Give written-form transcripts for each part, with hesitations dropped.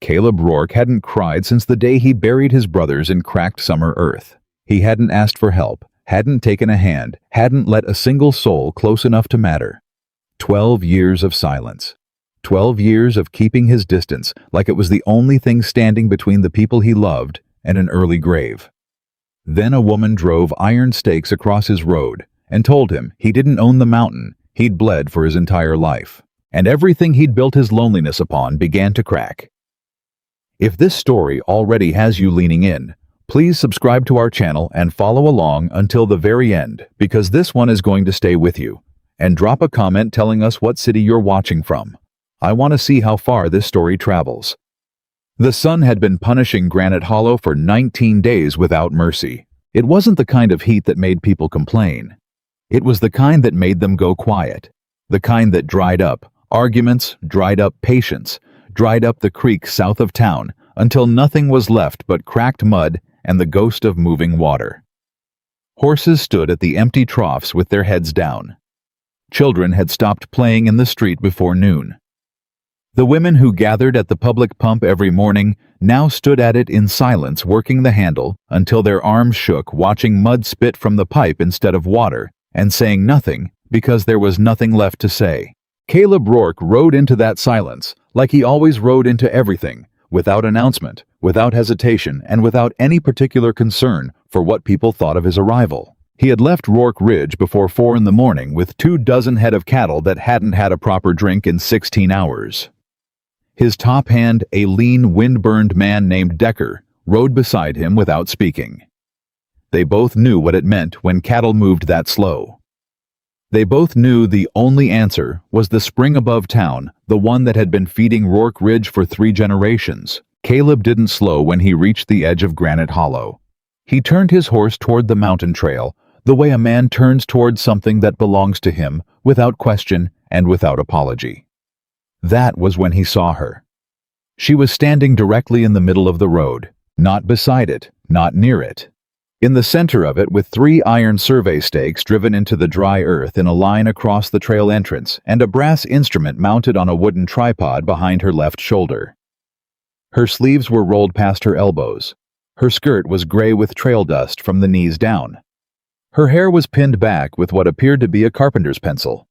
Caleb Rourke hadn't cried since the day he buried his brothers in cracked summer earth. He hadn't asked for help, hadn't taken a hand, hadn't let a single soul close enough to matter. 12 years of silence. 12 years of keeping his distance like it was the only thing standing between the people he loved and an early grave. Then a woman drove iron stakes across his road and told him he didn't own the mountain he'd bled for his entire life, and everything he'd built his loneliness upon began to crack. If this story already has you leaning in, please subscribe to our channel and follow along until the very end, because this one is going to stay with you. And drop a comment telling us what city you're watching from. I want to see how far this story travels. The sun had been punishing Granite Hollow for 19 days without mercy. It wasn't the kind of heat that made people complain. It was the kind that made them go quiet. The kind that dried up arguments, dried up patience, dried up the creek south of town until nothing was left but cracked mud and the ghost of moving water. Horses stood at the empty troughs with their heads down. Children had stopped playing in the street before noon. The women who gathered at the public pump every morning now stood at it in silence, working the handle until their arms shook, watching mud spit from the pipe instead of water, and saying nothing because there was nothing left to say. Caleb Rourke rode into that silence like he always rode into everything, without announcement, without hesitation, and without any particular concern for what people thought of his arrival. He had left Rourke Ridge before 4 in the morning with 24 head of cattle that hadn't had a proper drink in 16 hours. His top hand, a lean, wind-burned man named Decker, rode beside him without speaking. They both knew what it meant when cattle moved that slow. They both knew the only answer was the spring above town, the one that had been feeding Rourke Ridge for 3 generations. Caleb didn't slow when he reached the edge of Granite Hollow. He turned his horse toward the mountain trail, the way a man turns toward something that belongs to him, without question and without apology. That was when he saw her. She was standing directly in the middle of the road, not beside it, not near it. In the center of it, with 3 iron survey stakes driven into the dry earth in a line across the trail entrance, and a brass instrument mounted on a wooden tripod behind her left shoulder. Her sleeves were rolled past her elbows. Her skirt was gray with trail dust from the knees down. Her hair was pinned back with what appeared to be a carpenter's pencil.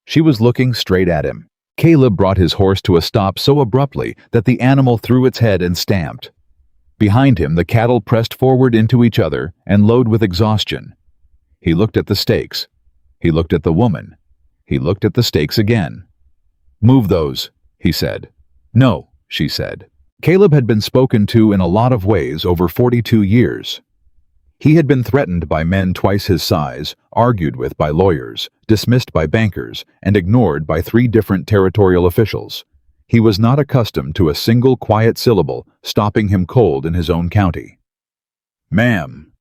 She was looking straight at him. Caleb brought his horse to a stop so abruptly that the animal threw its head and stamped. Behind him, the cattle pressed forward into each other and lowed with exhaustion. He looked at the stakes. He looked at the woman. He looked at the stakes again. "Move those," he said. "No," she said. Caleb had been spoken to in a lot of ways over 42 years. He had been threatened by men twice his size, argued with by lawyers, dismissed by bankers, and ignored by 3 different territorial officials. He was not accustomed to a single quiet syllable stopping him cold in his own county. "Ma'am."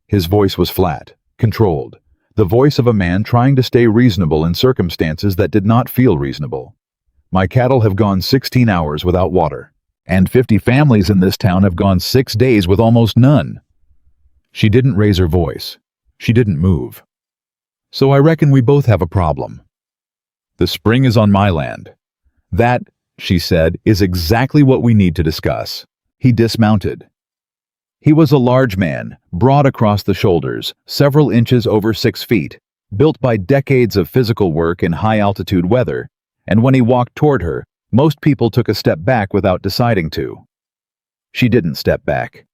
His voice was flat, controlled, the voice of a man trying to stay reasonable in circumstances that did not feel reasonable. "My cattle have gone 16 hours without water, and 50 families in this town have gone 6 days with almost none." She didn't raise her voice. She didn't move. "So I reckon we both have a problem. The spring is on my land. That," she said, "is exactly what we need to discuss." He dismounted. He was a large man, broad across the shoulders, several inches over 6 feet, built by decades of physical work in high-altitude weather, and when he walked toward her, most people took a step back without deciding to. She didn't step back.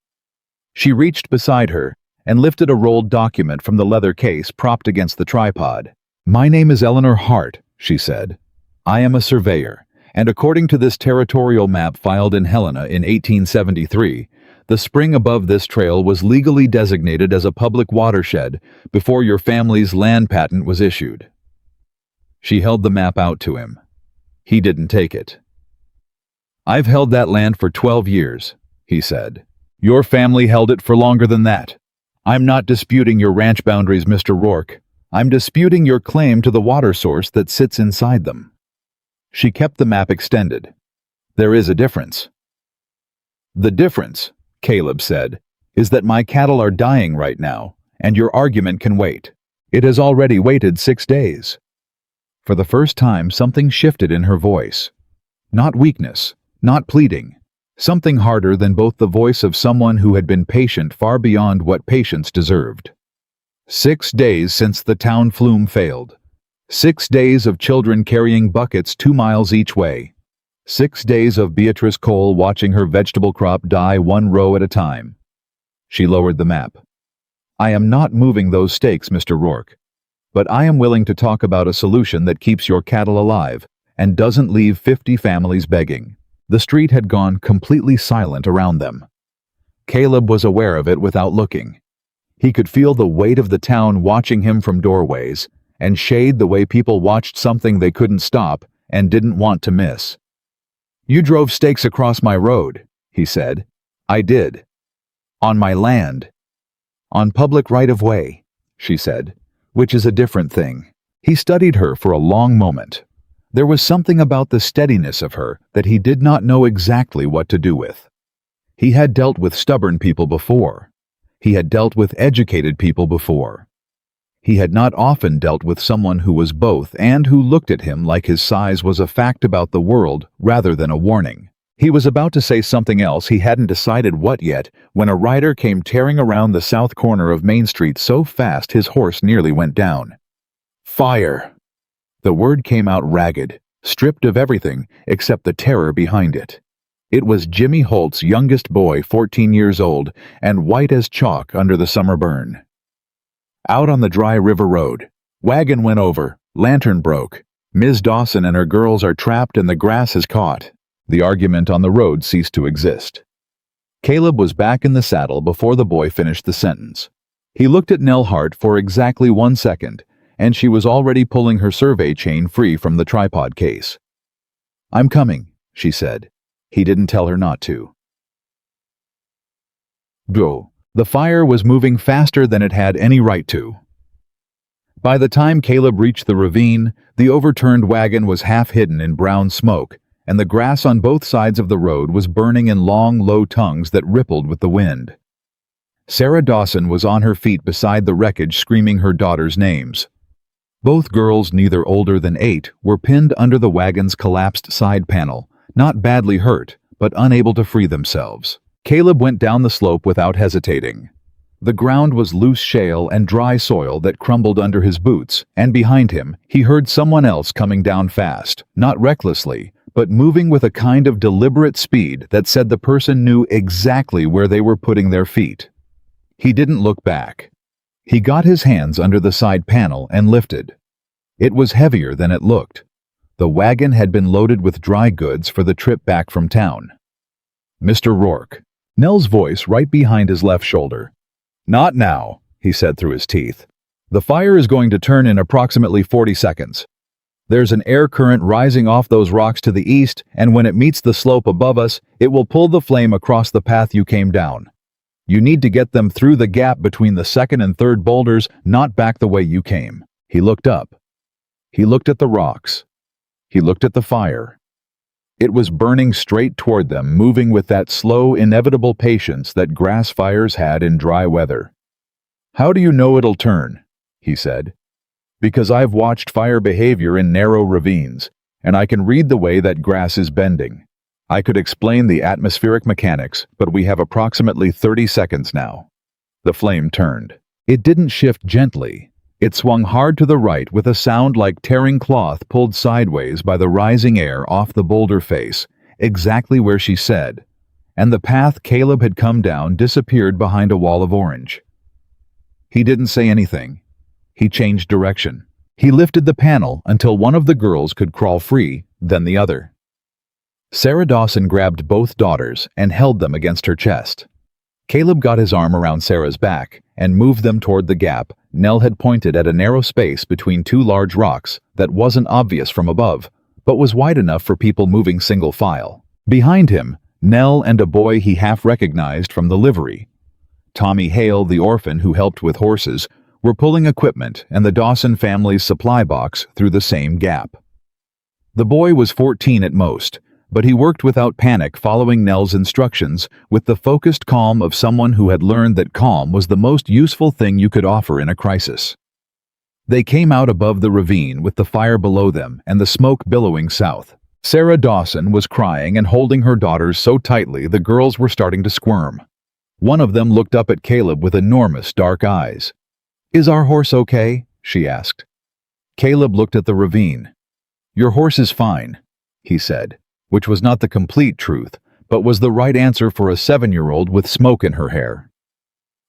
She reached beside her and lifted a rolled document from the leather case propped against the tripod. "My name is Eleanor Hart," she said. "I am a surveyor, and according to this territorial map filed in Helena in 1873, the spring above this trail was legally designated as a public watershed before your family's land patent was issued." She held the map out to him. He didn't take it. "I've held that land for 12 years, he said. "Your family held it for longer than that. I'm not disputing your ranch boundaries, Mr. Rourke. I'm disputing your claim to the water source that sits inside them." She kept the map extended. "There is a difference." "The difference," Caleb said, "is that my cattle are dying right now, and your argument can wait. It has already waited 6 days." For the first time, something shifted in her voice. Not weakness, not pleading, Something harder than both the voice of someone who had been patient far beyond what patience deserved. 6 days since the town flume failed. 6 days of children carrying buckets 2 miles each way. 6 days of Beatrice Cole watching her vegetable crop die 1 row at a time. She lowered the map. I am not moving those stakes, Mr. Rourke. But I am willing to talk about a solution that keeps your cattle alive and doesn't leave 50 families begging. The street had gone completely silent around them. Caleb was aware of it without looking. He could feel the weight of the town watching him from doorways, and shade the way people watched something they couldn't stop and didn't want to miss. You drove stakes across my road, he said. I did. On my land. On public right-of-way, she said, which is a different thing. He studied her for a long moment. There was something about the steadiness of her that he did not know exactly what to do with. He had dealt with stubborn people before. He had dealt with educated people before. He had not often dealt with someone who was both and who looked at him like his size was a fact about the world rather than a warning. He was about to say something else, he hadn't decided what yet, when a rider came tearing around the south corner of Main Street so fast his horse nearly went down. Fire! The word came out ragged, stripped of everything except the terror behind it. It was Jimmy Holt's youngest boy, 14 years old, and white as chalk under the summer burn. Out on the dry river road. Wagon went over. Lantern broke. Ms. Dawson and her girls are trapped and the grass is caught. The argument on the road ceased to exist. Caleb was back in the saddle before the boy finished the sentence. He looked at Nell Hart for exactly 1 second, and she was already pulling her survey chain free from the tripod case. I'm coming, she said. He didn't tell her not to. Go. The fire was moving faster than it had any right to. By the time Caleb reached the ravine, the overturned wagon was half hidden in brown smoke, and the grass on both sides of the road was burning in long, low tongues that rippled with the wind. Sarah Dawson was on her feet beside the wreckage screaming her daughter's names. Both girls, neither older than 8, were pinned under the wagon's collapsed side panel, not badly hurt, but unable to free themselves. Caleb went down the slope without hesitating. The ground was loose shale and dry soil that crumbled under his boots, and behind him, he heard someone else coming down fast, not recklessly, but moving with a kind of deliberate speed that said the person knew exactly where they were putting their feet. He didn't look back. He got his hands under the side panel and lifted. It was heavier than it looked. The wagon had been loaded with dry goods for the trip back from town. Mr. Rourke. Nell's voice right behind his left shoulder. Not now, he said through his teeth. The fire is going to turn in approximately 40 seconds. There's an air current rising off those rocks to the east, and when it meets the slope above us, it will pull the flame across the path you came down. You need to get them through the gap between the second and third boulders, not back the way you came. He looked up. He looked at the rocks. He looked at the fire. It was burning straight toward them, moving with that slow, inevitable patience that grass fires had in dry weather. How do you know it'll turn? He said. Because I've watched fire behavior in narrow ravines, and I can read the way that grass is bending. I could explain the atmospheric mechanics, but we have approximately 30 seconds now. The flame turned. It didn't shift gently. It swung hard to the right with a sound like tearing cloth pulled sideways by the rising air off the boulder face, exactly where she said, and the path Caleb had come down disappeared behind a wall of orange. He didn't say anything. He changed direction. He lifted the panel until one of the girls could crawl free, then the other. Sarah Dawson grabbed both daughters and held them against her chest. Caleb got his arm around Sarah's back and moved them toward the gap Nell had pointed at, a narrow space between 2 large rocks that wasn't obvious from above, but was wide enough for people moving single file. Behind him, Nell and a boy he half recognized from the livery. Tommy Hale, the orphan who helped with horses, were pulling equipment and the Dawson family's supply box through the same gap. The boy was 14 at most, but he worked without panic, following Nell's instructions with the focused calm of someone who had learned that calm was the most useful thing you could offer in a crisis. They came out above the ravine with the fire below them and the smoke billowing south. Sarah Dawson was crying and holding her daughters so tightly the girls were starting to squirm. One of them looked up at Caleb with enormous dark eyes. "Is our horse okay?" she asked. Caleb looked at the ravine. "Your horse is fine," he said, which was not the complete truth, but was the right answer for a 7-year-old with smoke in her hair.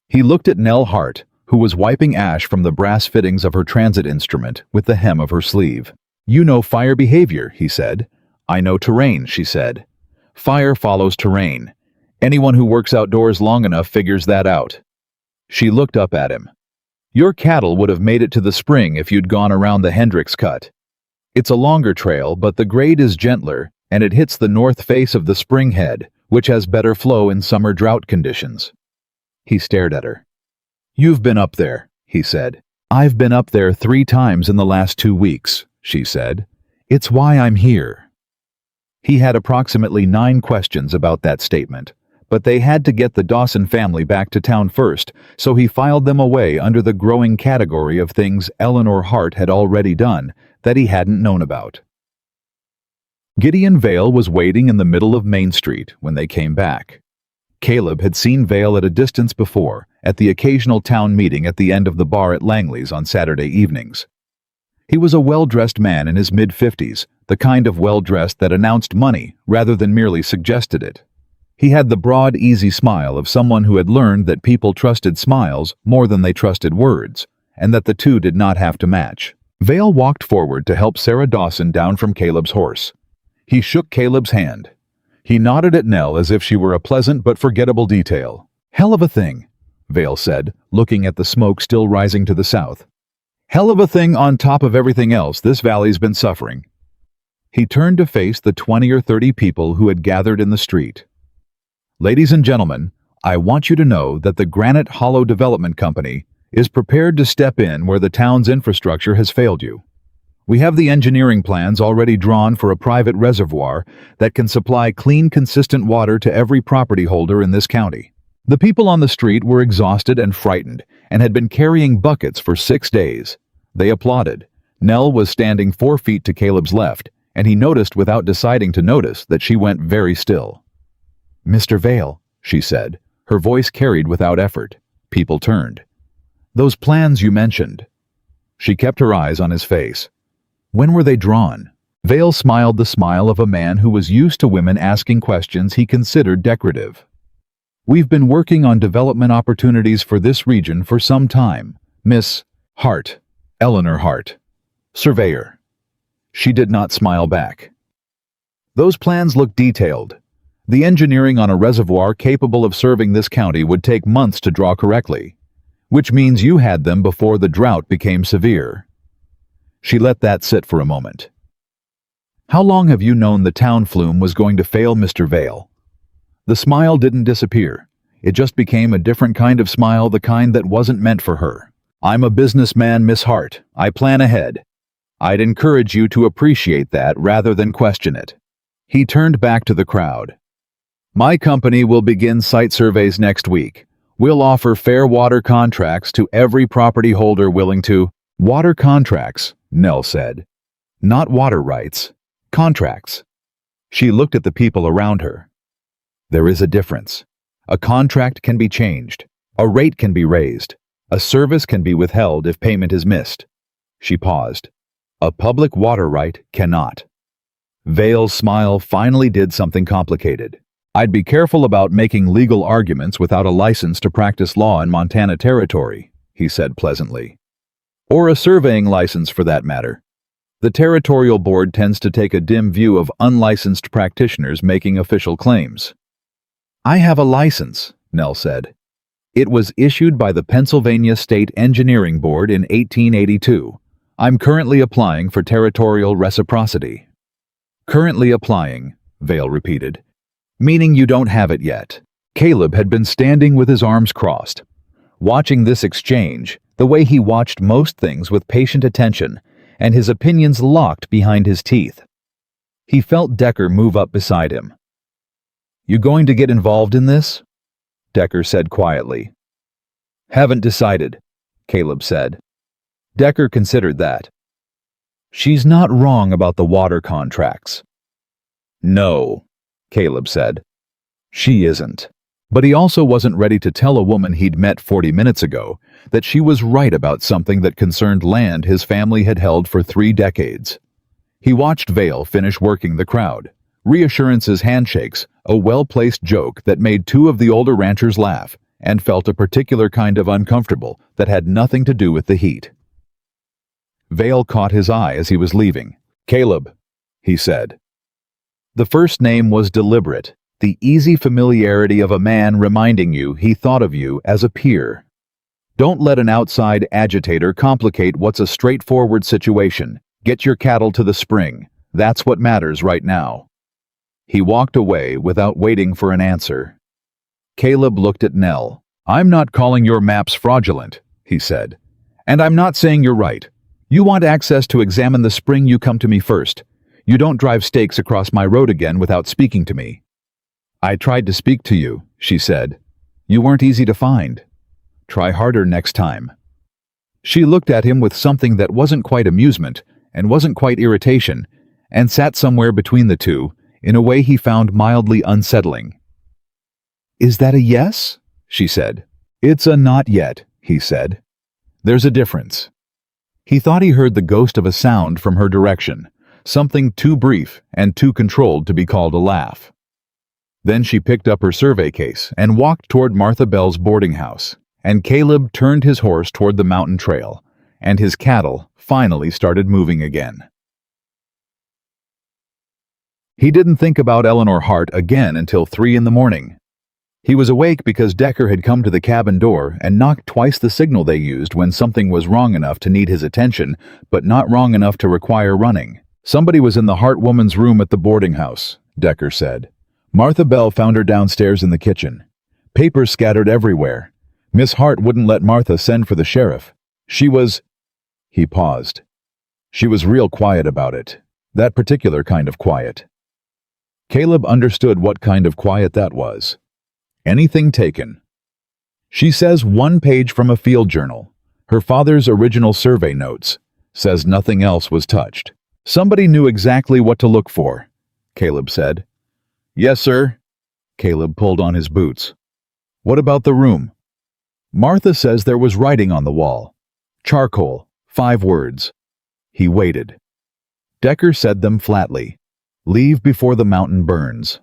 He looked at Eleanor Hart, who was wiping ash from the brass fittings of her transit instrument with the hem of her sleeve. "You know fire behavior," he said. "I know terrain," she said. "Fire follows terrain. Anyone who works outdoors long enough figures that out." She looked up at him. "Your cattle would have made it to the spring if you'd gone around the Hendricks Cut. It's a longer trail, but the grade is gentler, and it hits the north face of the spring head, which has better flow in summer drought conditions." He stared at her. "You've been up there," he said. "I've been up there 3 times in the last 2 weeks, she said. "It's why I'm here." He had approximately 9 questions about that statement, but they had to get the Dawson family back to town first, so he filed them away under the growing category of things Eleanor Hart had already done that he hadn't known about. Gideon Vale was waiting in the middle of Main Street when they came back. Caleb had seen Vale at a distance before, at the occasional town meeting at the end of the bar at Langley's on Saturday evenings. He was a well-dressed man in his mid-50s, the kind of well-dressed that announced money rather than merely suggested it. He had the broad, easy smile of someone who had learned that people trusted smiles more than they trusted words, and that the two did not have to match. Vale walked forward to help Sarah Dawson down from Caleb's horse. He shook Caleb's hand. He nodded at Nell as if she were a pleasant but forgettable detail. "Hell of a thing," Vale said, looking at the smoke still rising to the south. "Hell of a thing on top of everything else this valley's been suffering." He turned to face the 20 or 30 people who had gathered in the street. "Ladies and gentlemen, I want you to know that the Granite Hollow Development Company is prepared to step in where the town's infrastructure has failed you. We have the engineering plans already drawn for a private reservoir that can supply clean, consistent water to every property holder in this county." The people on the street were exhausted and frightened and had been carrying buckets for 6 days. They applauded. Nell was standing 4 feet to Caleb's left, and he noticed without deciding to notice that she went very still. "Mr. Vale," she said, her voice carried without effort. People turned. "Those plans you mentioned." She kept her eyes on his face. "When were they drawn?" Vale smiled the smile of a man who was used to women asking questions he considered decorative. "We've been working on development opportunities for this region for some time, Miss Hart, Eleanor Hart, surveyor." She did not smile back. "Those plans look detailed. The engineering on a reservoir capable of serving this county would take months to draw correctly, which means you had them before the drought became severe." She let that sit for a moment. "How long have you known the town flume was going to fail, Mr. Vale?" The smile didn't disappear. It just became a different kind of smile, the kind that wasn't meant for her. "I'm a businessman, Miss Hart. I plan ahead. I'd encourage you to appreciate that rather than question it." He turned back to the crowd. "My company will begin site surveys next week. We'll offer fair water contracts to every property holder willing to—" "Water contracts," Nell said. "Not water rights. Contracts." She looked at the people around her. "There is a difference. A contract can be changed. A rate can be raised. A service can be withheld if payment is missed." She paused. "A public water right cannot." Vale's smile finally did something complicated. "I'd be careful about making legal arguments without a license to practice law in Montana Territory," he said pleasantly. "Or a surveying license for that matter. The territorial board tends to take a dim view of unlicensed practitioners making official claims." "I have a license," Nell said. "It was issued by the Pennsylvania State Engineering Board in 1882. I'm currently applying for territorial reciprocity." "Currently applying," Vale repeated. "Meaning you don't have it yet." Caleb had been standing with his arms crossed, watching this exchange the way he watched most things with patient attention, and his opinions locked behind his teeth. He felt Decker move up beside him. "You going to get involved in this?" Decker said quietly. "Haven't decided," Caleb said. Decker considered that. "She's not wrong about the water contracts. No, Caleb said. She isn't. But he also wasn't ready to tell a woman he'd met 40 minutes ago that she was right about something that concerned land his family had held for 3 decades. He watched Vale finish working the crowd. Reassurances, handshakes, a well-placed joke that made 2 of the older ranchers laugh, and felt a particular kind of uncomfortable that had nothing to do with the heat. Vale caught his eye as he was leaving. "Caleb," he said. The first name was deliberate, the easy familiarity of a man reminding you he thought of you as a peer. Don't let an outside agitator complicate what's a straightforward situation. Get your cattle to the spring. That's what matters right now. He walked away without waiting for an answer. Caleb looked at Nell. "I'm not calling your maps fraudulent," he said. "And I'm not saying you're right. You want access to examine the spring, you come to me first. You don't drive stakes across my road again without speaking to me." "I tried to speak to you," she said. "You weren't easy to find. Try harder next time." She looked at him with something that wasn't quite amusement and wasn't quite irritation, and sat somewhere between the two in a way he found mildly unsettling. "Is that a yes?" she said. "It's a not yet," he said. "There's a difference." He thought he heard the ghost of a sound from her direction, something too brief and too controlled to be called a laugh. Then she picked up her survey case and walked toward Martha Bell's boarding house, and Caleb turned his horse toward the mountain trail, and his cattle finally started moving again. He didn't think about Eleanor Hart again until 3 in the morning. He was awake because Decker had come to the cabin door and knocked twice the signal they used when something was wrong enough to need his attention, but not wrong enough to require running. "Somebody was in the Hart woman's room at the boarding house," Decker said. "Martha Bell found her downstairs in the kitchen. Papers scattered everywhere. Miss Hart wouldn't let Martha send for the sheriff. She was—" He paused. "She was real quiet about it. That particular kind of quiet." Caleb understood what kind of quiet that was. Anything taken. "She says 1 page from a field journal. Her father's original survey notes. Says nothing else was touched. Somebody knew exactly what to look for," Caleb said. "Yes, sir." Caleb pulled on his boots. "What about the room?" "Martha says there was writing on the wall. Charcoal, 5 words. He waited. Decker said them flatly. "Leave before the mountain burns."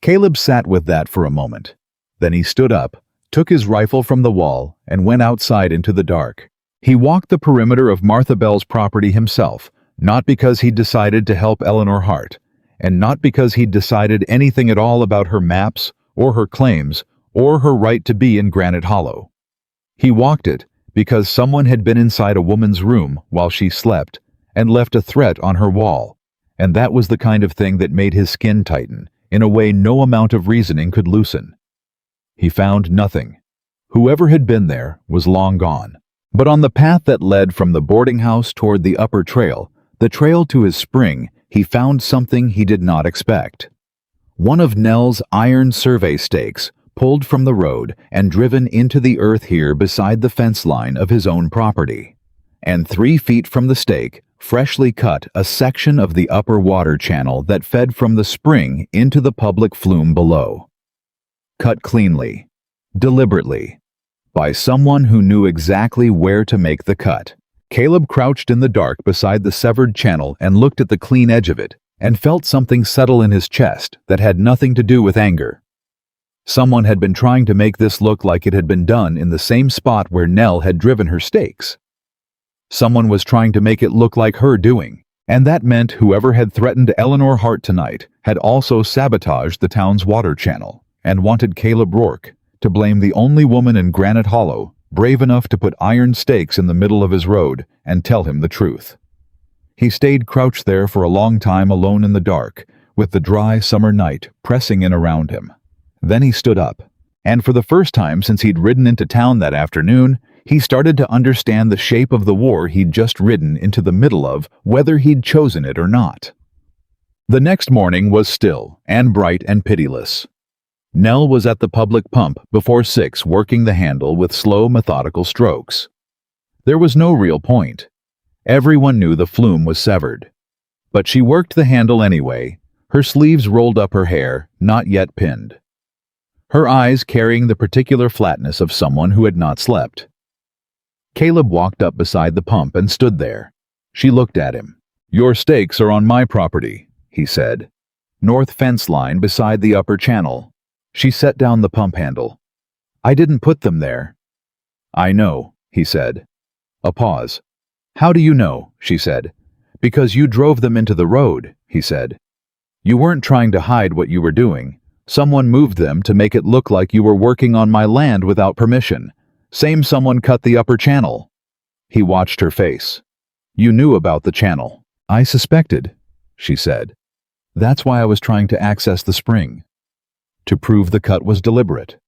Caleb sat with that for a moment. Then he stood up, took his rifle from the wall, and went outside into the dark. He walked the perimeter of Martha Bell's property himself, not because he'd decided to help Eleanor Hart, and not because he'd decided anything at all about her maps, or her claims, or her right to be in Granite Hollow. He walked it because someone had been inside a woman's room while she slept and left a threat on her wall, and that was the kind of thing that made his skin tighten in a way no amount of reasoning could loosen. He found nothing. Whoever had been there was long gone. But on the path that led from the boarding house toward the upper trail, the trail to his spring, he found something he did not expect. One of Nell's iron survey stakes, pulled from the road and driven into the earth here beside the fence line of his own property. And 3 feet from the stake, freshly cut a section of the upper water channel that fed from the spring into the public flume below. Cut cleanly, deliberately, by someone who knew exactly where to make the cut. Caleb crouched in the dark beside the severed channel and looked at the clean edge of it, and felt something settle in his chest that had nothing to do with anger. Someone had been trying to make this look like it had been done in the same spot where Nell had driven her stakes. Someone was trying to make it look like her doing, and that meant whoever had threatened Eleanor Hart tonight had also sabotaged the town's water channel and wanted Caleb Rourke to blame the only woman in Granite Hollow brave enough to put iron stakes in the middle of his road and tell him the truth. He stayed crouched there for a long time alone in the dark, with the dry summer night pressing in around him. Then he stood up, and for the first time since he'd ridden into town that afternoon, he started to understand the shape of the war he'd just ridden into the middle of, whether he'd chosen it or not. The next morning was still and bright and pitiless. Nell was at the public pump before 6 working the handle with slow, methodical strokes. There was no real point. Everyone knew the flume was severed. But she worked the handle anyway, Her sleeves rolled up her hair, not yet pinned. Her eyes carrying the particular flatness of someone who had not slept. Caleb walked up beside the pump and stood there. She looked at him. "Your stakes are on my property," he said. "North fence line beside the upper channel." She set down the pump handle. "I didn't put them there." "I know," he said. A pause. "How do you know?" she said. "Because you drove them into the road," he said. "You weren't trying to hide what you were doing. Someone moved them to make it look like you were working on my land without permission. Same someone cut the upper channel." He watched her face. "You knew about the channel." "I suspected," she said. "That's why I was trying to access the spring. To prove the cut was deliberate.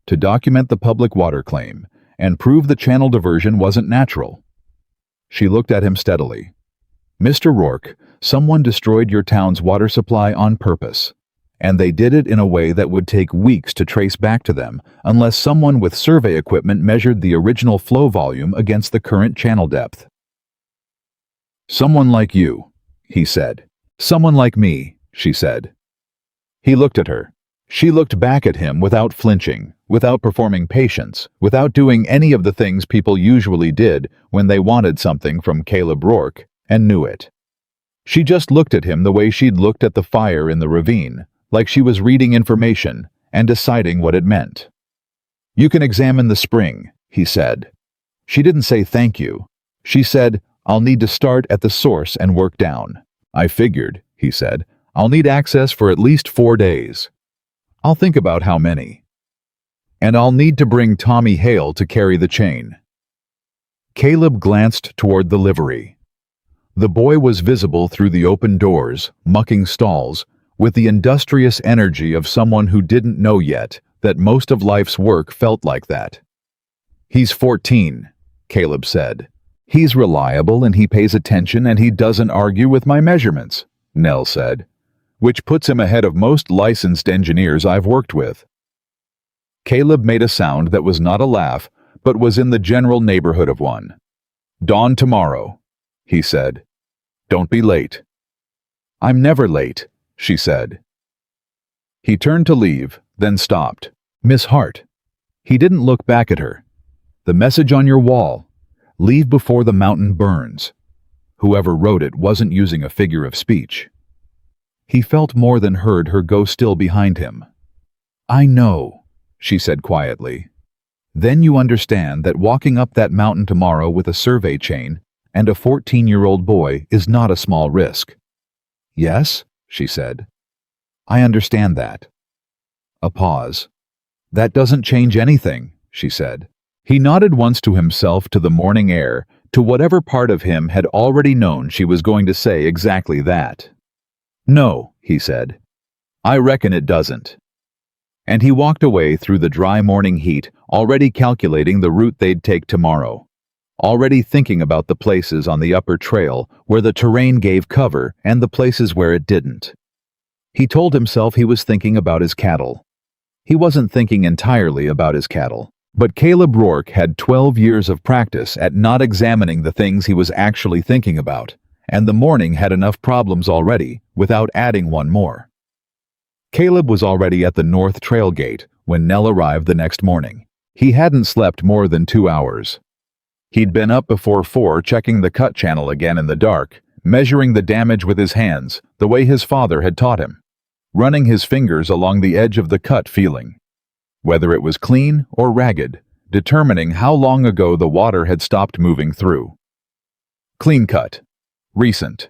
To document the public water claim and prove the channel diversion wasn't natural." She looked at him steadily. "Mr. Rourke, someone destroyed your town's water supply on purpose. And they did it in a way that would take weeks to trace back to them unless someone with survey equipment measured the original flow volume against the current channel depth." "Someone like you," he said. "Someone like me," she said. He looked at her. She looked back at him without flinching, without performing patience, without doing any of the things people usually did when they wanted something from Caleb Rourke and knew it. She just looked at him the way she'd looked at the fire in the ravine, like she was reading information and deciding what it meant. "You can examine the spring," he said. She didn't say thank you. She said, "I'll need to start at the source and work down." "I figured," he said. "I'll need access for at least 4 days. I'll think about how many. And I'll need to bring Tommy Hale to carry the chain." Caleb glanced toward the livery. The boy was visible through the open doors, mucking stalls, with the industrious energy of someone who didn't know yet that most of life's work felt like that. "He's 14, Caleb said. "He's reliable and he pays attention and he doesn't argue with my measurements," Nell said, "which puts him ahead of most licensed engineers I've worked with." Caleb made a sound that was not a laugh, but was in the general neighborhood of one. "Dawn tomorrow," he said. "Don't be late." "I'm never late," she said. He turned to leave, then stopped. "Miss Hart." He didn't look back at her. "The message on your wall. Leave before the mountain burns." Whoever wrote it wasn't using a figure of speech. He felt more than heard her go still behind him. "I know," she said quietly. "Then you understand that walking up that mountain tomorrow with a survey chain and a 14-year-old boy is not a small risk." "Yes," she said. "I understand that." A pause. "That doesn't change anything," she said. He nodded once to himself, to the morning air, to whatever part of him had already known she was going to say exactly that. "No," he said. "I reckon it doesn't." And he walked away through the dry morning heat, already calculating the route they'd take tomorrow, already thinking about the places on the upper trail where the terrain gave cover and the places where it didn't. He told himself he was thinking about his cattle. He wasn't thinking entirely about his cattle, but Caleb Rourke had 12 years of practice at not examining the things he was actually thinking about, and the morning had enough problems already without adding one more. Caleb was already at the North Trail Gate when Nell arrived the next morning. He hadn't slept more than 2 hours. He'd been up before 4 checking the cut channel again in the dark, measuring the damage with his hands the way his father had taught him, running his fingers along the edge of the cut, feeling whether it was clean or ragged, determining how long ago the water had stopped moving through. Clean cut. Recent.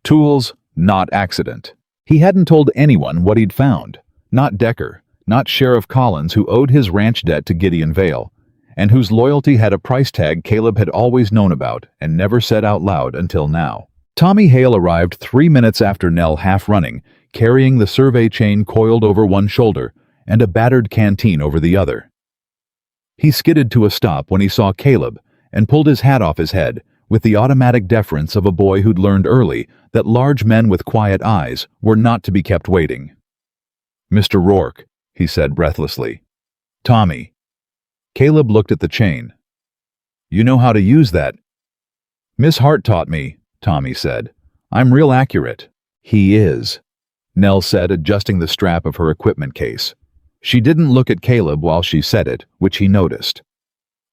Tools, not accident. He hadn't told anyone what he'd found. Not Decker, not Sheriff Collins, who owed his ranch debt to Gideon Vale, and whose loyalty had a price tag Caleb had always known about and never said out loud until now. Tommy Hale arrived 3 minutes after Nell, half running, carrying the survey chain coiled over one shoulder and a battered canteen over the other. He skidded to a stop when he saw Caleb and pulled his hat off his head with the automatic deference of a boy who'd learned early that large men with quiet eyes were not to be kept waiting. "Mr. Rourke," he said breathlessly. "Tommy." Caleb looked at the chain. "You know how to use that?" "Miss Hart taught me," Tommy said. "I'm real accurate." "He is." Nell said, adjusting the strap of her equipment case. She didn't look at Caleb while she said it, which he noticed.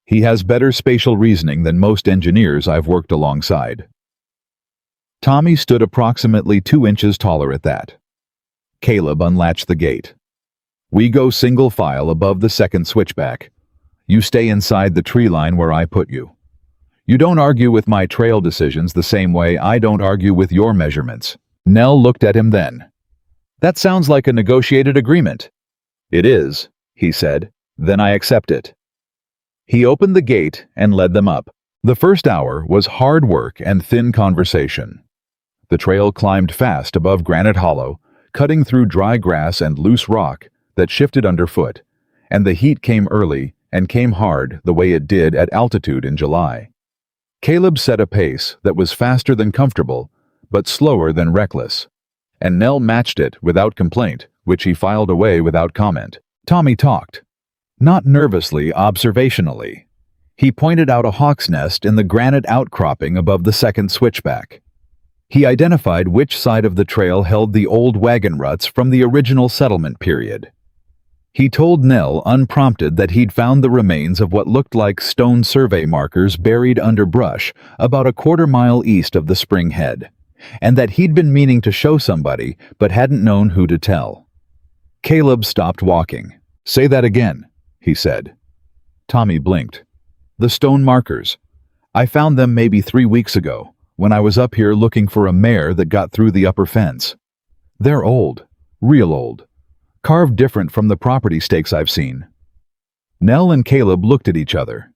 He has better spatial reasoning than most engineers I've worked alongside. Tommy stood approximately 2 inches taller at that. Caleb unlatched the gate. We go single file above the second switchback. You stay inside the tree line where I put you. You don't argue with my trail decisions the same way I don't argue with your measurements. Nell looked at him then. That sounds like a negotiated agreement. It is, he said. Then I accept it. He opened the gate and led them up. The first hour was hard work and thin conversation. The trail climbed fast above Granite Hollow, cutting through dry grass and loose rock that shifted underfoot, and the heat came early and came hard the way it did at altitude in July. Caleb set a pace that was faster than comfortable, but slower than reckless, and Nell matched it without complaint, which he filed away without comment. Tommy talked. Not nervously, observationally. He pointed out a hawk's nest in the granite outcropping above the second switchback. He identified which side of the trail held the old wagon ruts from the original settlement period. He told Nell unprompted that he'd found the remains of what looked like stone survey markers buried under brush about a quarter-mile east of the spring head, and that he'd been meaning to show somebody but hadn't known who to tell. Caleb stopped walking. Say that again, he said. Tommy blinked. The stone markers. I found them maybe 3 weeks ago, when I was up here looking for a mare that got through the upper fence. They're old, real old, carved different from the property stakes I've seen. Nell and Caleb looked at each other.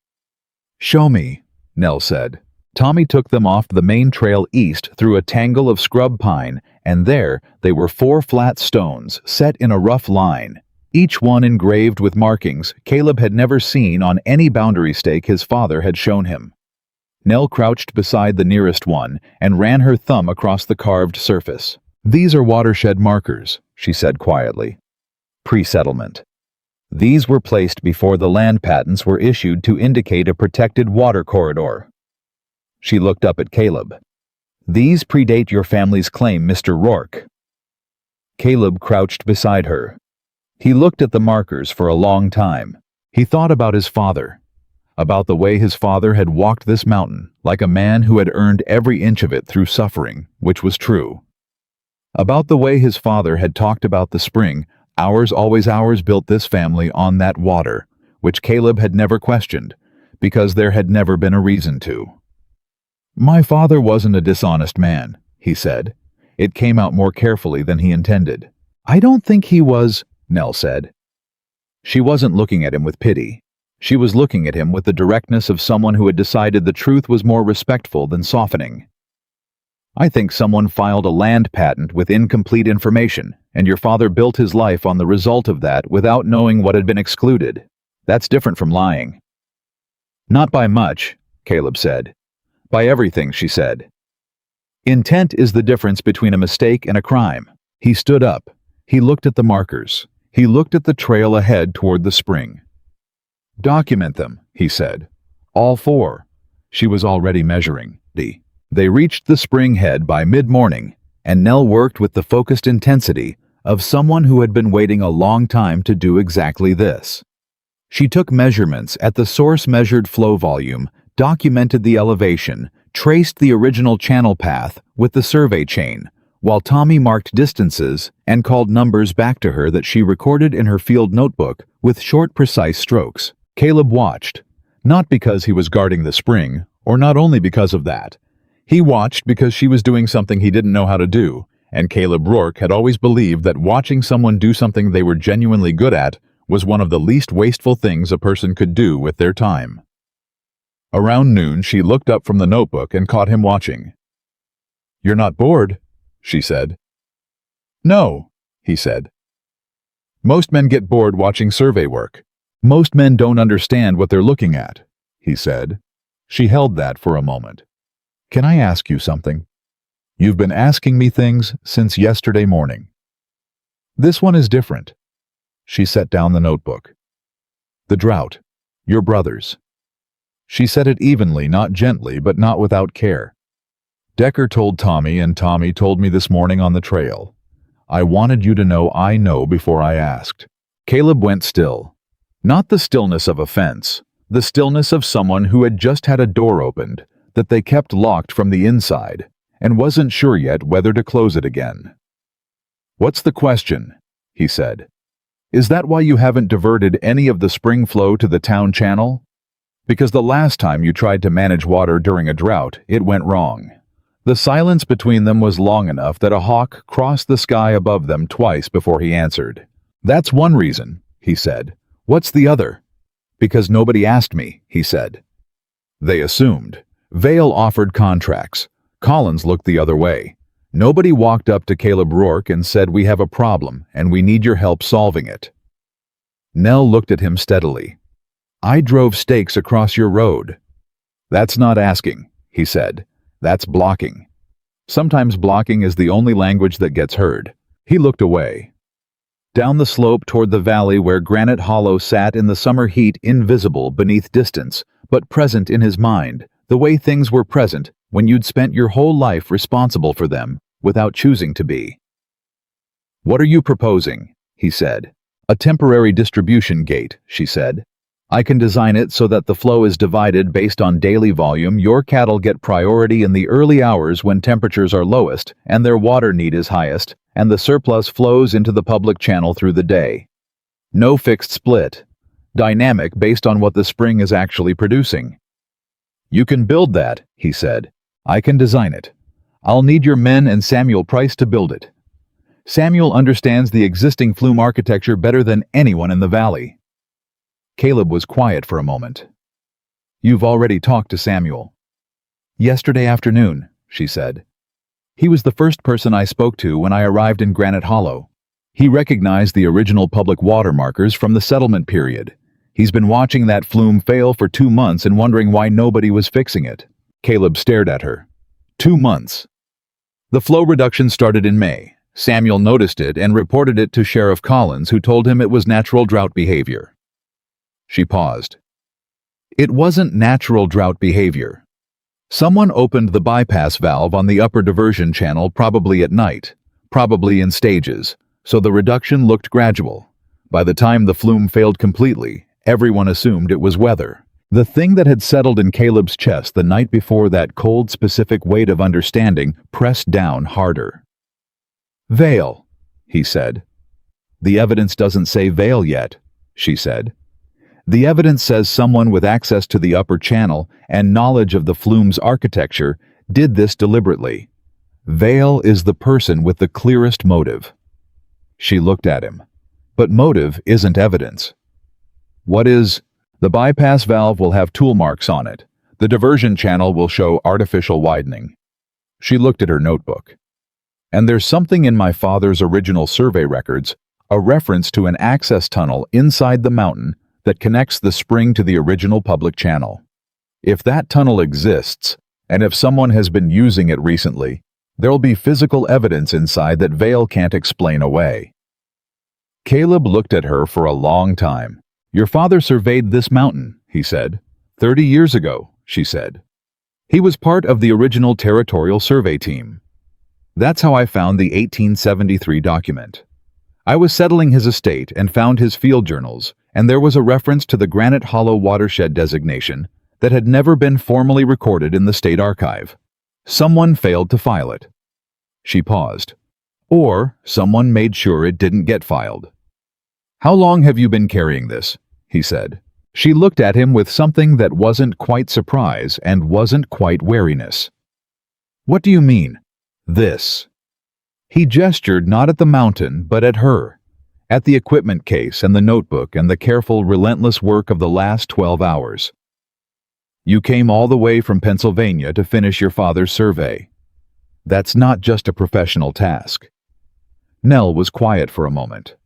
Show me, Nell said. Tommy took them off the main trail east through a tangle of scrub pine, and there they were 4 flat stones set in a rough line, each one engraved with markings Caleb had never seen on any boundary stake his father had shown him. Nell crouched beside the nearest one and ran her thumb across the carved surface. These are watershed markers, she said quietly. Pre-settlement. These were placed before the land patents were issued to indicate a protected water corridor. She looked up at Caleb. These predate your family's claim, Mr. Rourke. Caleb crouched beside her. He looked at the markers for a long time. He thought about his father, about the way his father had walked this mountain like a man who had earned every inch of it through suffering, which was true. About the way his father had talked about the spring, ours always ours built this family on that water, which Caleb had never questioned, because there had never been a reason to. My father wasn't a dishonest man, he said. It came out more carefully than he intended. I don't think he was, Nell said. She wasn't looking at him with pity. She was looking at him with the directness of someone who had decided the truth was more respectful than softening. I think someone filed a land patent with incomplete information, and your father built his life on the result of that without knowing what had been excluded. That's different from lying. Not by much, Caleb said. By everything, she said. Intent is the difference between a mistake and a crime. He stood up. He looked at the markers. He looked at the trail ahead toward the spring. Document them, he said. All 4. She was already measuring. They reached the spring head by mid-morning, and Nell worked with the focused intensity of someone who had been waiting a long time to do exactly this. She took measurements at the source measured flow volume, documented the elevation, traced the original channel path with the survey chain, while Tommy marked distances and called numbers back to her that she recorded in her field notebook with short, precise strokes. Caleb watched, not because he was guarding the spring, or not only because of that. He watched because she was doing something he didn't know how to do, and Caleb Rourke had always believed that watching someone do something they were genuinely good at was one of the least wasteful things a person could do with their time. Around noon, she looked up from the notebook and caught him watching. You're not bored, she said. No, he said. Most men get bored watching survey work. Most men don't understand what they're looking at, he said. She held that for a moment. Can I ask you something? You've been asking me things since yesterday morning. This one is different. She set down the notebook. The drought. Your brothers. She said it evenly, not gently, but not without care. Decker told Tommy, and Tommy told me this morning on the trail. I wanted you to know I know before I asked." Caleb went still. Not the stillness of offense, the stillness of someone who had just had a door opened that they kept locked from the inside and wasn't sure yet whether to close it again. "What's the question?" he said. "Is that why you haven't diverted any of the spring flow to the town channel? Because the last time you tried to manage water during a drought, it went wrong." The silence between them was long enough that a hawk crossed the sky above them twice before he answered. "That's one reason," he said. "What's the other?" "Because nobody asked me," he said. They assumed. Vale offered contracts. Collins looked the other way. Nobody walked up to Caleb Rourke and said, "We have a problem, and we need your help solving it." Nell looked at him steadily. "I drove stakes across your road." "That's not asking," he said. "That's blocking. Sometimes blocking is the only language that gets heard." He looked away. Down the slope toward the valley where Granite Hollow sat in the summer heat, invisible beneath distance, but present in his mind, the way things were present when you'd spent your whole life responsible for them without choosing to be. "What are you proposing?" he said. "A temporary distribution gate," she said. "I can design it so that the flow is divided based on daily volume. Your cattle get priority in the early hours when temperatures are lowest and their water need is highest, and the surplus flows into the public channel through the day. No fixed split. Dynamic based on what the spring is actually producing." "You can build that," he said. "I can design it. I'll need your men and Samuel Price to build it. Samuel understands the existing flume architecture better than anyone in the valley." Caleb was quiet for a moment. "You've already talked to Samuel?" "Yesterday afternoon," she said. "He was the first person I spoke to when I arrived in Granite Hollow. He recognized the original public water markers from the settlement period. He's been watching that flume fail for 2 months and wondering why nobody was fixing it." Caleb stared at her. 2 months. "The flow reduction started in May. Samuel noticed it and reported it to Sheriff Collins, who told him it was natural drought behavior." She paused. "It wasn't natural drought behavior. Someone opened the bypass valve on the upper diversion channel probably at night, probably in stages, so the reduction looked gradual. By the time the flume failed completely, everyone assumed it was weather." The thing that had settled in Caleb's chest the night before, that cold, specific weight of understanding, pressed down harder. "Vale," he said. "The evidence doesn't say Vale yet," she said. "The evidence says someone with access to the upper channel and knowledge of the flume's architecture did this deliberately. Vale is the person with the clearest motive." She looked at him. "But motive isn't evidence." "What is?" "The bypass valve will have tool marks on it. The diversion channel will show artificial widening." She looked at her notebook. "And there's something in my father's original survey records, a reference to an access tunnel inside the mountain that connects the spring to the original public channel. If that tunnel exists, and if someone has been using it recently, there'll be physical evidence inside that Vale can't explain away." Caleb looked at her for a long time. "Your father surveyed this mountain," he said. 30 years ago," she said. "He was part of the original territorial survey team. That's how I found the 1873 document. I was settling his estate and found his field journals, and there was a reference to the Granite Hollow watershed designation that had never been formally recorded in the state archive. Someone failed to file it." She paused. "Or someone made sure it didn't get filed." "How long have you been carrying this?" he said. She looked at him with something that wasn't quite surprise and wasn't quite wariness. "What do you mean, this?" He gestured not at the mountain, but at her, at the equipment case and the notebook and the careful, relentless work of the last 12 hours. "You came all the way from Pennsylvania to finish your father's survey. That's not just a professional task." Nell was quiet for a moment.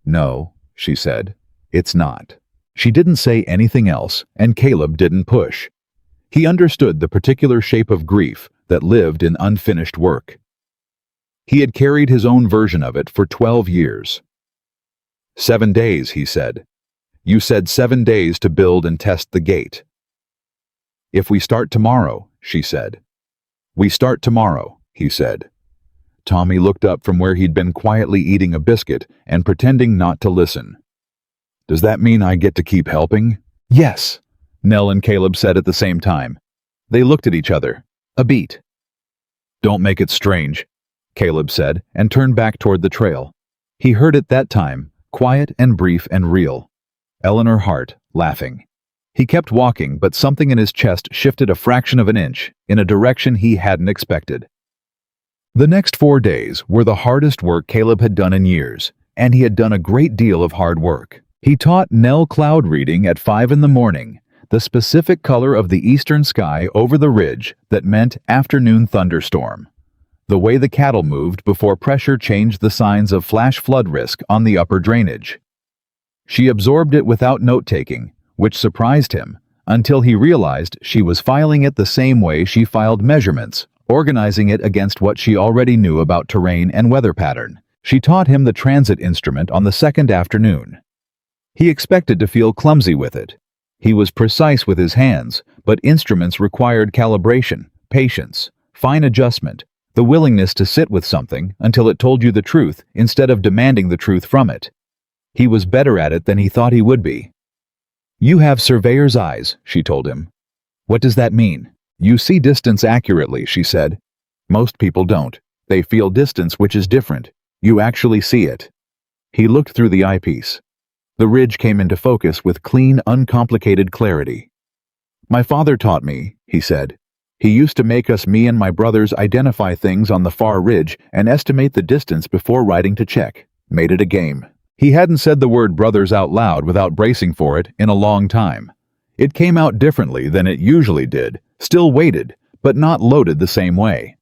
"No," she said, "it's not." She didn't say anything else, and Caleb didn't push. He understood the particular shape of grief that lived in unfinished work. He had carried his own version of it for 12 years. 7 days, he said. "You said 7 days to build and test the gate." "If we start tomorrow," she said. "We start tomorrow," he said. Tommy looked up from where he'd been quietly eating a biscuit and pretending not to listen. Does that mean I get to keep helping? Yes, Nell and Caleb said at the same time. They looked at each other. A beat. Don't make it strange, Caleb said, and turned back toward the trail. He heard it that time, quiet and brief and real. Eleanor Hart, laughing. He kept walking, but something in his chest shifted a fraction of an inch, in a direction he hadn't expected. The next 4 days were the hardest work Caleb had done in years, and he had done a great deal of hard work. He taught Nell cloud reading at 5 in the morning, the specific color of the eastern sky over the ridge that meant afternoon thunderstorm. The way the cattle moved before pressure changed the signs of flash flood risk on the upper drainage. She absorbed it without note-taking, which surprised him, until he realized she was filing it the same way she filed measurements, organizing it against what she already knew about terrain and weather pattern. She taught him the transit instrument on the second afternoon. He expected to feel clumsy with it. He was precise with his hands, but instruments required calibration, patience, fine adjustment, the willingness to sit with something until it told you the truth instead of demanding the truth from it. He was better at it than he thought he would be. You have surveyor's eyes, she told him. What does that mean? You see distance accurately, she said. Most people don't. They feel distance, which is different. You actually see it. He looked through the eyepiece. The ridge came into focus with clean, uncomplicated clarity. My father taught me, he said. He used to make us, me and my brothers, identify things on the far ridge and estimate the distance before riding to check. Made it a game. He hadn't said the word brothers out loud without bracing for it in a long time. It came out differently than it usually did, still weighted, but not loaded the same way.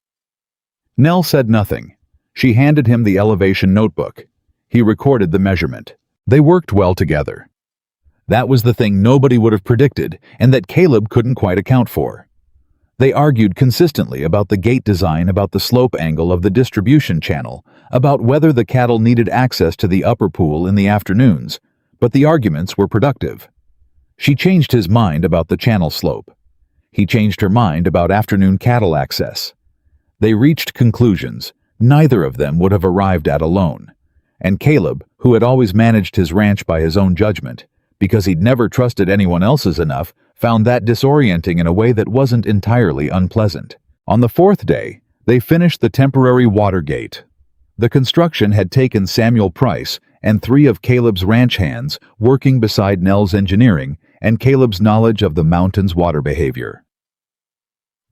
Nell said nothing. She handed him the elevation notebook. He recorded the measurement. They worked well together. That was the thing nobody would have predicted, and that Caleb couldn't quite account for. They argued consistently about the gate design, about the slope angle of the distribution channel, about whether the cattle needed access to the upper pool in the afternoons, but the arguments were productive. She changed his mind about the channel slope. He changed her mind about afternoon cattle access. They reached conclusions neither of them would have arrived at alone, and Caleb, who had always managed his ranch by his own judgment, because he'd never trusted anyone else's enough, found that disorienting in a way that wasn't entirely unpleasant. On the 4th day, they finished the temporary water gate. The construction had taken Samuel Price and 3 of Caleb's ranch hands working beside Nell's engineering and Caleb's knowledge of the mountain's water behavior.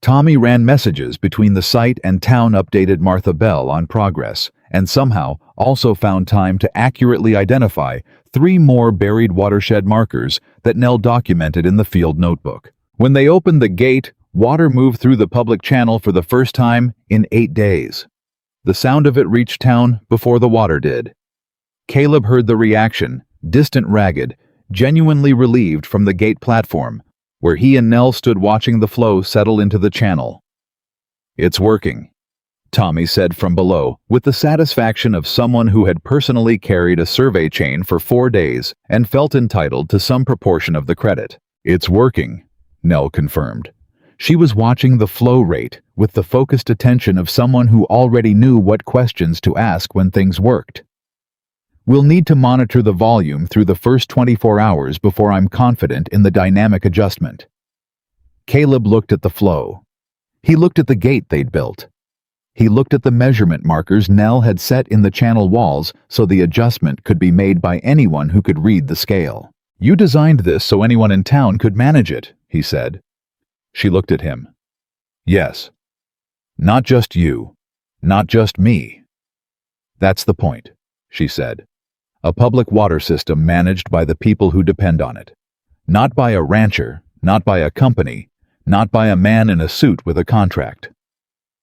Tommy ran messages between the site and town, updated Martha Bell on progress, and somehow also found time to accurately identify 3 more buried watershed markers that Nell documented in the field notebook. When they opened the gate, water moved through the public channel for the first time in 8 days. The sound of it reached town before the water did. Caleb heard the reaction, distant, ragged, genuinely relieved from the gate platform, where he and Nell stood watching the flow settle into the channel. It's working, Tommy said from below, with the satisfaction of someone who had personally carried a survey chain for 4 days and felt entitled to some proportion of the credit. It's working, Nell confirmed. She was watching the flow rate with the focused attention of someone who already knew what questions to ask when things worked. We'll need to monitor the volume through the first 24 hours before I'm confident in the dynamic adjustment. Caleb looked at the flow. He looked at the gate they'd built. He looked at the measurement markers Nell had set in the channel walls so the adjustment could be made by anyone who could read the scale. You designed this so anyone in town could manage it, he said. She looked at him. Yes. Not just you. Not just me. That's the point, she said. A public water system managed by the people who depend on it. Not by a rancher, not by a company, not by a man in a suit with a contract.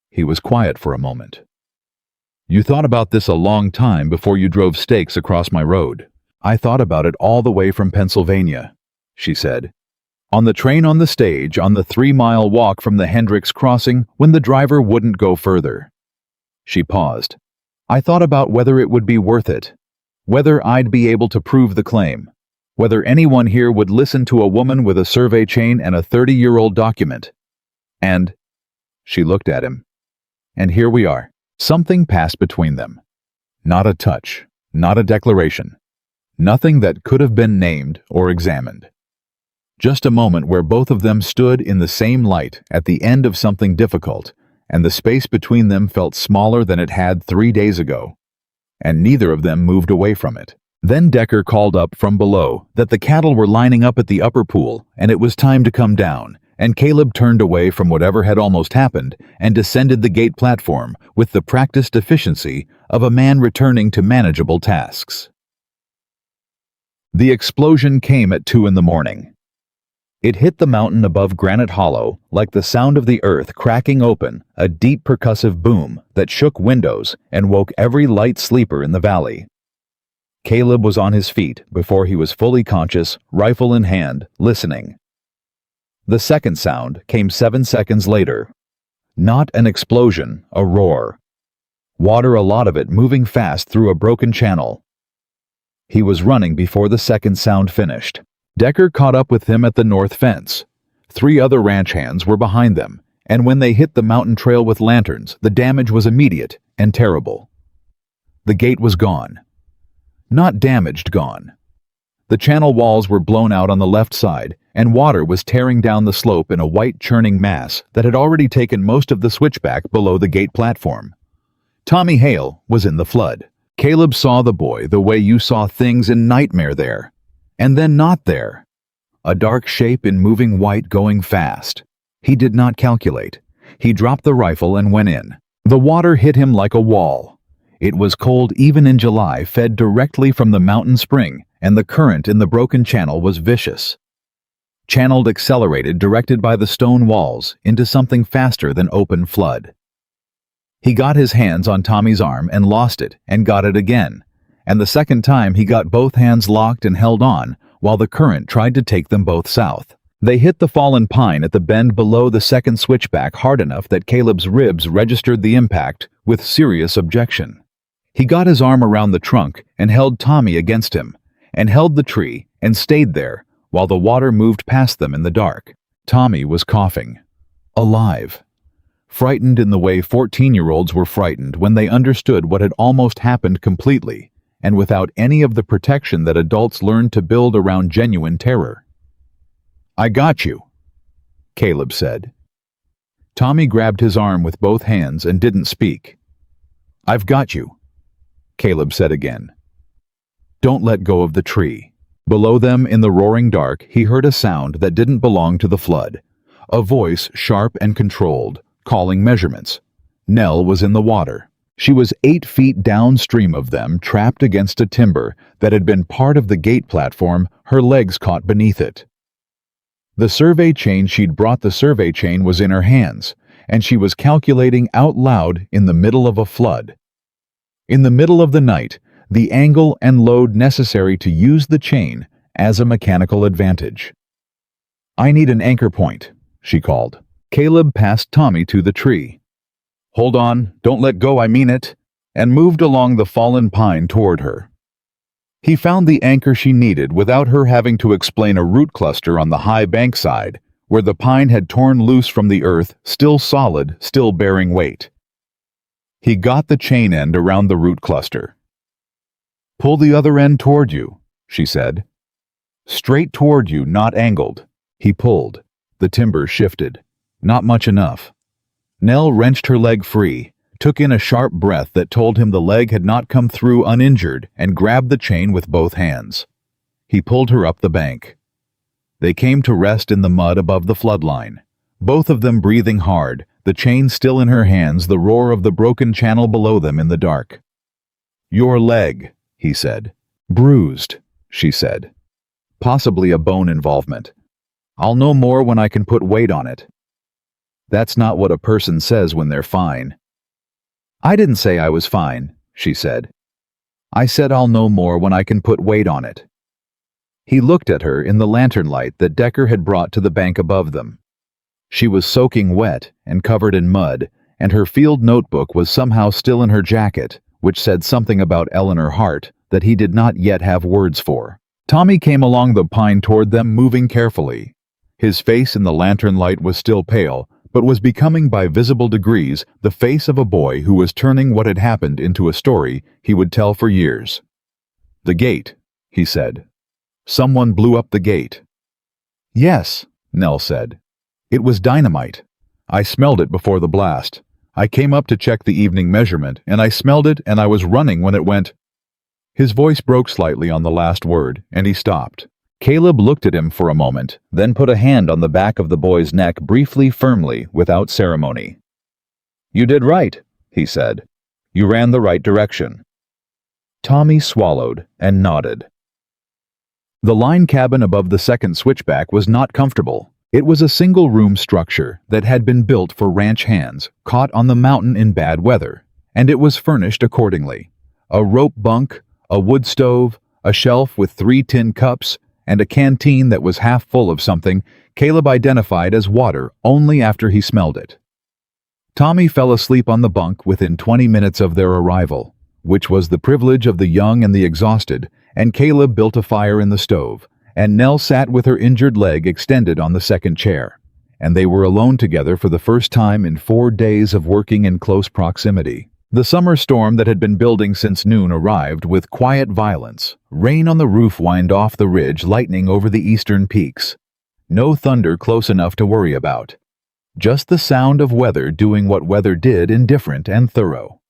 He was quiet for a moment. You thought about this a long time before you drove stakes across my road. I thought about it all the way from Pennsylvania, she said. On the train, on the stage, on the 3-mile walk from the Hendricks crossing when the driver wouldn't go further. She paused. I thought about whether it would be worth it. Whether I'd be able to prove the claim. Whether anyone here would listen to a woman with a survey chain and a 30-year-old document. And she looked at him. And here we are. Something passed between them. Not a touch, not a declaration. Nothing that could have been named or examined. Just a moment where both of them stood in the same light at the end of something difficult, and the space between them felt smaller than it had 3 days ago. And neither of them moved away from it. Then Decker called up from below that the cattle were lining up at the upper pool and it was time to come down, and Caleb turned away from whatever had almost happened and descended the gate platform with the practiced efficiency of a man returning to manageable tasks. The explosion came at 2 in the morning. It hit the mountain above Granite Hollow like the sound of the earth cracking open, a deep percussive boom that shook windows and woke every light sleeper in the valley. Caleb was on his feet before he was fully conscious, rifle in hand, listening. The second sound came 7 seconds later. Not an explosion, a roar. Water, a lot of it moving fast through a broken channel. He was running before the second sound finished. Decker caught up with him at the north fence. 3 other ranch hands were behind them, and when they hit the mountain trail with lanterns, the damage was immediate and terrible. The gate was gone. Not damaged, gone. The channel walls were blown out on the left side, and water was tearing down the slope in a white churning mass that had already taken most of the switchback below the gate platform. Tommy Hale was in the flood. Caleb saw the boy the way you saw things in Nightmare there. And then not there. A dark shape in moving white going fast. He did not calculate. He dropped the rifle and went in. The water hit him like a wall. It was cold even in July, fed directly from the mountain spring, and the current in the broken channel was vicious. Channeled, accelerated, directed by the stone walls into something faster than open flood. He got his hands on Tommy's arm and lost it, and got it again. And the second time he got both hands locked and held on, while the current tried to take them both south. They hit the fallen pine at the bend below the second switchback hard enough that Caleb's ribs registered the impact with serious objection. He got his arm around the trunk and held Tommy against him, and held the tree and stayed there while the water moved past them in the dark. Tommy was coughing. Alive. Frightened in the way 14-year-olds were frightened when they understood what had almost happened completely, and without any of the protection that adults learned to build around genuine terror. "I got you," Caleb said. Tommy grabbed his arm with both hands and didn't speak. "I've got you," Caleb said again. "Don't let go of the tree." Below them in the roaring dark, he heard a sound that didn't belong to the flood. A voice, sharp and controlled, calling measurements. Nell was in the water. She was 8 feet downstream of them, trapped against a timber that had been part of the gate platform, her legs caught beneath it. The survey chain she'd brought the survey chain was in her hands, and she was calculating out loud in the middle of a flood. In the middle of the night, the angle and load necessary to use the chain as a mechanical advantage. "I need an anchor point," she called. Caleb passed Tommy to the tree. "Hold on, don't let go, I mean it," and moved along the fallen pine toward her. He found the anchor she needed without her having to explain a root cluster on the high bank side, where the pine had torn loose from the earth, still solid, still bearing weight. He got the chain end around the root cluster. "Pull the other end toward you," she said. "Straight toward you, not angled." He pulled. The timber shifted. Not much enough. Nell wrenched her leg free, took in a sharp breath that told him the leg had not come through uninjured, and grabbed the chain with both hands. He pulled her up the bank. They came to rest in the mud above the floodline, both of them breathing hard, the chain still in her hands, the roar of the broken channel below them in the dark. "Your leg," he said. "Bruised," she said. "Possibly a bone involvement. I'll know more when I can put weight on it." "That's not what a person says when they're fine." "I didn't say I was fine," she said. "I said I'll know more when I can put weight on it." He looked at her in the lantern light that Decker had brought to the bank above them. She was soaking wet and covered in mud, and her field notebook was somehow still in her jacket, which said something about Eleanor Hart that he did not yet have words for. Tommy came along the pine toward them, moving carefully. His face in the lantern light was still pale, but was becoming by visible degrees the face of a boy who was turning what had happened into a story he would tell for years. "The gate," he said. "Someone blew up the gate." "Yes," Nell said. "It was dynamite. I smelled it before the blast. I came up to check the evening measurement, and I smelled it, and I was running when it went—" His voice broke slightly on the last word, and he stopped. Caleb looked at him for a moment, then put a hand on the back of the boy's neck briefly, firmly, without ceremony. "You did right," he said. "You ran the right direction." Tommy swallowed and nodded. The line cabin above the second switchback was not comfortable. It was a single-room structure that had been built for ranch hands caught on the mountain in bad weather, and it was furnished accordingly. A rope bunk, a wood stove, a shelf with 3 tin cups, and a canteen that was half full of something Caleb identified as water only after he smelled it. Tommy fell asleep on the bunk within 20 minutes of their arrival, which was the privilege of the young and the exhausted, and Caleb built a fire in the stove, and Nell sat with her injured leg extended on the second chair, and they were alone together for the first time in 4 days of working in close proximity. The summer storm that had been building since noon arrived with quiet violence. Rain on the roof whined off the ridge, lightning over the eastern peaks. No thunder close enough to worry about. Just the sound of weather doing what weather did, indifferent and thorough.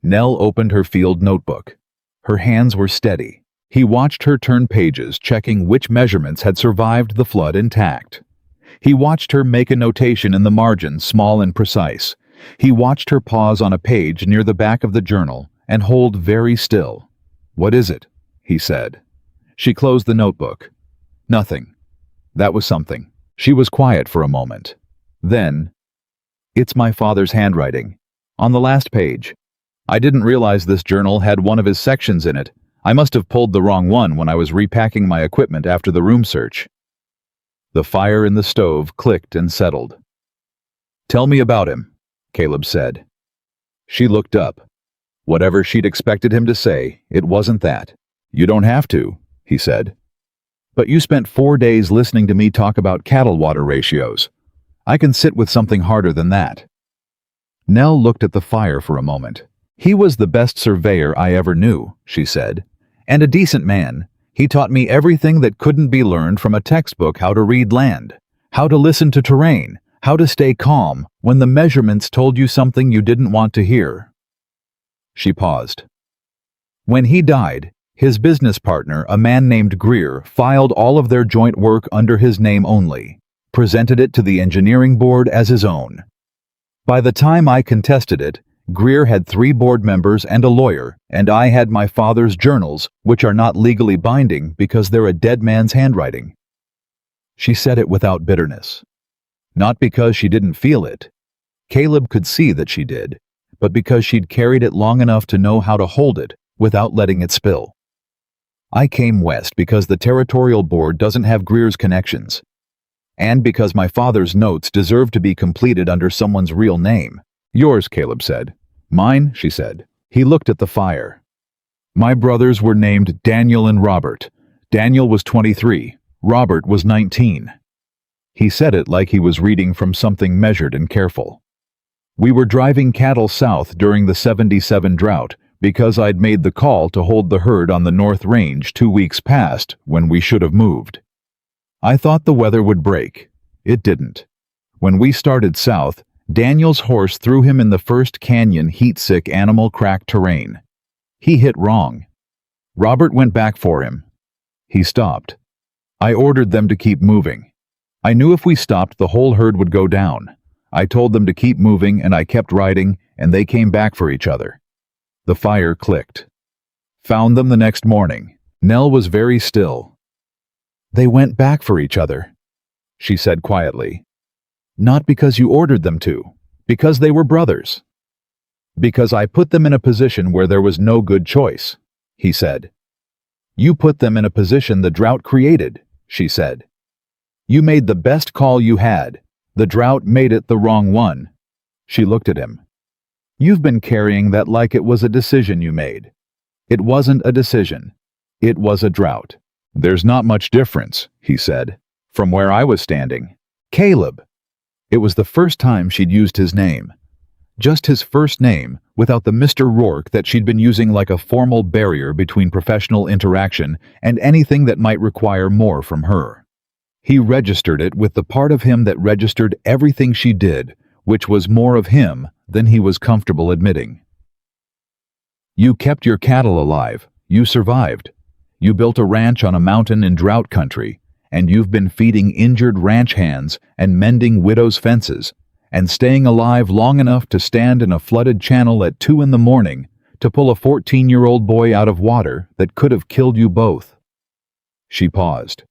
Nell opened her field notebook. Her hands were steady. He watched her turn pages, checking which measurements had survived the flood intact. He watched her make a notation in the margin, small and precise. He watched her pause on a page near the back of the journal and hold very still. "What is it?" he said. She closed the notebook. "Nothing." That was something. She was quiet for a moment. Then, "It's my father's handwriting. On the last page. I didn't realize this journal had one of his sections in it. I must have pulled the wrong one when I was repacking my equipment after the room search." The fire in the stove clicked and settled. "Tell me about him," Caleb said. She looked up. Whatever she'd expected him to say, it wasn't that. "You don't have to," he said. "But you spent 4 days listening to me talk about cattle water ratios. I can sit with something harder than that." Nell looked at the fire for a moment. "He was the best surveyor I ever knew," she said, "and a decent man. He taught me everything that couldn't be learned from a textbook: how to read land, how to listen to terrain, how to stay calm when the measurements told you something you didn't want to hear." She paused. "When he died, his business partner, a man named Greer, filed all of their joint work under his name only, presented it to the engineering board as his own. By the time I contested it, Greer had 3 board members and a lawyer, and I had my father's journals, which are not legally binding because they're a dead man's handwriting." She said it without bitterness. Not because she didn't feel it. Caleb could see that she did, but because she'd carried it long enough to know how to hold it without letting it spill. "I came west because the territorial board doesn't have Greer's connections, and because my father's notes deserve to be completed under someone's real name." "Yours," Caleb said. "Mine," she said. He looked at the fire. "My brothers were named Daniel and Robert. Daniel was 23. Robert was 19. He said it like he was reading from something measured and careful. "We were driving cattle south during the 77 drought because I'd made the call to hold the herd on the North Range 2 weeks past when we should have moved. I thought the weather would break. It didn't. When we started south, Daniel's horse threw him in the first canyon heat-sick animal crack terrain. He hit wrong. Robert went back for him. He stopped. I ordered them to keep moving. I knew if we stopped, the whole herd would go down. I told them to keep moving, and I kept riding, and they came back for each other." The fire clicked. "Found them the next morning." Nell was very still. "They went back for each other," she said quietly. "Not because you ordered them to, because they were brothers." "Because I put them in a position where there was no good choice," he said. "You put them in a position the drought created," she said. "You made the best call you had. The drought made it the wrong one." She looked at him. "You've been carrying that like it was a decision you made. It wasn't a decision. It was a drought." "There's not much difference," he said, "from where I was standing." "Caleb!" It was the first time she'd used his name. Just his first name, without the Mr. Rourke that she'd been using like a formal barrier between professional interaction and anything that might require more from her. He registered it with the part of him that registered everything she did, which was more of him than he was comfortable admitting. You kept your cattle alive. You survived. You built a ranch on a mountain in drought country, and you've been feeding injured ranch hands and mending widows' fences, and staying alive long enough to stand in a flooded channel at 2 a.m. to pull a 14-year-old boy out of water that could have killed you both. She paused.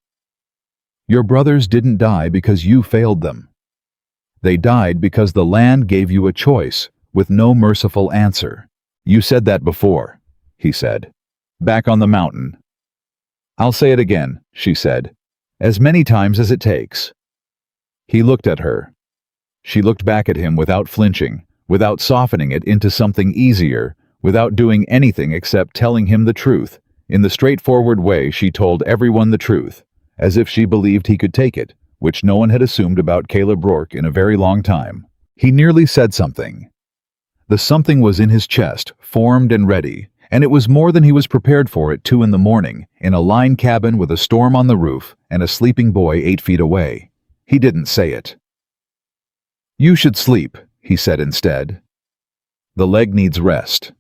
Your brothers didn't die because you failed them. They died because the land gave you a choice, with no merciful answer. You said that before, he said. Back on the mountain. I'll say it again, she said. As many times as it takes. He looked at her. She looked back at him without flinching, without softening it into something easier, without doing anything except telling him the truth, in the straightforward way she told everyone the truth, as if she believed he could take it, which no one had assumed about Caleb Rourke in a very long time. He nearly said something. The something was in his chest, formed and ready, and it was more than he was prepared for at 2 a.m, in a line cabin with a storm on the roof and a sleeping boy 8 feet away. He didn't say it. You should sleep, he said instead. The leg needs rest.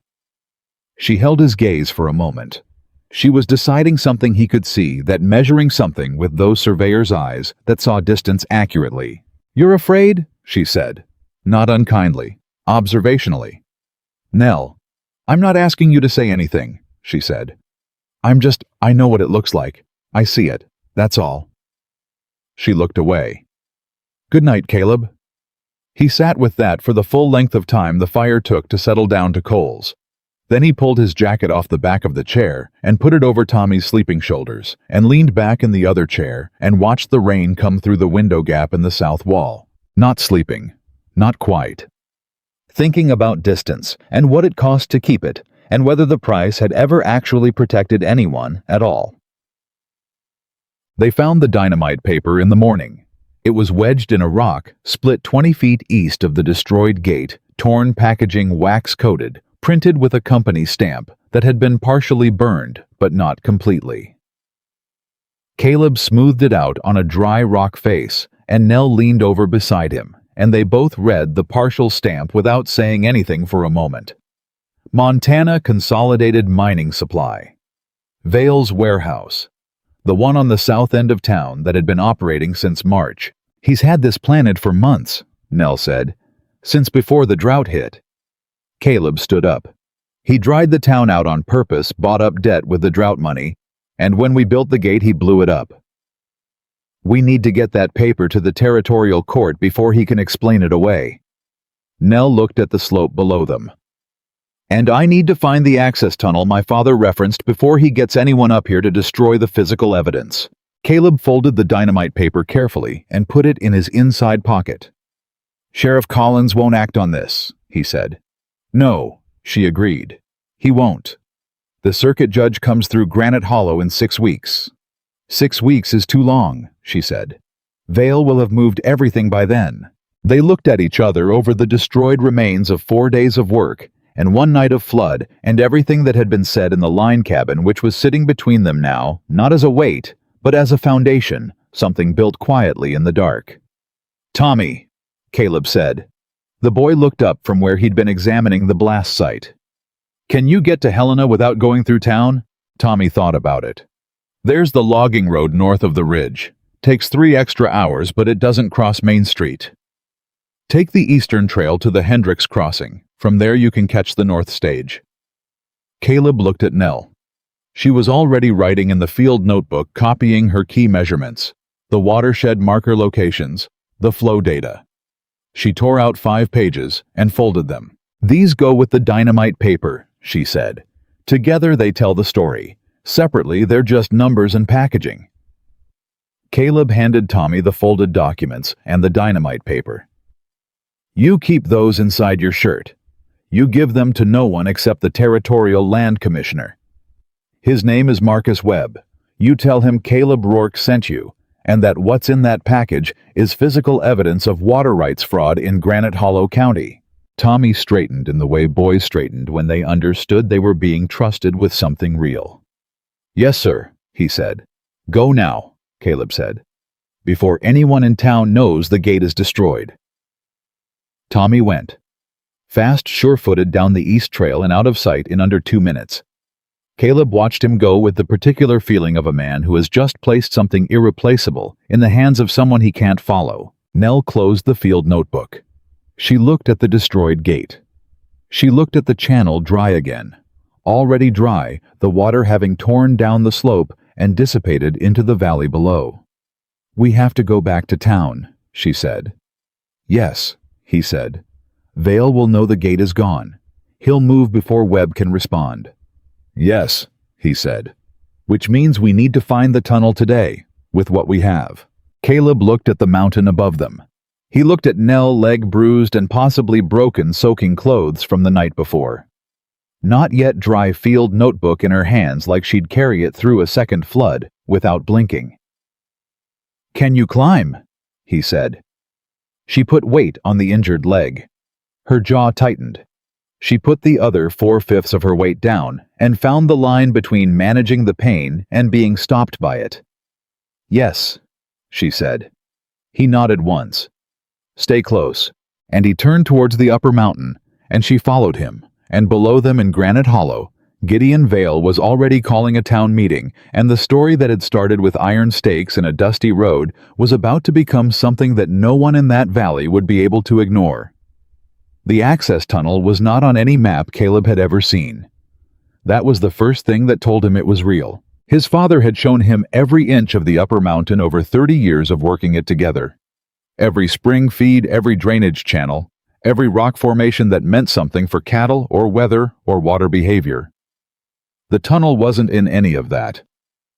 She held his gaze for a moment. She was deciding something he could see, that measuring something with those surveyor's eyes that saw distance accurately. You're afraid? She said. Not unkindly, observationally. Nell, I'm not asking you to say anything, she said. I know what it looks like. I see it. That's all. She looked away. Good night, Caleb. He sat with that for the full length of time the fire took to settle down to coals. Then he pulled his jacket off the back of the chair and put it over Tommy's sleeping shoulders and leaned back in the other chair and watched the rain come through the window gap in the south wall. Not sleeping. Not quite. Thinking about distance and what it cost to keep it, and whether the price had ever actually protected anyone at all. They found the dynamite paper in the morning. It was wedged in a rock, split 20 feet east of the destroyed gate, torn packaging wax-coated, printed with a company stamp that had been partially burned, but not completely. Caleb smoothed it out on a dry rock face, and Nell leaned over beside him, and they both read the partial stamp without saying anything for a moment. Montana Consolidated Mining Supply. Vale's Warehouse. The one on the south end of town that had been operating since March. He's had this planted for months, Nell said. Since before the drought hit. Caleb stood up. He dried the town out on purpose, bought up debt with the drought money, and when we built the gate he blew it up. We need to get that paper to the territorial court before he can explain it away. Nell looked at the slope below them. And I need to find the access tunnel my father referenced before he gets anyone up here to destroy the physical evidence. Caleb folded the dynamite paper carefully and put it in his inside pocket. Sheriff Collins won't act on this, he said. No, she agreed. He won't. The circuit judge comes through Granite Hollow in 6 weeks. 6 weeks is too long, she said. Vale will have moved everything by then. They looked at each other over the destroyed remains of 4 days of work and 1 night of flood and everything that had been said in the line cabin, which was sitting between them now, not as a weight, but as a foundation, something built quietly in the dark. Tommy, Caleb said. The boy looked up from where he'd been examining the blast site. Can you get to Helena without going through town? Tommy thought about it. There's the logging road north of the ridge. Takes 3 extra hours, but it doesn't cross Main Street. Take the eastern trail to the Hendricks crossing. From there you can catch the north stage. Caleb looked at Nell. She was already writing in the field notebook, copying her key measurements, the watershed marker locations, the flow data. She tore out 5 pages and folded them. These go with the dynamite paper, she said. Together they tell the story. Separately, they're just numbers and packaging. Caleb handed Tommy the folded documents and the dynamite paper. You keep those inside your shirt. You give them to no one except the Territorial Land Commissioner. His name is Marcus Webb. You tell him Caleb Rourke sent you, and that what's in that package is physical evidence of water rights fraud in Granite Hollow County. Tommy straightened in the way boys straightened when they understood they were being trusted with something real. "Yes, sir," he said. "Go now," Caleb said, "before anyone in town knows the gate is destroyed." Tommy went, fast, sure-footed down the east trail and out of sight in under 2 minutes. Caleb watched him go with the particular feeling of a man who has just placed something irreplaceable in the hands of someone he can't follow. Nell closed the field notebook. She looked at the destroyed gate. She looked at the channel dry again. Already dry, the water having torn down the slope and dissipated into the valley below. "We have to go back to town," she said. "Yes," he said. "Vale will know the gate is gone. He'll move before Webb can respond." "Yes," he said. "Which means we need to find the tunnel today, with what we have." Caleb looked at the mountain above them. He looked at Nell, leg bruised and possibly broken, soaking clothes from the night before. Not yet dry field notebook in her hands like she'd carry it through a second flood without blinking. "Can you climb?" he said. She put weight on the injured leg. Her jaw tightened. She put the other 4/5 of her weight down and found the line between managing the pain and being stopped by it. "Yes," she said. He nodded once. "Stay close." And he turned towards the upper mountain, and she followed him, and below them in Granite Hollow, Gideon Vale was already calling a town meeting, and the story that had started with iron stakes and a dusty road was about to become something that no one in that valley would be able to ignore. The access tunnel was not on any map Caleb had ever seen. That was the first thing that told him it was real. His father had shown him every inch of the upper mountain over 30 years of working it together. Every spring feed, every drainage channel, every rock formation that meant something for cattle or weather or water behavior. The tunnel wasn't in any of that,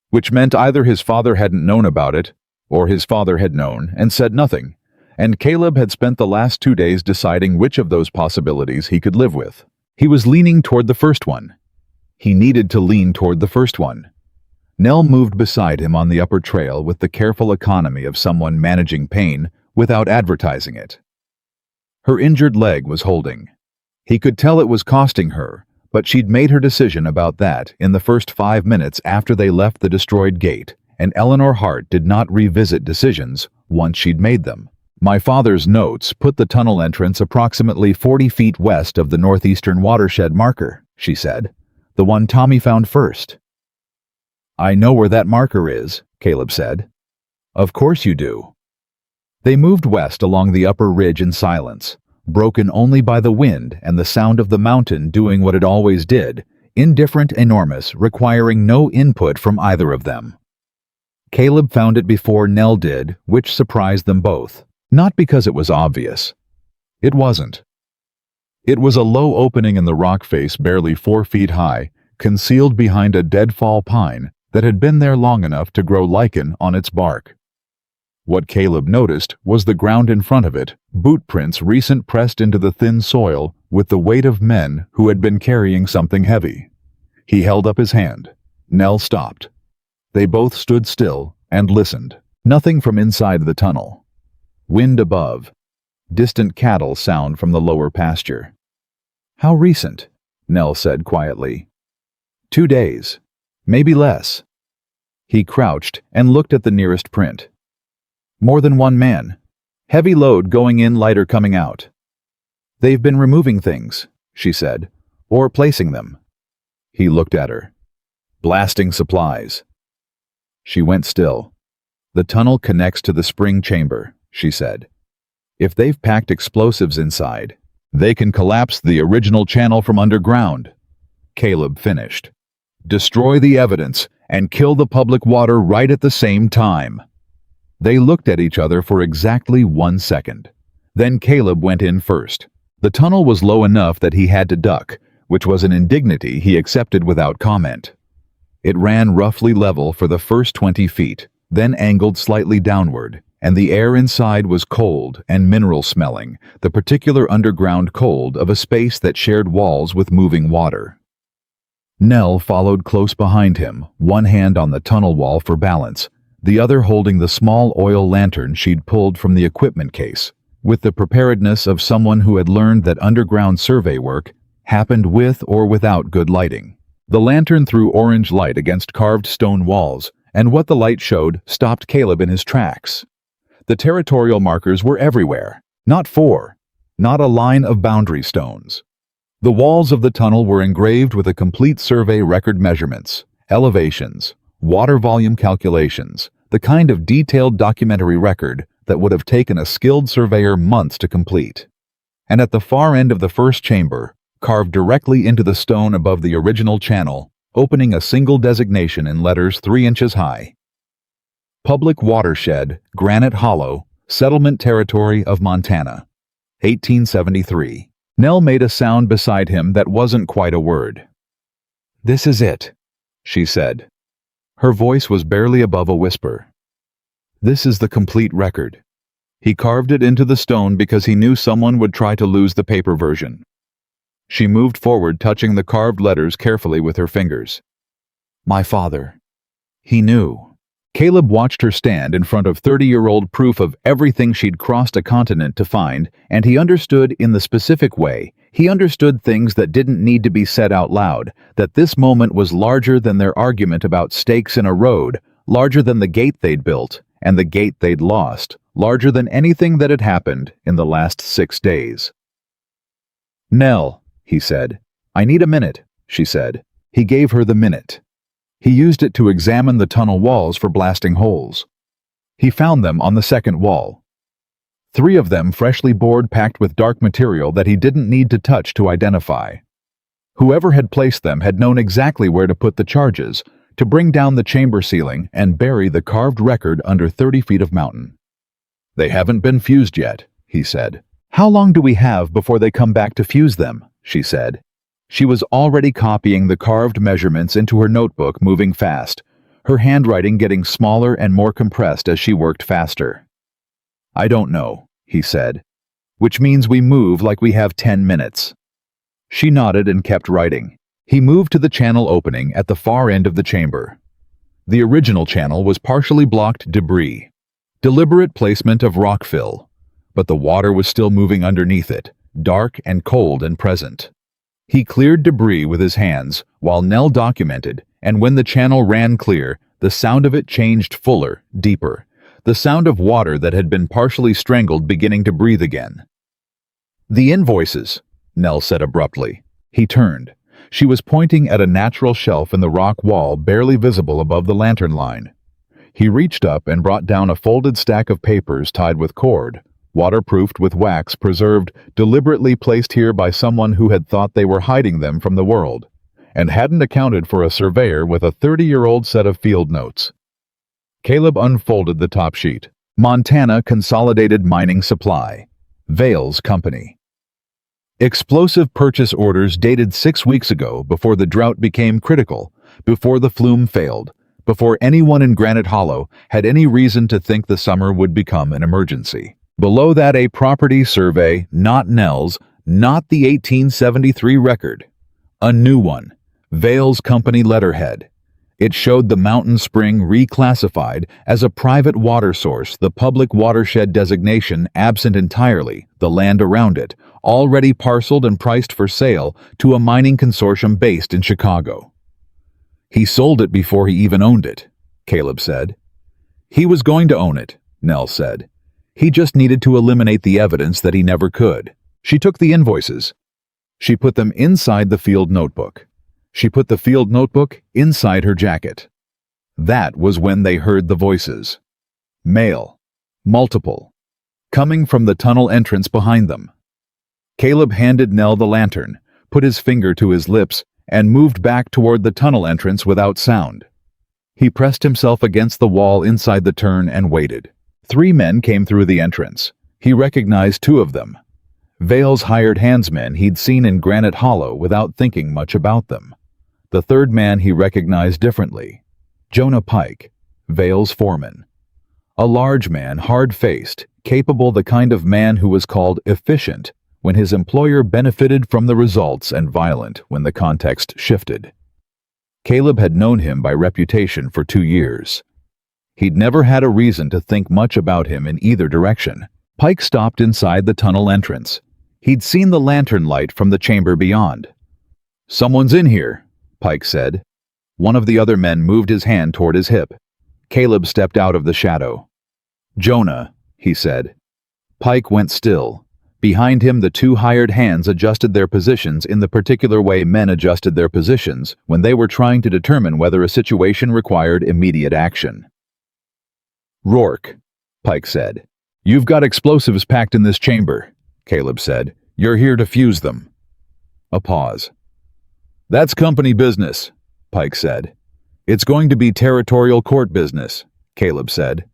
which meant either his father hadn't known about it, or his father had known and said nothing, and Caleb had spent the last 2 days deciding which of those possibilities he could live with. He was leaning toward the first one. He needed to lean toward the first one. Nell moved beside him on the upper trail with the careful economy of someone managing pain without advertising it. Her injured leg was holding. He could tell it was costing her, but she'd made her decision about that in the first 5 minutes after they left the destroyed gate, and Eleanor Hart did not revisit decisions once she'd made them. "My father's notes put the tunnel entrance approximately 40 feet west of the northeastern watershed marker," she said, "the one Tommy found first." "I know where that marker is," Caleb said. "Of course you do." They moved west along the upper ridge in silence, broken only by the wind and the sound of the mountain doing what it always did, indifferent, enormous, requiring no input from either of them. Caleb found it before Nell did, which surprised them both. Not because it was obvious. It wasn't. It was a low opening in the rock face barely 4 feet high, concealed behind a deadfall pine that had been there long enough to grow lichen on its bark. What Caleb noticed was the ground in front of it, boot prints recent pressed into the thin soil with the weight of men who had been carrying something heavy. He held up his hand. Nell stopped. They both stood still and listened. Nothing from inside the tunnel. Wind above. Distant cattle sound from the lower pasture. "How recent?" Nell said quietly. 2 days. Maybe less." He crouched and looked at the nearest print. "More than one man. Heavy load going in, lighter coming out." "They've been removing things," she said, "or placing them." He looked at her. "Blasting supplies." She went still. "The tunnel connects to the spring chamber," she said. "If they've packed explosives inside, they can collapse the original channel from underground." Caleb finished. "Destroy the evidence and kill the public water right at the same time." They looked at each other for exactly 1 second. Then Caleb went in first. The tunnel was low enough that he had to duck, which was an indignity he accepted without comment. It ran roughly level for the first 20 feet, then angled slightly downward, and the air inside was cold and mineral-smelling, the particular underground cold of a space that shared walls with moving water. Nell followed close behind him, one hand on the tunnel wall for balance, the other holding the small oil lantern she'd pulled from the equipment case, with the preparedness of someone who had learned that underground survey work happened with or without good lighting. The lantern threw orange light against carved stone walls, and what the light showed stopped Caleb in his tracks. The territorial markers were everywhere. Not four, not a line of boundary stones. The walls of the tunnel were engraved with a complete survey record measurements, elevations, water volume calculations, the kind of detailed documentary record that would have taken a skilled surveyor months to complete. And at the far end of the first chamber, carved directly into the stone above the original channel, opening a single designation in letters 3 inches high. Public Watershed, Granite Hollow, Settlement Territory of Montana, 1873. Nell made a sound beside him that wasn't quite a word. "This is it," she said. Her voice was barely above a whisper. "This is the complete record." He carved it into the stone because he knew someone would try to lose the paper version. She moved forward, touching the carved letters carefully with her fingers. "My father." He knew. Caleb watched her stand in front of 30-year-old proof of everything she'd crossed a continent to find, and he understood in the specific way. He understood things that didn't need to be said out loud, that this moment was larger than their argument about stakes in a road, larger than the gate they'd built, and the gate they'd lost, larger than anything that had happened in the last 6 days. "Nell," he said. "I need a minute," she said. He gave her the minute. He used it to examine the tunnel walls for blasting holes. He found them on the second wall. 3 of them freshly bored, packed with dark material that he didn't need to touch to identify. Whoever had placed them had known exactly where to put the charges, to bring down the chamber ceiling and bury the carved record under 30 feet of mountain. "They haven't been fused yet," he said. "How long do we have before they come back to fuse them?" she said. She was already copying the carved measurements into her notebook, moving fast, her handwriting getting smaller and more compressed as she worked faster. "I don't know," he said, "which means we move like we have 10 minutes. She nodded and kept writing. He moved to the channel opening at the far end of the chamber. The original channel was partially blocked debris. Deliberate placement of rock fill, but the water was still moving underneath it, dark and cold and present. He cleared debris with his hands while Nell documented, and when the channel ran clear, the sound of it changed fuller, deeper, the sound of water that had been partially strangled beginning to breathe again. "The invoices," Nell said abruptly. He turned. She was pointing at a natural shelf in the rock wall barely visible above the lantern line. He reached up and brought down a folded stack of papers tied with cord, waterproofed with wax preserved, deliberately placed here by someone who had thought they were hiding them from the world, and hadn't accounted for a surveyor with a 30-year-old set of field notes. Caleb unfolded the top sheet. Montana Consolidated Mining Supply, Vales Company. Explosive purchase orders dated 6 weeks ago, before the drought became critical, before the flume failed, before anyone in Granite Hollow had any reason to think the summer would become an emergency. Below that, a property survey, not Nell's, not the 1873 record. A new one, Vales Company letterhead. It showed the mountain spring reclassified as a private water source, the public watershed designation absent entirely, the land around it, already parceled and priced for sale to a mining consortium based in Chicago. "He sold it before he even owned it," Caleb said. "He was going to own it," Nell said. "He just needed to eliminate the evidence that he never could." She took the invoices. She put them inside the field notebook. She put the field notebook inside her jacket. That was when they heard the voices. Male. Multiple. Coming from the tunnel entrance behind them. Caleb handed Nell the lantern, put his finger to his lips, and moved back toward the tunnel entrance without sound. He pressed himself against the wall inside the turn and waited. 3 men came through the entrance. He recognized 2 of them. Vales hired handsmen he'd seen in Granite Hollow without thinking much about them. The 3rd man he recognized differently. Jonah Pike, Vales' foreman. A large man, hard-faced, capable, the kind of man who was called efficient when his employer benefited from the results, and violent when the context shifted. Caleb had known him by reputation for 2 years. He'd never had a reason to think much about him in either direction. Pike stopped inside the tunnel entrance. He'd seen the lantern light from the chamber beyond. "Someone's in here," Pike said. One of the other men moved his hand toward his hip. Caleb stepped out of the shadow. "Jonah," he said. Pike went still. Behind him, the two hired hands adjusted their positions in the particular way men adjusted their positions when they were trying to determine whether a situation required immediate action. "Rourke," Pike said. "You've got explosives packed in this chamber," Caleb said. "You're here to fuse them." A pause. "That's company business," Pike said. "It's going to be territorial court business," Caleb said.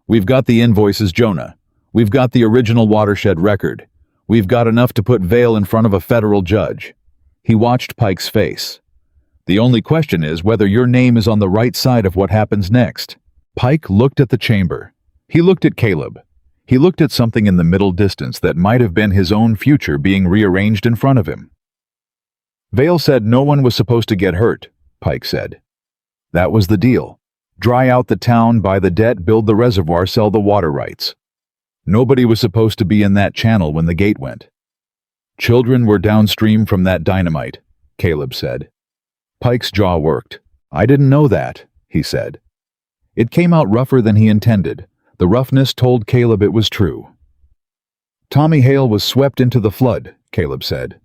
"We've got the invoices, Jonah. We've got the original watershed record. We've got enough to put Vale in front of a federal judge." He watched Pike's face. "The only question is whether your name is on the right side of what happens next." Pike looked at the chamber. He looked at Caleb. He looked at something in the middle distance that might have been his own future being rearranged in front of him. "Vale said no one was supposed to get hurt," Pike said. "That was the deal. Dry out the town, buy the debt, build the reservoir, sell the water rights. Nobody was supposed to be in that channel when the gate went. Children were downstream from that dynamite," Caleb said. Pike's jaw worked. "I didn't know that," he said. It came out rougher than he intended. The roughness told Caleb it was true. "Tommy Hale was swept into the flood," Caleb said.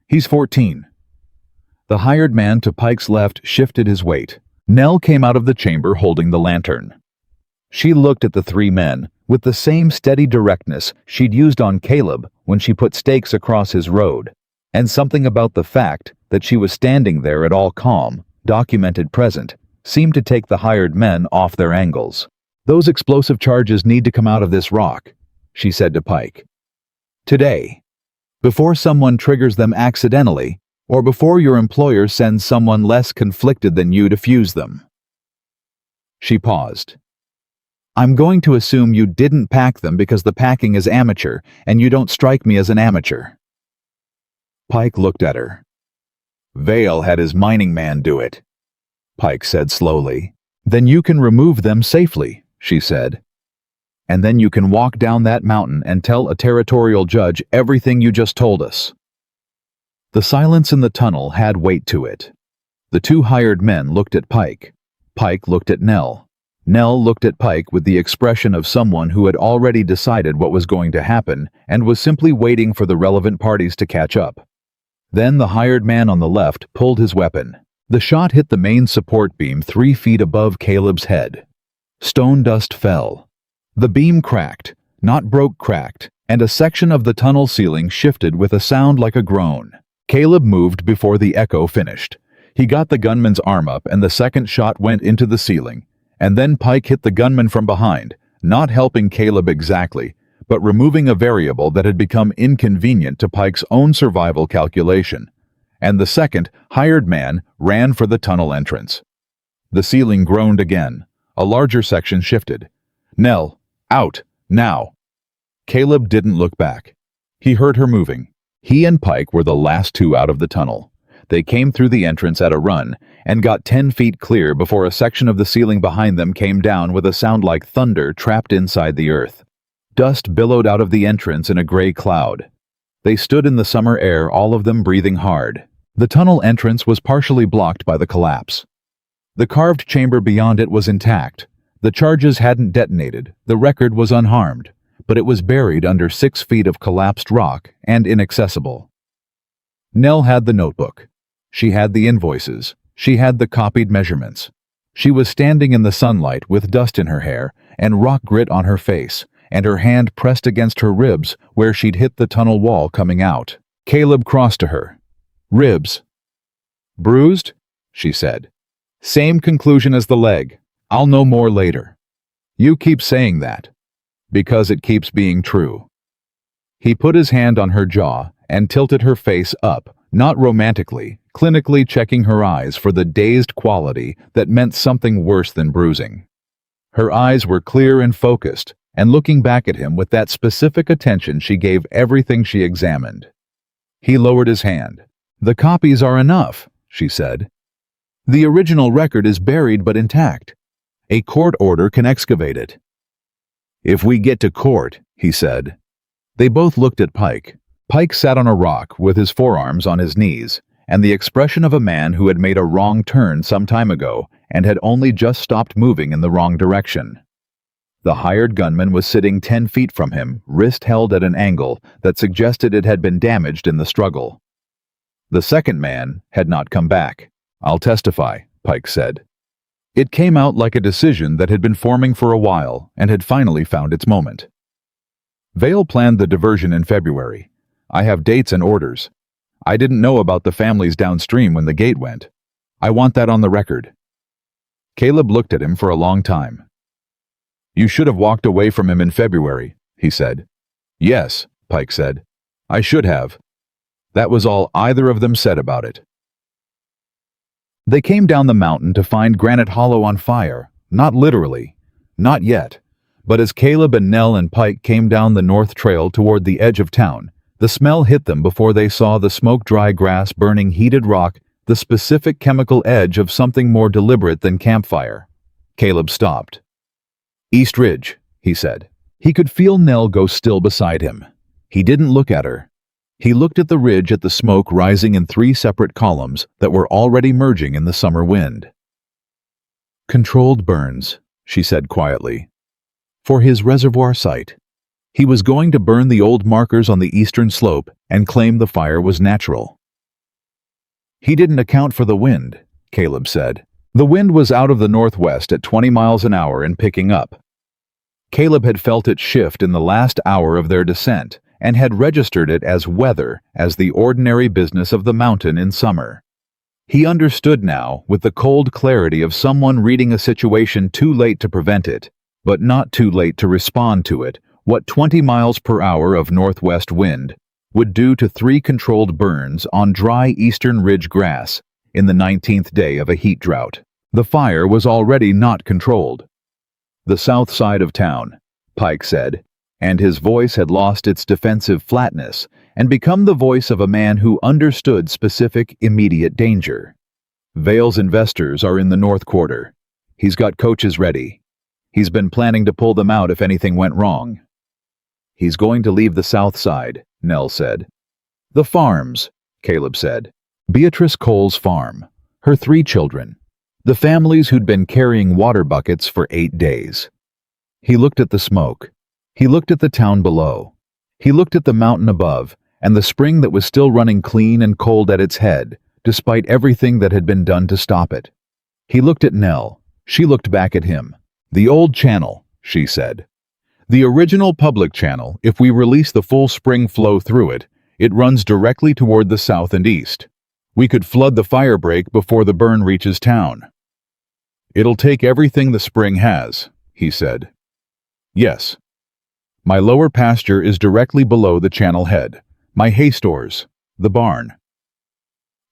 "He's 14. The hired man to Pike's left shifted his weight. Nell came out of the chamber holding the lantern. She looked at the three men with the same steady directness she'd used on Caleb when she put stakes across his road, and something about the fact that she was standing there at all calm, documented present, seemed to take the hired men off their angles. "Those explosive charges need to come out of this rock," she said to Pike. "Today. Before someone triggers them accidentally, or before your employer sends someone less conflicted than you to fuse them." She paused. "I'm going to assume you didn't pack them because the packing is amateur, and you don't strike me as an amateur." Pike looked at her. "Vale had his mining man do it," Pike said slowly. "Then you can remove them safely," she said. "And then you can walk down that mountain and tell a territorial judge everything you just told us." The silence in the tunnel had weight to it. The two hired men looked at Pike. Pike looked at Nell. Nell looked at Pike with the expression of someone who had already decided what was going to happen and was simply waiting for the relevant parties to catch up. Then the hired man on the left pulled his weapon. The shot hit the main support beam 3 feet above Caleb's head. Stone dust fell. The beam cracked, not broke, cracked, and a section of the tunnel ceiling shifted with a sound like a groan. Caleb moved before the echo finished. He got the gunman's arm up and the second shot went into the ceiling. And then Pike hit the gunman from behind, not helping Caleb exactly, but removing a variable that had become inconvenient to Pike's own survival calculation. And the second, hired man, ran for the tunnel entrance. The ceiling groaned again. A larger section shifted. "Nell, out, now!" Caleb didn't look back. He heard her moving. He and Pike were the last two out of the tunnel. They came through the entrance at a run and got 10 feet clear before a section of the ceiling behind them came down with a sound like thunder trapped inside the earth. Dust billowed out of the entrance in a gray cloud. They stood in the summer air, all of them breathing hard. The tunnel entrance was partially blocked by the collapse. The carved chamber beyond it was intact. The charges hadn't detonated, the record was unharmed, but it was buried under 6 feet of collapsed rock and inaccessible. Nell had the notebook. She had the invoices. She had the copied measurements. She was standing in the sunlight with dust in her hair and rock grit on her face, and her hand pressed against her ribs where she'd hit the tunnel wall coming out. Caleb crossed to her. "Ribs." "Bruised?" she said. "Same conclusion as the leg. I'll know more later." "You keep saying that." "Because it keeps being true." He put his hand on her jaw and tilted her face up, not romantically, clinically checking her eyes for the dazed quality that meant something worse than bruising. Her eyes were clear and focused, and looking back at him with that specific attention she gave everything she examined. He lowered his hand. "The copies are enough," she said. "The original record is buried but intact. A court order can excavate it. If we get to court, he said. They both looked at Pike. Pike sat on a rock with his forearms on his knees, and the expression of a man who had made a wrong turn some time ago and had only just stopped moving in the wrong direction. The hired gunman was sitting 10 feet from him, wrist held at an angle that suggested it had been damaged in the struggle. The second man had not come back. "I'll testify," Pike said. It came out like a decision that had been forming for a while and had finally found its moment. "Vale planned the diversion in February. I have dates and orders. I didn't know about the families downstream when the gate went. I want that on the record." Caleb looked at him for a long time. "You should have walked away from him in February," he said. "Yes," Pike said. "I should have." That was all either of them said about it. They came down the mountain to find Granite Hollow on fire, not literally, not yet, but as Caleb and Nell and Pike came down the north trail toward the edge of town, the smell hit them before they saw the smoke-dry grass burning heated rock, the specific chemical edge of something more deliberate than campfire. Caleb stopped. "East Ridge," he said. He could feel Nell go still beside him. He didn't look at her. He looked at the ridge, at the smoke rising in 3 separate columns that were already merging in the summer wind. "Controlled burns," she said quietly. "For his reservoir site. He was going to burn the old markers on the eastern slope and claim the fire was natural." "He didn't account for the wind," Caleb said. The wind was out of the northwest at 20 miles an hour and picking up. Caleb had felt it shift in the last hour of their descent and had registered it as weather, as the ordinary business of the mountain in summer. He understood now, with the cold clarity of someone reading a situation too late to prevent it, but not too late to respond to it, what 20 miles per hour of northwest wind would do to 3 controlled burns on dry eastern ridge grass in the 19th day of a heat drought. The fire was already not controlled. "The south side of town," Pike said, and his voice had lost its defensive flatness and become the voice of a man who understood specific, immediate danger. "Vale's investors are in the north quarter. He's got coaches ready. He's been planning to pull them out if anything went wrong." "He's going to leave the south side," Nell said. "The farms," Caleb said. Beatrice Cole's farm, her 3 children, the families who'd been carrying water buckets for 8 days. He looked at the smoke. He looked at the town below. He looked at the mountain above and the spring that was still running clean and cold at its head, despite everything that had been done to stop it. He looked at Nell. She looked back at him. "The old channel," she said. "The original public channel, if we release the full spring flow through it, it runs directly toward the south and east. We could flood the fire break before the burn reaches town." "It'll take everything the spring has," he said. "Yes. My lower pasture is directly below the channel head. My hay stores, the barn."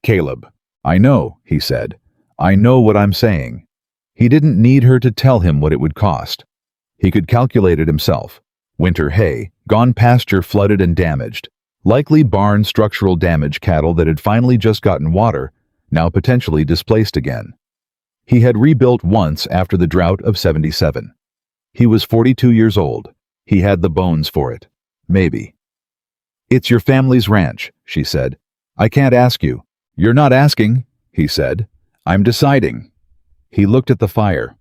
"Caleb, I know," he said. "I know what I'm saying." He didn't need her to tell him what it would cost. He could calculate it himself. Winter hay, gone pasture flooded and damaged. Likely barn structural damage, cattle that had finally just gotten water, now potentially displaced again. He had rebuilt once after the drought of 77. He was 42 years old. He had the bones for it. Maybe. "It's your family's ranch," she said. "I can't ask you." "You're not asking," he said. "I'm deciding." He looked at the fire.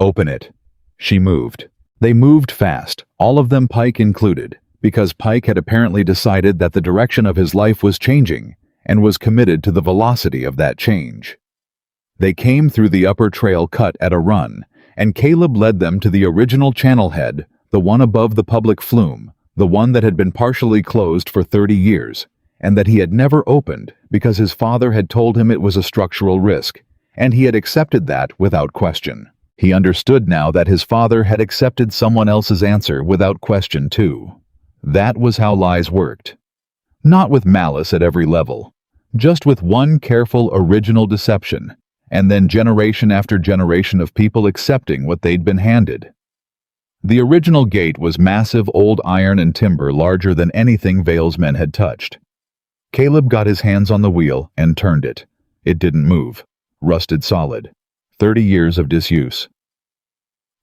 "Open it." She moved. They moved fast, all of them, Pike included, because Pike had apparently decided that the direction of his life was changing and was committed to the velocity of that change. They came through the upper trail cut at a run, and Caleb led them to the original channel head, the one above the public flume, the one that had been partially closed for 30 years, and that he had never opened because his father had told him it was a structural risk, and he had accepted that without question. He understood now that his father had accepted someone else's answer without question too. That was how lies worked. Not with malice at every level, just with one careful original deception, and then generation after generation of people accepting what they'd been handed. The original gate was massive old iron and timber larger than anything Vale's men had touched. Caleb got his hands on the wheel and turned it. It didn't move. Rusted solid. 30 years of disuse.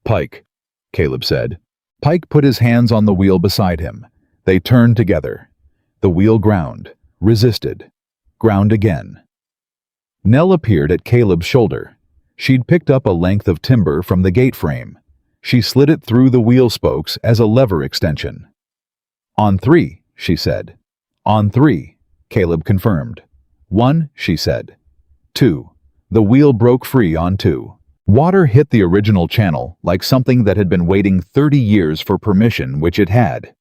"Pike," Caleb said. Pike put his hands on the wheel beside him. They turned together. The wheel ground, resisted, ground again. Nell appeared at Caleb's shoulder. She'd picked up a length of timber from the gate frame. She slid it through the wheel spokes as a lever extension. "On 3, she said. "On 3, Caleb confirmed. "1, she said. 2. The wheel broke free on 2. Water hit the original channel like something that had been waiting 30 years for permission, which it had.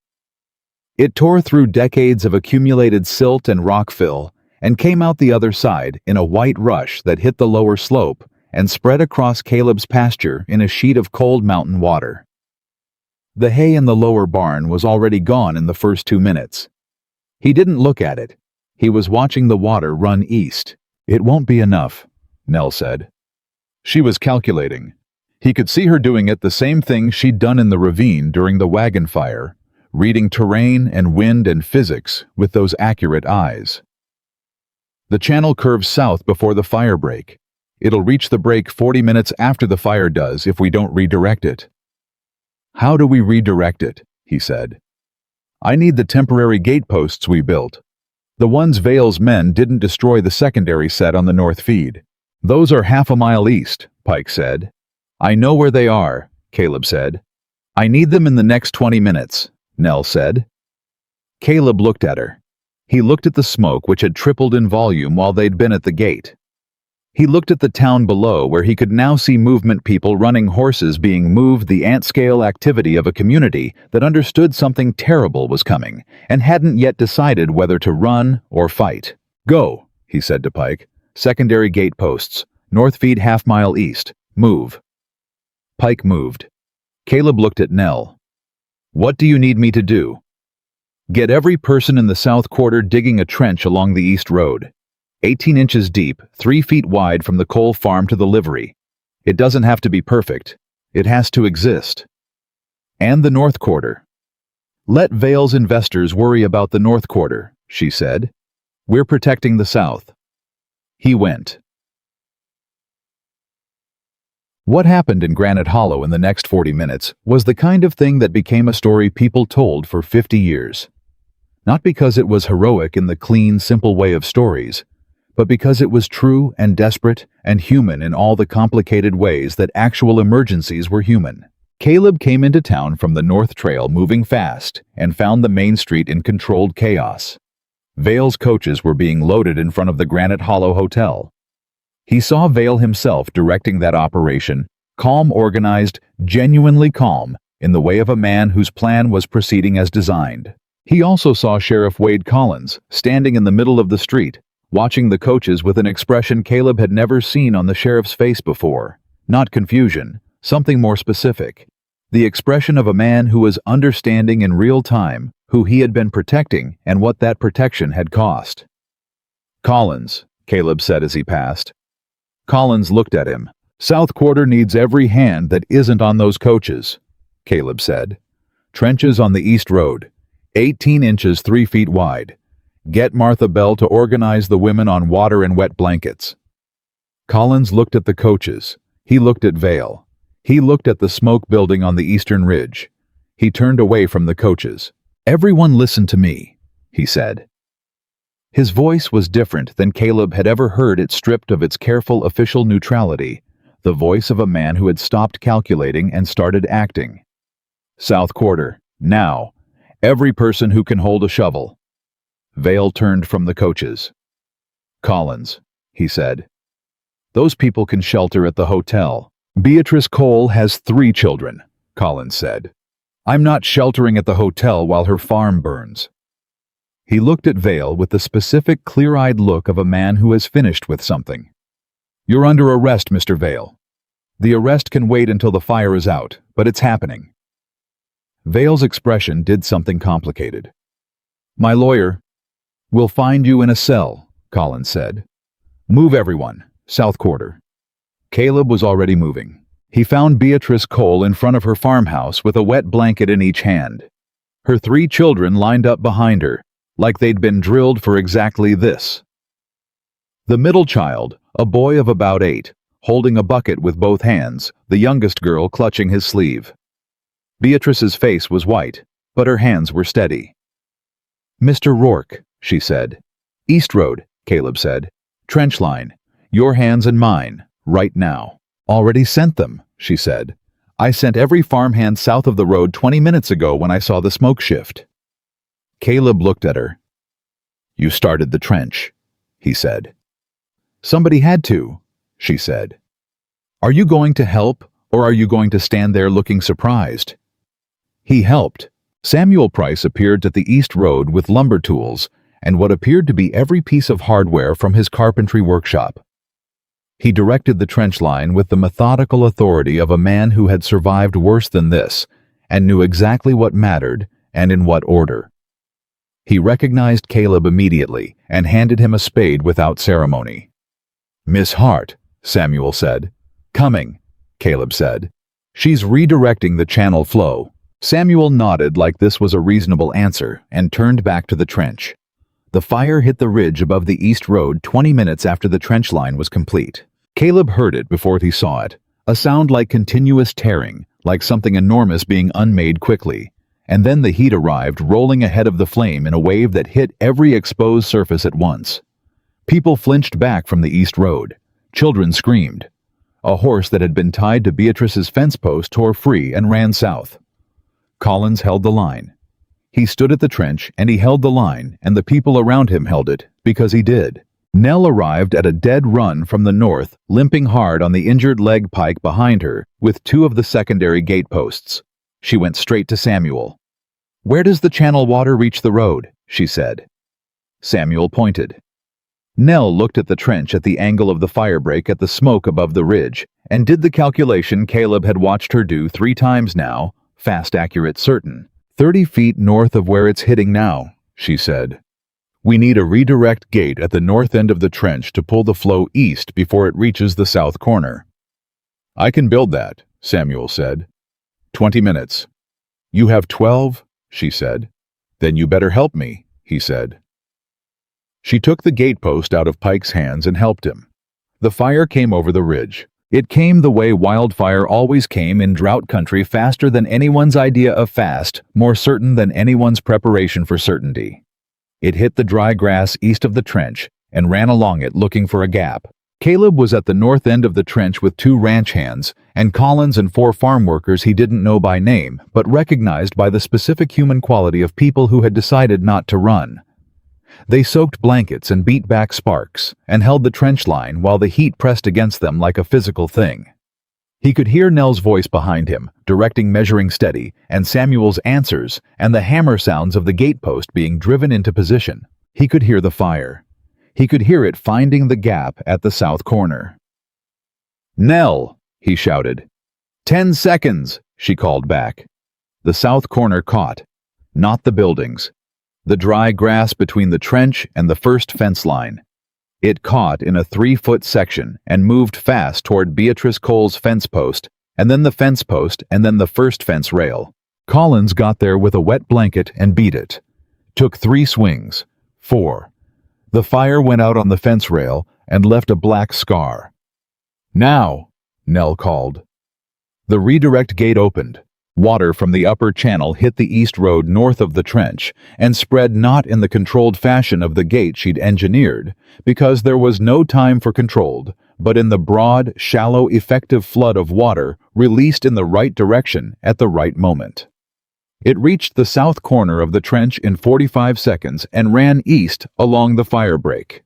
It tore through decades of accumulated silt and rock fill and came out the other side in a white rush that hit the lower slope and spread across Caleb's pasture in a sheet of cold mountain water. The hay in the lower barn was already gone in the first 2 minutes. He didn't look at it. He was watching the water run east. "It won't be enough," Nell said. She was calculating. He could see her doing it the same thing she'd done in the ravine during the wagon fire, reading terrain and wind and physics with those accurate eyes. "The channel curves south before the fire break. It'll reach the break 40 minutes after the fire does if we don't redirect it." "How do we redirect it?" he said. "I need the temporary gateposts we built. The ones Vale's men didn't destroy the secondary set on the north feed. Those are half a mile east," Pike said. "I know where they are," Caleb said. "I need them in the next 20 minutes, Nell said. Caleb looked at her. He looked at the smoke which had tripled in volume while they'd been at the gate. He looked at the town below where he could now see movement people running horses being moved, the ant-scale activity of a community that understood something terrible was coming and hadn't yet decided whether to run or fight. "Go," he said to Pike. "Secondary gate posts. North feed half-mile east. Move." Pike moved. Caleb looked at Nell. "What do you need me to do?" "Get every person in the south quarter digging a trench along the east road. 18 inches deep, 3 feet wide from the coal farm to the livery. It doesn't have to be perfect. It has to exist. And the north quarter. Let Vale's investors worry about the north quarter," she said. "We're protecting the south." He went. What happened in Granite Hollow in the next 40 minutes was the kind of thing that became a story people told for 50 years. Not because it was heroic in the clean, simple way of stories, but because it was true and desperate and human in all the complicated ways that actual emergencies were human. Caleb came into town from the North Trail moving fast and found the main street in controlled chaos. Vale's coaches were being loaded in front of the Granite Hollow Hotel. He saw Vale himself directing that operation, calm, organized, genuinely calm, in the way of a man whose plan was proceeding as designed. He also saw Sheriff Wade Collins standing in the middle of the street, watching the coaches with an expression Caleb had never seen on the sheriff's face before. Not confusion, something more specific. The expression of a man who was understanding in real time who he had been protecting and what that protection had cost. "Collins," Caleb said as he passed. Collins looked at him. "South Quarter needs every hand that isn't on those coaches," Caleb said. "Trenches on the east road, 18 inches 3 feet wide. Get Martha Bell to organize the women on water and wet blankets." Collins looked at the coaches. He looked at Vale. He looked at the smoke building on the eastern ridge. He turned away from the coaches. "Everyone listen to me," he said. His voice was different than Caleb had ever heard it, stripped of its careful official neutrality, the voice of a man who had stopped calculating and started acting. "South Quarter, now. Every person who can hold a shovel." Vale turned from the coaches. "Collins," he said. "Those people can shelter at the hotel. Beatrice Cole has 3 children," Collins said. "I'm not sheltering at the hotel while her farm burns." He looked at Vale with the specific, clear-eyed look of a man who has finished with something. "You're under arrest, Mr. Vale. The arrest can wait until the fire is out, but it's happening." Vale's expression did something complicated. "My lawyer will find you in a cell," Collins said. "Move everyone, South Quarter." Caleb was already moving. He found Beatrice Cole in front of her farmhouse with a wet blanket in each hand. Her 3 children lined up behind her, like they'd been drilled for exactly this. The middle child, a boy of about 8, holding a bucket with both hands, the youngest girl clutching his sleeve. Beatrice's face was white, but her hands were steady. "Mr. Rourke," she said. "East Road," Caleb said. "Trench line. Your hands and mine, right now." "Already sent them," she said. "I sent every farmhand south of the road 20 minutes ago when I saw the smoke shift." Caleb looked at her. "You started the trench," he said. "Somebody had to," she said. "Are you going to help, or are you going to stand there looking surprised?" He helped. Samuel Price appeared at the East Road with lumber tools and what appeared to be every piece of hardware from his carpentry workshop. He directed the trench line with the methodical authority of a man who had survived worse than this and knew exactly what mattered and in what order. He recognized Caleb immediately and handed him a spade without ceremony. "Miss Hart," Samuel said. "Coming," Caleb said. "She's redirecting the channel flow." Samuel nodded like this was a reasonable answer and turned back to the trench. The fire hit the ridge above the East Road 20 minutes after the trench line was complete. Caleb heard it before he saw it, a sound like continuous tearing, like something enormous being unmade quickly. And then the heat arrived, rolling ahead of the flame in a wave that hit every exposed surface at once. People flinched back from the East Road. Children screamed. A horse that had been tied to Beatrice's fence post tore free and ran south. Collins held the line. He stood at the trench and he held the line, and the people around him held it, because he did. Nell arrived at a dead run from the north, limping hard on the injured leg pike behind her, with 2 of the secondary gateposts. She went straight to Samuel. "Where does the channel water reach the road?" she said. Samuel pointed. Nell looked at the trench at the angle of the firebreak at the smoke above the ridge, and did the calculation Caleb had watched her do 3 times now, fast, accurate, certain. 30 feet north of where it's hitting now, she said. "We need a redirect gate at the north end of the trench to pull the flow east before it reaches the south corner." "I can build that," Samuel said. 20 minutes. "You have 12, she said. "Then you better help me," he said. She took the gatepost out of Pike's hands and helped him. The fire came over the ridge. It came the way wildfire always came in drought country, faster than anyone's idea of fast, more certain than anyone's preparation for certainty. It hit the dry grass east of the trench and ran along it looking for a gap. Caleb was at the north end of the trench with 2 ranch hands, and Collins and 4 farm workers he didn't know by name, but recognized by the specific human quality of people who had decided not to run. They soaked blankets and beat back sparks, and held the trench line while the heat pressed against them like a physical thing. He could hear Nell's voice behind him, directing measuring steady, and Samuel's answers, and the hammer sounds of the gatepost being driven into position. He could hear the fire. He could hear it finding the gap at the south corner. "Nell!" he shouted. 10 seconds, she called back. The south corner caught. Not the buildings. The dry grass between the trench and the first fence line. It caught in a 3-foot section and moved fast toward Beatrice Cole's fence post, and then the fence post, and then the first fence rail. Collins got there with a wet blanket and beat it. Took 3 swings. 4. The fire went out on the fence rail and left a black scar. "Now," Nell called. The redirect gate opened. Water from the upper channel hit the east road north of the trench and spread not in the controlled fashion of the gate she'd engineered, because there was no time for controlled, but in the broad, shallow, effective flood of water released in the right direction at the right moment. It reached the south corner of the trench in 45 seconds and ran east along the fire break.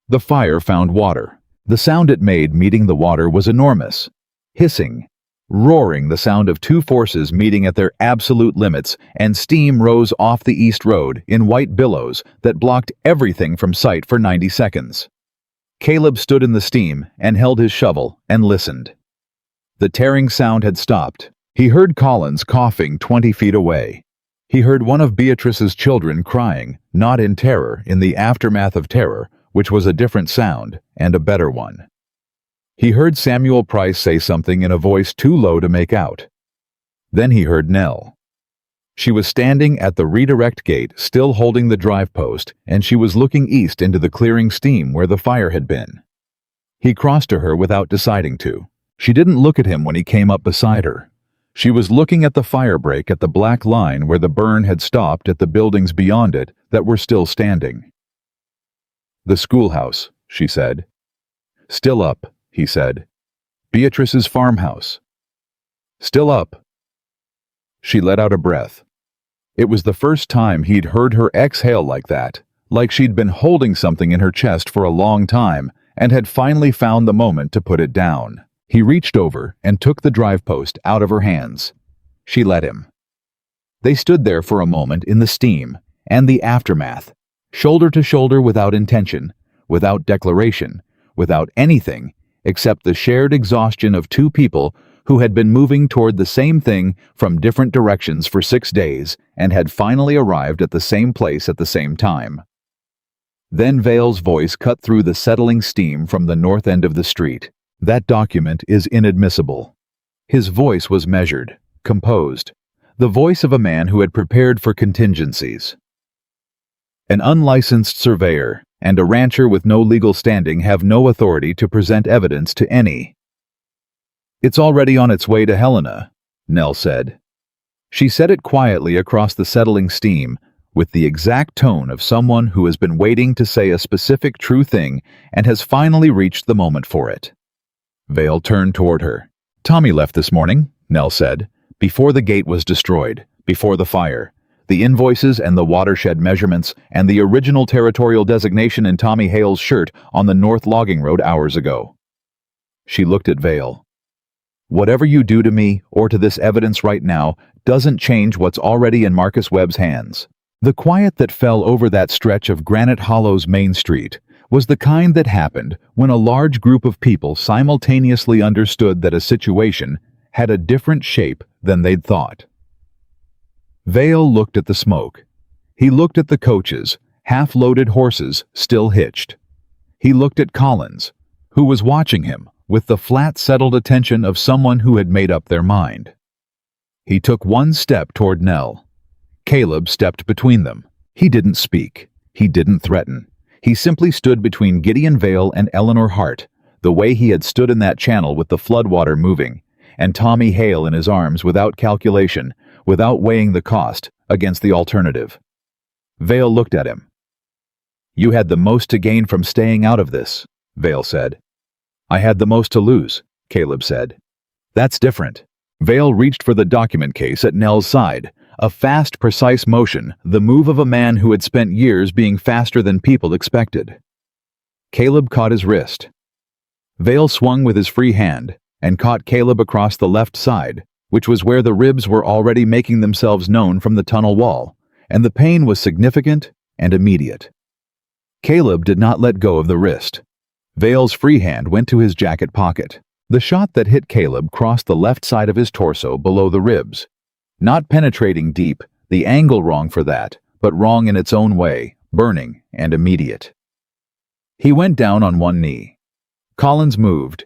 The fire found water. The sound it made meeting the water was enormous. Hissing, roaring, the sound of 2 forces meeting at their absolute limits, and steam rose off the east road in white billows that blocked everything from sight for 90 seconds. Caleb stood in the steam and held his shovel and listened. The tearing sound had stopped. He heard Collins coughing 20 feet away. He heard one of Beatrice's children crying, not in terror, in the aftermath of terror, which was a different sound and a better one. He heard Samuel Price say something in a voice too low to make out. Then he heard Nell. She was standing at the redirect gate, still holding the drive post, and she was looking east into the clearing steam where the fire had been. He crossed to her without deciding to. She didn't look at him when he came up beside her. She was looking at the fire break at the black line where the burn had stopped at the buildings beyond it that were still standing. "The schoolhouse," she said. "Still up," he said. "Beatrice's farmhouse." "Still up." She let out a breath. It was the first time he'd heard her exhale like that, like she'd been holding something in her chest for a long time and had finally found the moment to put it down. He reached over and took the drive post out of her hands. She let him. They stood there for a moment in the steam and the aftermath, shoulder to shoulder without intention, without declaration, without anything except the shared exhaustion of two people who had been moving toward the same thing from different directions for 6 days and had finally arrived at the same place at the same time. Then Vale's voice cut through the settling steam from the north end of the street. "That document is inadmissible." His voice was measured, composed, the voice of a man who had prepared for contingencies. "An unlicensed surveyor and a rancher with no legal standing have no authority to present evidence to any." "It's already on its way to Helena," Nell said. She said it quietly across the settling steam, with the exact tone of someone who has been waiting to say a specific true thing and has finally reached the moment for it. Vale turned toward her. "Tommy left this morning," Nell said, "before the gate was destroyed, before the fire. The invoices and the watershed measurements and the original territorial designation in Tommy Hale's shirt on the North Logging Road hours ago." She looked at Vale. "Whatever you do to me or to this evidence right now doesn't change what's already in Marcus Webb's hands." The quiet that fell over that stretch of Granite Hollow's main street was the kind that happened when a large group of people simultaneously understood that a situation had a different shape than they'd thought. Vale looked at the smoke. He looked at the coaches, half-loaded horses still hitched. He looked at Collins, who was watching him with the flat, settled attention of someone who had made up their mind. He took one step toward Nell. Caleb stepped between them. He didn't speak. He didn't threaten. He simply stood between Gideon Vale and Eleanor Hart, the way he had stood in that channel with the floodwater moving, and Tommy Hale in his arms without calculation, without weighing the cost against the alternative. Vale looked at him. "You had the most to gain from staying out of this," Vale said. "I had the most to lose," Caleb said. "That's different." Vale reached for the document case at Nell's side, a fast, precise motion, the move of a man who had spent years being faster than people expected. Caleb caught his wrist. Vale swung with his free hand and caught Caleb across the left side, which was where the ribs were already making themselves known from the tunnel wall, and the pain was significant and immediate. Caleb did not let go of the wrist. Vale's free hand went to his jacket pocket. The shot that hit Caleb crossed the left side of his torso below the ribs. Not penetrating deep, the angle wrong for that, but wrong in its own way, burning and immediate. He went down on one knee. Collins moved.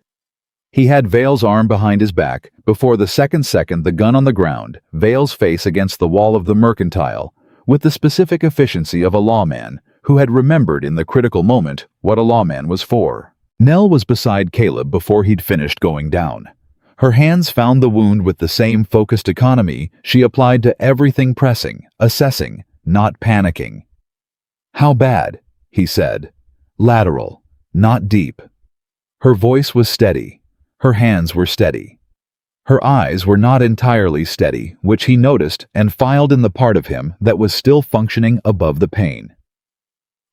He had Vale's arm behind his back before the second the gun on the ground, Vale's face against the wall of the mercantile, with the specific efficiency of a lawman who had remembered in the critical moment what a lawman was for. Nell was beside Caleb before he'd finished going down. Her hands found the wound with the same focused economy she applied to everything, pressing, assessing, not panicking. "How bad?" he said. Lateral, not deep. Her voice was steady. Her hands were steady. Her eyes were not entirely steady, which he noticed and filed in the part of him that was still functioning above the pain.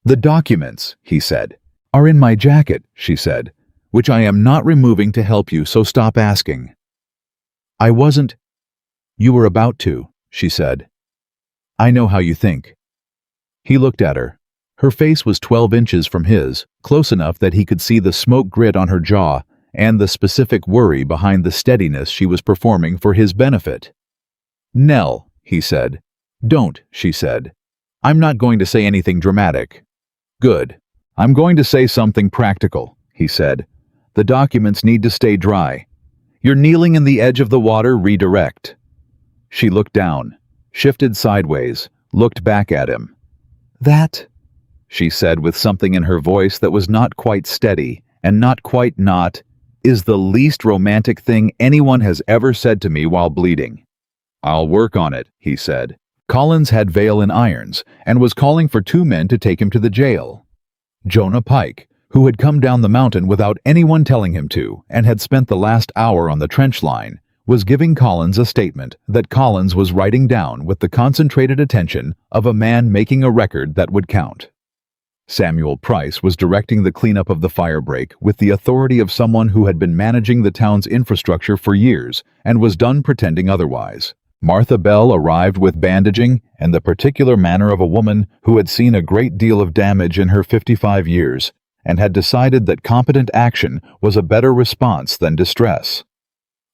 "The documents," he said, "are in my jacket," she said, "which I am not removing to help you, so stop asking." "I wasn't—" "You were about to," she said. "I know how you think." He looked at her. Her face was 12 inches from his, close enough that he could see the smoke grit on her jaw and the specific worry behind the steadiness she was performing for his benefit. "Nell," he said. "Don't," she said. "I'm not going to say anything dramatic." "Good. I'm going to say something practical," he said. "The documents need to stay dry. You're kneeling in the edge of the water, redirect." She looked down, shifted sideways, looked back at him. "That," she said with something in her voice that was not quite steady and not quite not, is the least romantic thing anyone has ever said to me while bleeding. I'll work on it, he said. Collins had Vale in irons and was calling for 2 men to take him to the jail. Jonah Pike, who had come down the mountain without anyone telling him to and had spent the last hour on the trench line, was giving Collins a statement that Collins was writing down with the concentrated attention of a man making a record that would count. Samuel Price was directing the cleanup of the firebreak with the authority of someone who had been managing the town's infrastructure for years and was done pretending otherwise. Martha Bell arrived with bandaging and the particular manner of a woman who had seen a great deal of damage in her 55 years and had decided that competent action was a better response than distress.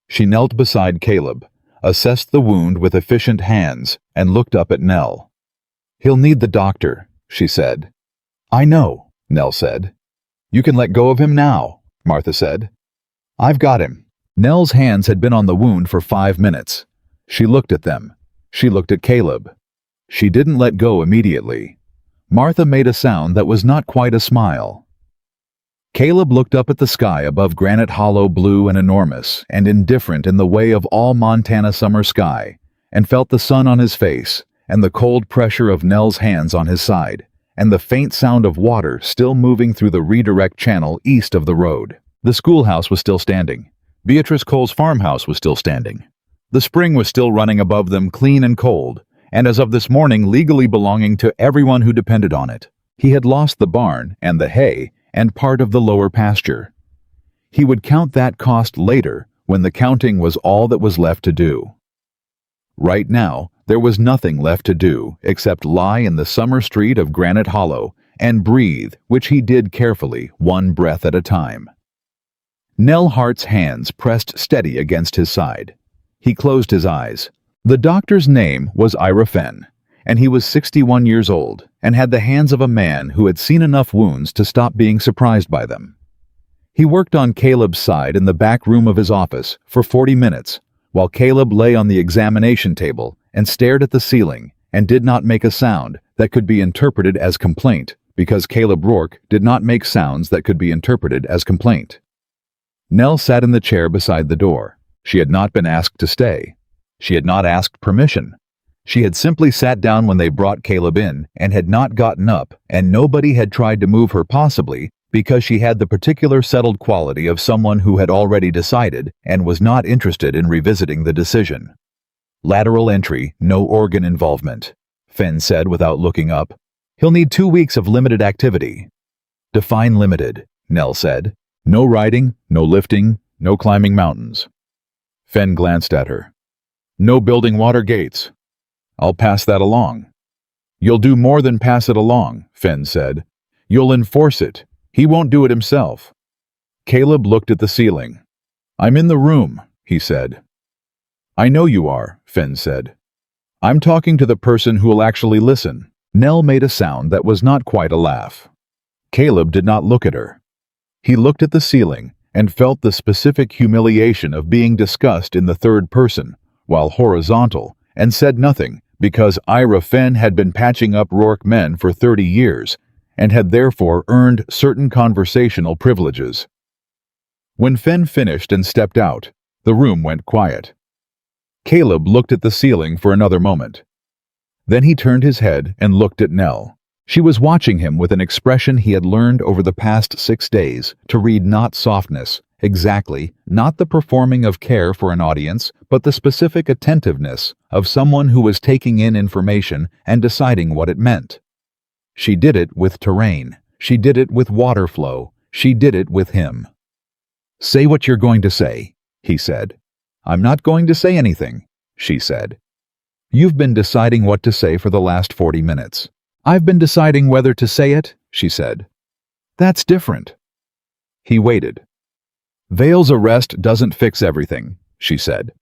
She knelt beside Caleb, assessed the wound with efficient hands, and looked up at Nell. "He'll need the doctor," she said. "I know," Nell said. "You can let go of him now," Martha said. "I've got him." Nell's hands had been on the wound for 5 minutes. She looked at them. She looked at Caleb. She didn't let go immediately. Martha made a sound that was not quite a smile. Caleb looked up at the sky above Granite Hollow, blue and enormous and indifferent in the way of all Montana summer sky, and felt the sun on his face and the cold pressure of Nell's hands on his side, and the faint sound of water still moving through the redirect channel east of the road. The schoolhouse was still standing. Beatrice Cole's farmhouse was still standing. The spring was still running above them clean and cold, and as of this morning legally belonging to everyone who depended on it. He had lost the barn and the hay and part of the lower pasture. He would count that cost later when the counting was all that was left to do. Right now, there was nothing left to do except lie in the summer street of Granite Hollow and breathe, which he did carefully, 1 breath at a time. Nell Hart's hands pressed steady against his side. He closed his eyes. The doctor's name was Ira Fenn, and he was 61 years old and had the hands of a man who had seen enough wounds to stop being surprised by them. He worked on Caleb's side in the back room of his office for 40 minutes, while Caleb lay on the examination table and stared at the ceiling and did not make a sound that could be interpreted as complaint, because Caleb Rourke did not make sounds that could be interpreted as complaint. Nell sat in the chair beside the door. She had not been asked to stay. She had not asked permission. She had simply sat down when they brought Caleb in and had not gotten up, and nobody had tried to move her, possibly because she had the particular settled quality of someone who had already decided and was not interested in revisiting the decision. "Lateral entry, no organ involvement," Fenn said without looking up. "He'll need 2 weeks of limited activity." "Define limited," Nell said. "No riding, no lifting, no climbing mountains." Fenn glanced at her. "No building water gates." "I'll pass that along." "You'll do more than pass it along," Fenn said. "You'll enforce it. He won't do it himself." Caleb looked at the ceiling. "I'm in the room," he said. "I know you are," Fenn said. "I'm talking to the person who'll actually listen." Nell made a sound that was not quite a laugh. Caleb did not look at her. He looked at the ceiling and felt the specific humiliation of being discussed in the third person, while horizontal, and said nothing, because Ira Fenn had been patching up Rourke men for 30 years, and had therefore earned certain conversational privileges. When Fenn finished and stepped out, the room went quiet. Caleb looked at the ceiling for another moment. Then he turned his head and looked at Nell. She was watching him with an expression he had learned over the past 6 days to read, not softness, exactly, not the performing of care for an audience, but the specific attentiveness of someone who was taking in information and deciding what it meant. She did it with terrain. She did it with water flow. She did it with him. "Say what you're going to say," he said. "I'm not going to say anything," she said. "You've been deciding what to say for the last 40 minutes. I've been deciding whether to say it," she said. "That's different." He waited. "Vale's arrest doesn't fix everything," she said.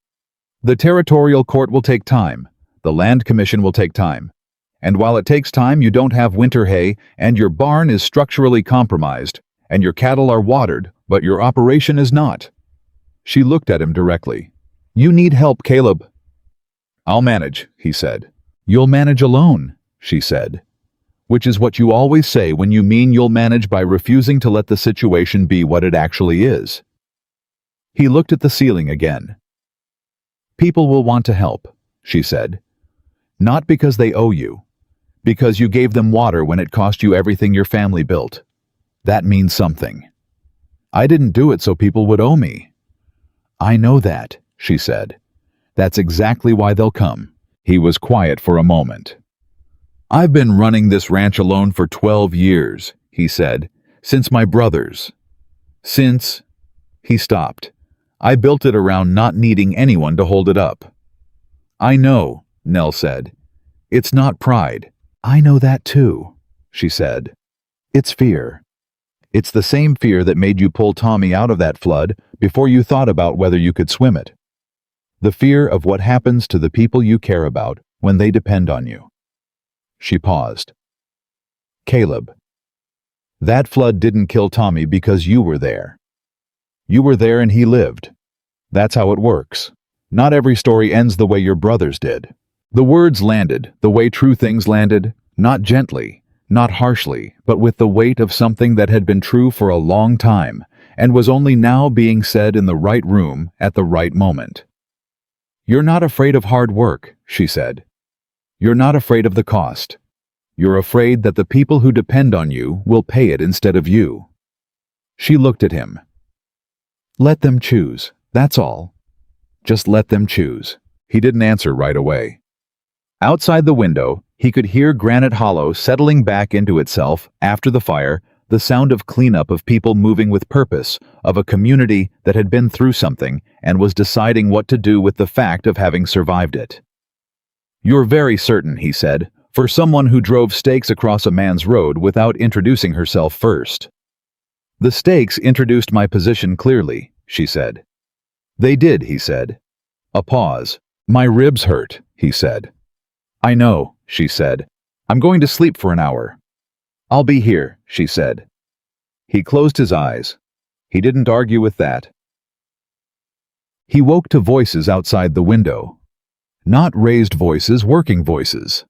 "The territorial court will take time. The land commission will take time. And while it takes time, you don't have winter hay, and your barn is structurally compromised, and your cattle are watered, but your operation is not." She looked at him directly. "You need help, Caleb." "I'll manage," he said. "You'll manage alone," she said. which is what you always say when you mean you'll manage by refusing to let the situation be what it actually is. He looked at the ceiling again. People will want to help, she said. Not because they owe you. Because you gave them water when it cost you everything your family built. That means something. I didn't do it so people would owe me. I know that, she said. That's exactly why they'll come. He was quiet for a moment. I've been running this ranch alone for 12 years, he said, since my brothers. Since... He stopped. I built it around not needing anyone to hold it up. I know, Nell said. It's not pride. I know that too, she said. It's fear. It's the same fear that made you pull Tommy out of that flood before you thought about whether you could swim it. The fear of what happens to the people you care about when they depend on you. She paused. Caleb. That flood didn't kill Tommy because you were there. You were there and he lived. That's how it works. Not every story ends the way your brothers did. The words landed the way true things landed, not gently, not harshly, but with the weight of something that had been true for a long time and was only now being said in the right room at the right moment. You're not afraid of hard work, she said. You're not afraid of the cost. You're afraid that the people who depend on you will pay it instead of you. She looked at him. Let them choose, that's all. Just let them choose. He didn't answer right away. Outside the window, he could hear Granite Hollow settling back into itself after the fire, the sound of cleanup of people moving with purpose, of a community that had been through something and was deciding what to do with the fact of having survived it. You're very certain, he said, for someone who drove stakes across a man's road without introducing herself first. The stakes introduced my position clearly, she said. They did, he said. A pause. My ribs hurt, he said. I know, she said. I'm going to sleep for an hour. I'll be here, she said. He closed his eyes. He didn't argue with that. He woke to voices outside the window. Not raised voices, working voices.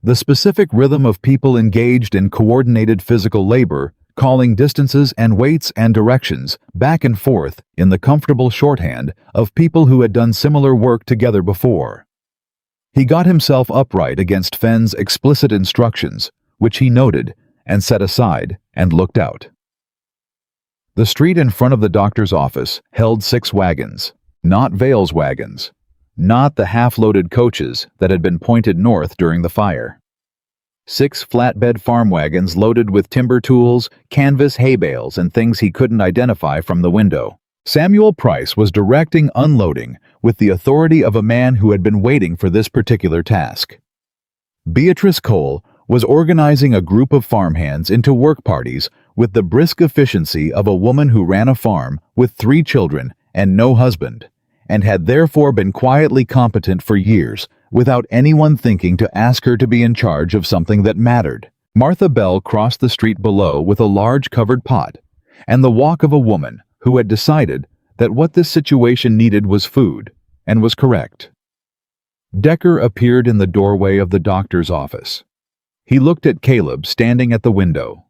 The specific rhythm of people engaged in coordinated physical labor, calling distances and weights and directions back and forth in the comfortable shorthand of people who had done similar work together before. He got himself upright against Fenn's explicit instructions, which he noted and set aside and looked out. The street in front of the doctor's office held 6 wagons, not Vale's wagons, not the half-loaded coaches that had been pointed north during the fire. 6 flatbed farm wagons loaded with timber tools, canvas hay bales, and things he couldn't identify from the window. Samuel Price was directing unloading with the authority of a man who had been waiting for this particular task. Beatrice Cole was organizing a group of farmhands into work parties with the brisk efficiency of a woman who ran a farm with 3 children and no husband, and had therefore been quietly competent for years without anyone thinking to ask her to be in charge of something that mattered. Martha Bell crossed the street below with a large covered pot, and the walk of a woman who had decided that what this situation needed was food, and was correct. Decker appeared in the doorway of the doctor's office. He looked at Caleb standing at the window.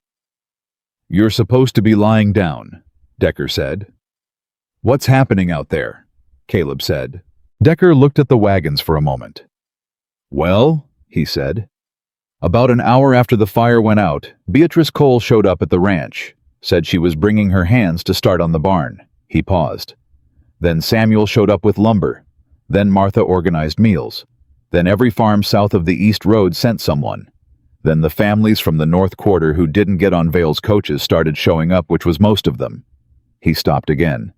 "You're supposed to be lying down," Decker said. "What's happening out there?" Caleb said. Decker looked at the wagons for a moment. "Well," he said. "About an hour after the fire went out, Beatrice Cole showed up at the ranch, said she was bringing her hands to start on the barn." He paused. "Then Samuel showed up with lumber. Then Martha organized meals. Then every farm south of the East Road sent someone. Then the families from the North Quarter who didn't get on Vale's coaches started showing up, which was most of them." He stopped again.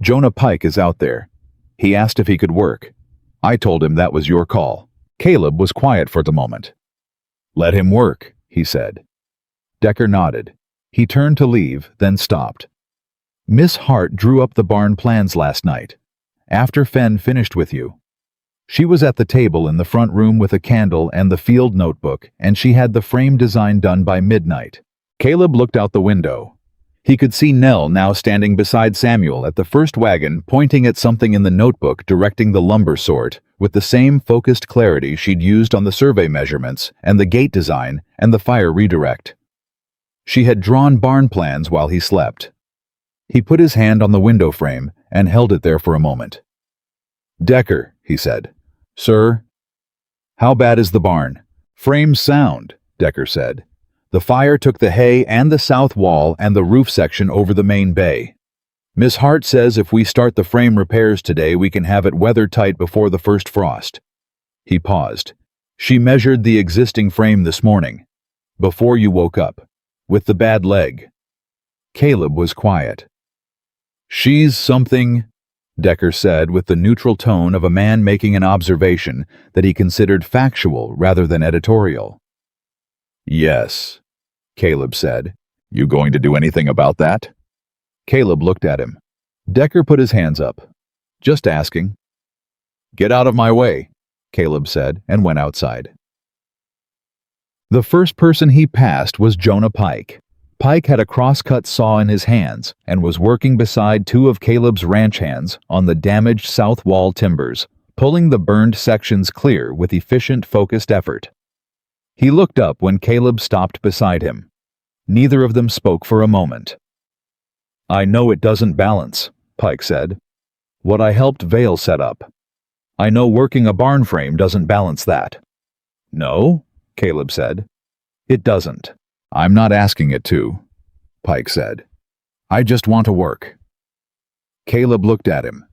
"Jonah Pike is out there. He asked if he could work. I told him that was your call." Caleb was quiet for the moment. "Let him work," he said. Decker nodded. He turned to leave, then stopped. "Miss Hart drew up the barn plans last night, after Fenn finished with you. She was at the table in the front room with a candle and the field notebook, and she had the frame design done by midnight." Caleb looked out the window. He could see Nell now standing beside Samuel at the first wagon, pointing at something in the notebook directing the lumber sort, with the same focused clarity she'd used on the survey measurements and the gate design and the fire redirect. She had drawn barn plans while he slept. He put his hand on the window frame and held it there for a moment. "Decker," he said. "Sir?" "How bad is the barn?" "Frame's sound," Decker said. "The fire took the hay and the south wall and the roof section over the main bay. Miss Hart says if we start the frame repairs today, we can have it weather-tight before the first frost." He paused. "She measured the existing frame this morning, before you woke up, with the bad leg." Caleb was quiet. "She's something," Decker said with the neutral tone of a man making an observation that he considered factual rather than editorial. "Yes," Caleb said. "You going to do anything about that?" Caleb looked at him. Decker put his hands up. "Just asking." "Get out of my way," Caleb said, and went outside. The first person he passed was Jonah Pike. Pike had a cross-cut saw in his hands and was working beside two of Caleb's ranch hands on the damaged south wall timbers, pulling the burned sections clear with efficient, focused effort. He looked up when Caleb stopped beside him. Neither of them spoke for a moment. "I know it doesn't balance," Pike said. "What I helped Vale set up. I know working a barn frame doesn't balance that." "No," Caleb said. "It doesn't. I'm not asking it to," Pike said. "I just want to work." Caleb looked at him.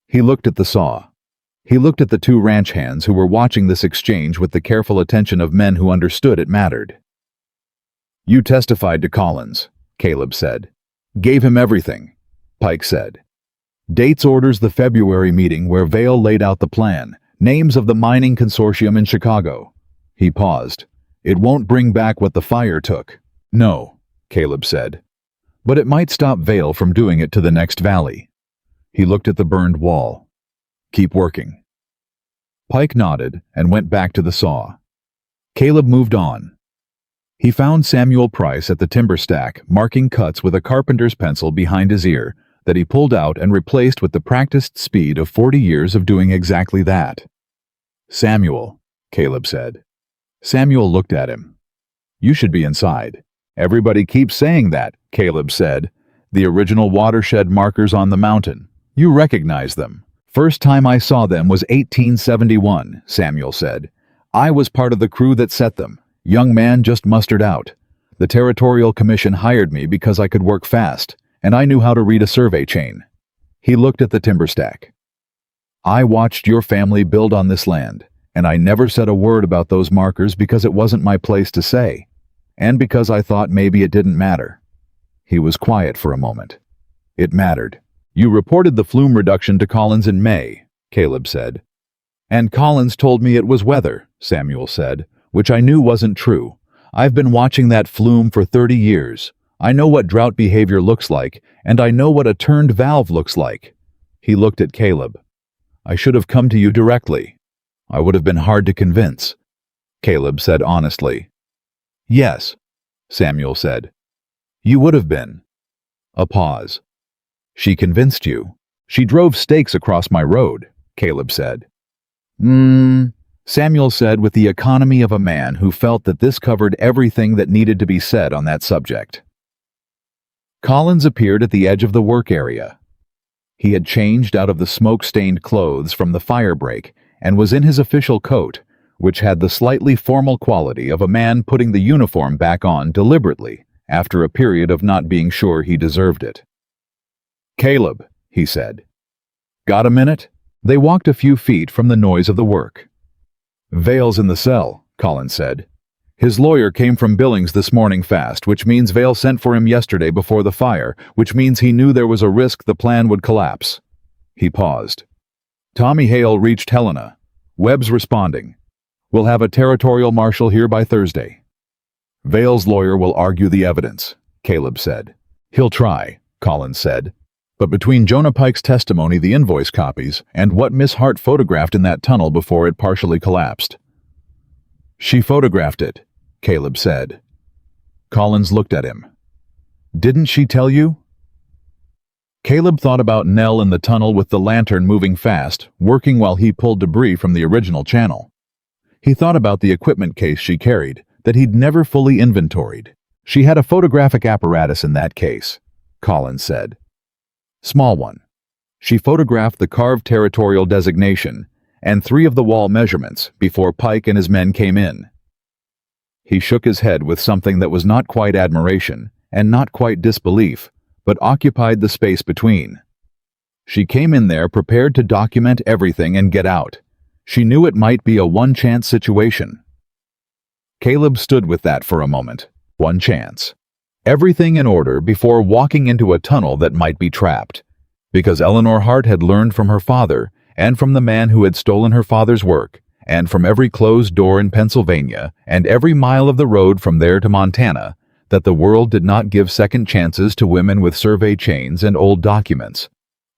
He looked at the saw. He looked at the two ranch hands who were watching this exchange with the careful attention of men who understood it mattered. "You testified to Collins," Caleb said. "Gave him everything," Pike said. "Dates orders the February meeting where Vale laid out the plan, names of the mining consortium in Chicago." He paused. "It won't bring back what the fire took." "No," Caleb said. "But it might stop Vale from doing it to the next valley." He looked at the burned wall. "Keep working." Pike nodded and went back to the saw. Caleb moved on. He found Samuel Price at the timber stack, marking cuts with a carpenter's pencil behind his ear that he pulled out and replaced with the practiced speed of 40 years of doing exactly that. "Samuel," Caleb said. Samuel looked at him. "You should be inside." "Everybody keeps saying that," Caleb said. "The original watershed markers on the mountain. You recognize them." "First time I saw them was 1871, Samuel said. "I was part of the crew that set them. Young man just mustered out. The Territorial Commission hired me because I could work fast, and I knew how to read a survey chain." He looked at the timber stack. "I watched your family build on this land, and I never said a word about those markers because it wasn't my place to say, and because I thought maybe it didn't matter." He was quiet for a moment. "It mattered. You reported the flume reduction to Collins in May," Caleb said. "And Collins told me it was weather," Samuel said, "which I knew wasn't true. I've been watching that flume for 30 years. I know what drought behavior looks like, and I know what a turned valve looks like." He looked at Caleb. "I should have come to you directly. I would have been hard to convince," Caleb said honestly. "Yes," Samuel said. "You would have been." A pause. "She convinced you. She drove stakes across my road," Caleb said. Samuel said with the economy of a man who felt that this covered everything that needed to be said on that subject. Collins appeared at the edge of the work area. He had changed out of the smoke-stained clothes from the fire break and was in his official coat, which had the slightly formal quality of a man putting the uniform back on deliberately after a period of not being sure he deserved it. "Caleb," he said. "Got a minute?" They walked a few feet from the noise of the work. "Vale's in the cell," Collins said. "His lawyer came from Billings this morning fast, which means Vale sent for him yesterday before the fire, which means he knew there was a risk the plan would collapse." He paused. "Tommy Hale reached Helena. Webb's responding. We'll have a territorial marshal here by Thursday." "Vale's lawyer will argue the evidence," Caleb said. "He'll try," Collins said. "But between Jonah Pike's testimony, the invoice copies, and what Miss Hart photographed in that tunnel before it partially collapsed." "She photographed it," Caleb said. Collins looked at him. Didn't she tell you? Caleb thought about Nell in the tunnel with the lantern moving fast, working while he pulled debris from the original channel. He thought about the equipment case she carried, that he'd never fully inventoried. She had a photographic apparatus in that case, Collins said. Small one. She photographed the carved territorial designation and 3 of the wall measurements before Pike and his men came in. He shook his head with something that was not quite admiration and not quite disbelief, but occupied the space between. She came in there prepared to document everything and get out. She knew it might be a one-chance situation. Caleb stood with that for a moment. One chance. Everything in order before walking into a tunnel that might be trapped. Because Eleanor Hart had learned from her father, and from the man who had stolen her father's work, and from every closed door in Pennsylvania, and every mile of the road from there to Montana, that the world did not give second chances to women with survey chains and old documents.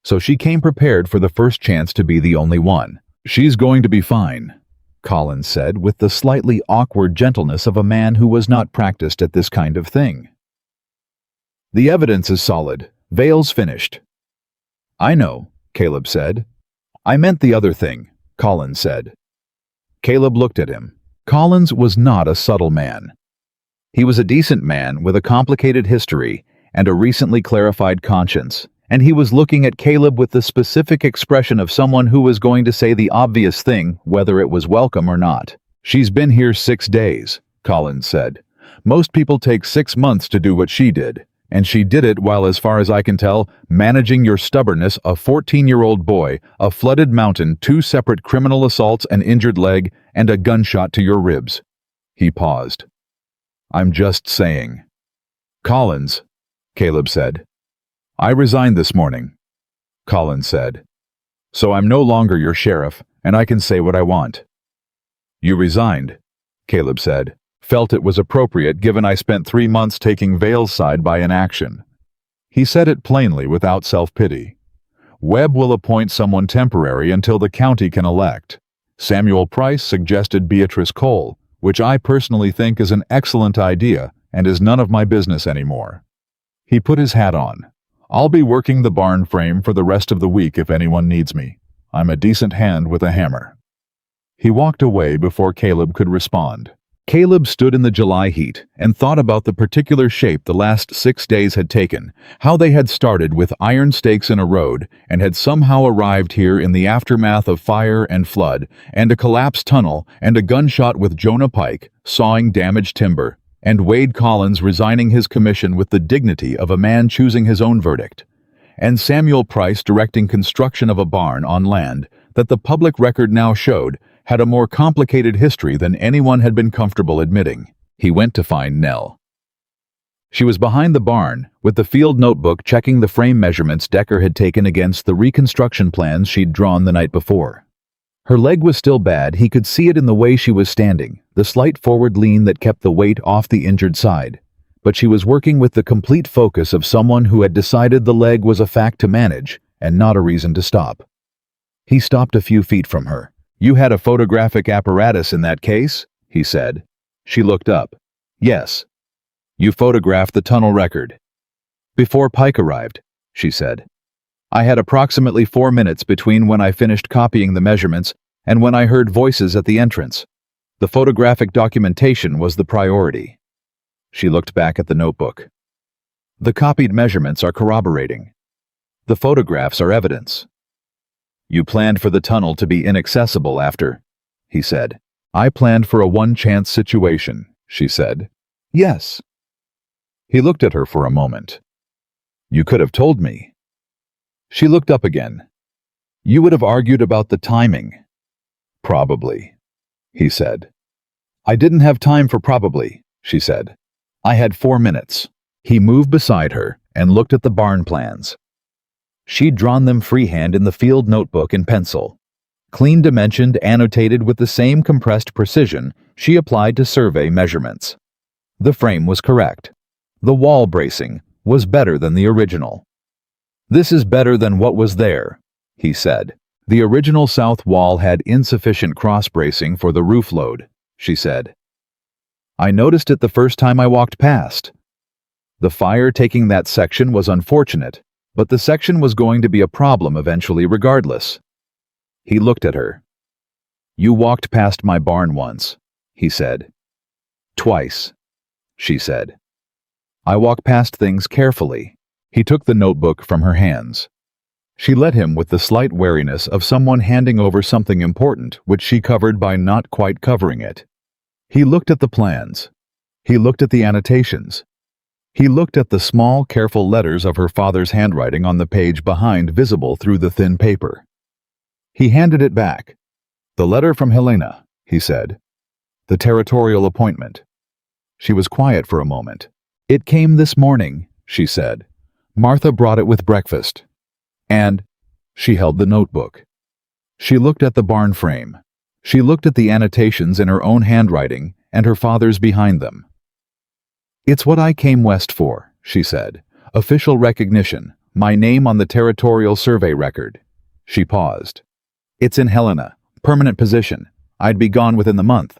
So she came prepared for the first chance to be the only one. She's going to be fine, Collins said with the slightly awkward gentleness of a man who was not practiced at this kind of thing. The evidence is solid. Vail's finished. I know, Caleb said. I meant the other thing, Collins said. Caleb looked at him. Collins was not a subtle man. He was a decent man with a complicated history and a recently clarified conscience, and he was looking at Caleb with the specific expression of someone who was going to say the obvious thing, whether it was welcome or not. She's been here 6 days, Collins said. Most people take 6 months to do what she did, and she did it while, as far as I can tell, managing your stubbornness, a 14-year-old boy, a flooded mountain, 2 separate criminal assaults, an injured leg, and a gunshot to your ribs. He paused. I'm just saying. Collins, Caleb said. I resigned this morning, Collins said. So I'm no longer your sheriff, and I can say what I want. You resigned, Caleb said. Felt it was appropriate given I spent 3 months taking Vail's side by inaction. He said it plainly without self-pity. Webb will appoint someone temporary until the county can elect. Samuel Price suggested Beatrice Cole, which I personally think is an excellent idea and is none of my business anymore. He put his hat on. I'll be working the barn frame for the rest of the week if anyone needs me. I'm a decent hand with a hammer. He walked away before Caleb could respond. Caleb stood in the July heat and thought about the particular shape the last 6 days had taken, how they had started with iron stakes in a road and had somehow arrived here in the aftermath of fire and flood and a collapsed tunnel and a gunshot with Jonah Pike sawing damaged timber, and Wade Collins resigning his commission with the dignity of a man choosing his own verdict, and Samuel Price directing construction of a barn on land that the public record now showed had a more complicated history than anyone had been comfortable admitting. He went to find Nell. She was behind the barn, with the field notebook checking the frame measurements Decker had taken against the reconstruction plans she'd drawn the night before. Her leg was still bad, he could see it in the way she was standing, the slight forward lean that kept the weight off the injured side. But she was working with the complete focus of someone who had decided the leg was a fact to manage, and not a reason to stop. He stopped a few feet from her. You had a photographic apparatus in that case? He said. She looked up. Yes. You photographed the tunnel record. Before Pike arrived, she said. I had approximately 4 minutes between when I finished copying the measurements and when I heard voices at the entrance. The photographic documentation was the priority. She looked back at the notebook. The copied measurements are corroborating. The photographs are evidence. You planned for the tunnel to be inaccessible after, he said. I planned for a one-chance situation, she said. Yes. He looked at her for a moment. You could have told me. She looked up again. You would have argued about the timing. Probably, he said. I didn't have time for probably, she said. I had 4 minutes. He moved beside her and looked at the barn plans. She'd drawn them freehand in the field notebook in pencil. Clean dimensioned, annotated with the same compressed precision she applied to survey measurements. The frame was correct. The wall bracing was better than the original. This is better than what was there, he said. The original south wall had insufficient cross bracing for the roof load, she said. I noticed it the first time I walked past. The fire taking that section was unfortunate, but the section was going to be a problem eventually regardless. He looked at her. "You walked past my barn once," he said. "Twice," she said. "I walk past things carefully." He took the notebook from her hands. She let him with the slight wariness of someone handing over something important which she covered by not quite covering it. He looked at the plans. He looked at the annotations. He looked at the small, careful letters of her father's handwriting on the page behind visible through the thin paper. He handed it back. "The letter from Helena," he said. "The territorial appointment." She was quiet for a moment. "It came this morning," she said. "Martha brought it with breakfast." And she held the notebook. She looked at the barn frame. She looked at the annotations in her own handwriting and her father's behind them. "It's what I came west for," she said. "Official recognition, my name on the territorial survey record." She paused. "It's in Helena, permanent position. I'd be gone within the month."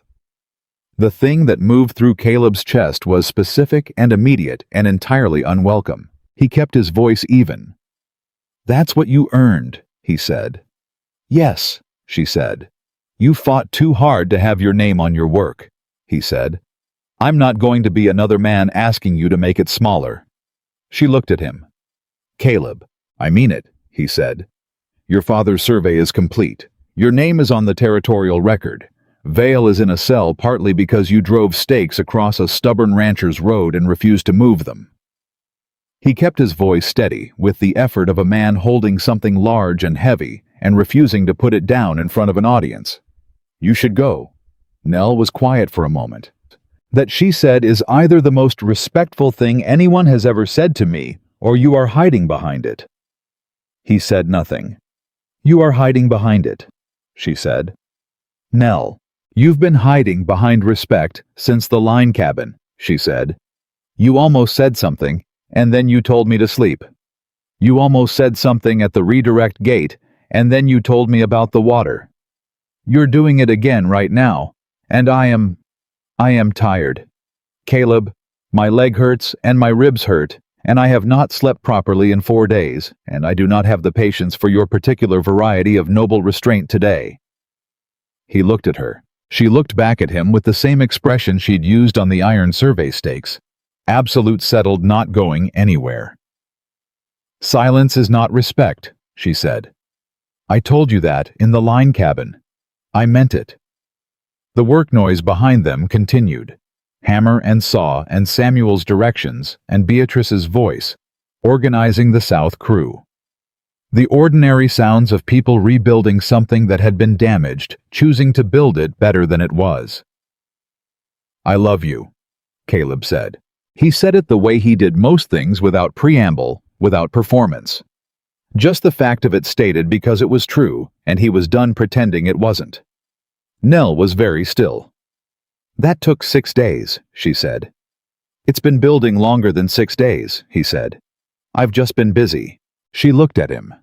The thing that moved through Caleb's chest was specific and immediate and entirely unwelcome. He kept his voice even. "That's what you earned," he said. "Yes," she said. "You fought too hard to have your name on your work," he said. "I'm not going to be another man asking you to make it smaller." She looked at him. "Caleb, I mean it," he said. "Your father's survey is complete. Your name is on the territorial record. Vale is in a cell partly because you drove stakes across a stubborn rancher's road and refused to move them." He kept his voice steady, with the effort of a man holding something large and heavy and refusing to put it down in front of an audience. "You should go." Nell was quiet for a moment. "That," she said, "is either the most respectful thing anyone has ever said to me, or you are hiding behind it." He said nothing. "You are hiding behind it," she said. "Nell, you've been hiding behind respect since the line cabin," she said. "You almost said something, and then you told me to sleep. You almost said something at the redirect gate, and then you told me about the water. You're doing it again right now, and I am tired. Caleb, my leg hurts and my ribs hurt, and I have not slept properly in 4 days, and I do not have the patience for your particular variety of noble restraint today." He looked at her. She looked back at him with the same expression she'd used on the iron survey stakes. Absolute settled, not going anywhere. "Silence is not respect," she said. "I told you that in the line cabin. I meant it." The work noise behind them continued. Hammer and saw and Samuel's directions and Beatrice's voice, organizing the South crew. The ordinary sounds of people rebuilding something that had been damaged, choosing to build it better than it was. "I love you," Caleb said. He said it the way he did most things, without preamble, without performance. Just the fact of it stated because it was true, and he was done pretending it wasn't. Nell was very still. "That took 6 days," she said. "It's been building longer than 6 days," he said. "I've just been busy." She looked at him.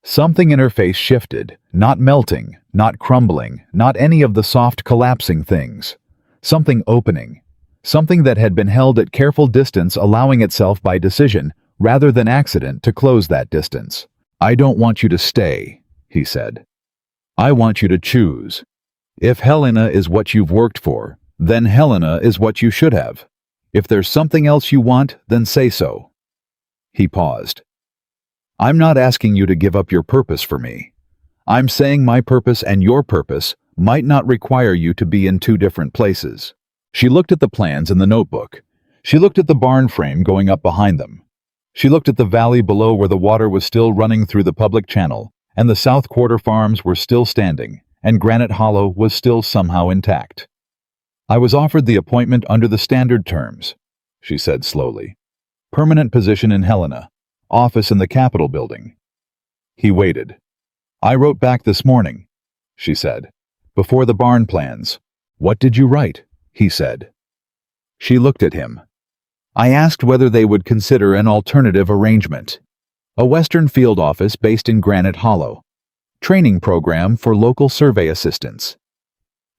Something in her face shifted, not melting, not crumbling, not any of the soft collapsing things. Something opening. Something that had been held at careful distance, allowing itself by decision, rather than accident, to close that distance. "I don't want you to stay," he said. "I want you to choose. If Helena is what you've worked for, then Helena is what you should have. If there's something else you want, then say so." He paused. "I'm not asking you to give up your purpose for me. I'm saying my purpose and your purpose might not require you to be in 2 different places." She looked at the plans in the notebook. She looked at the barn frame going up behind them. She looked at the valley below where the water was still running through the public channel, and the South Quarter farms were still standing, and Granite Hollow was still somehow intact. "I was offered the appointment under the standard terms," she said slowly. "Permanent position in Helena. Office in the Capitol building." He waited. "I wrote back this morning," she said. "Before the barn plans." "What did you write?" he said. She looked at him. "I asked whether they would consider an alternative arrangement. A Western field office based in Granite Hollow. Training program for local survey assistants."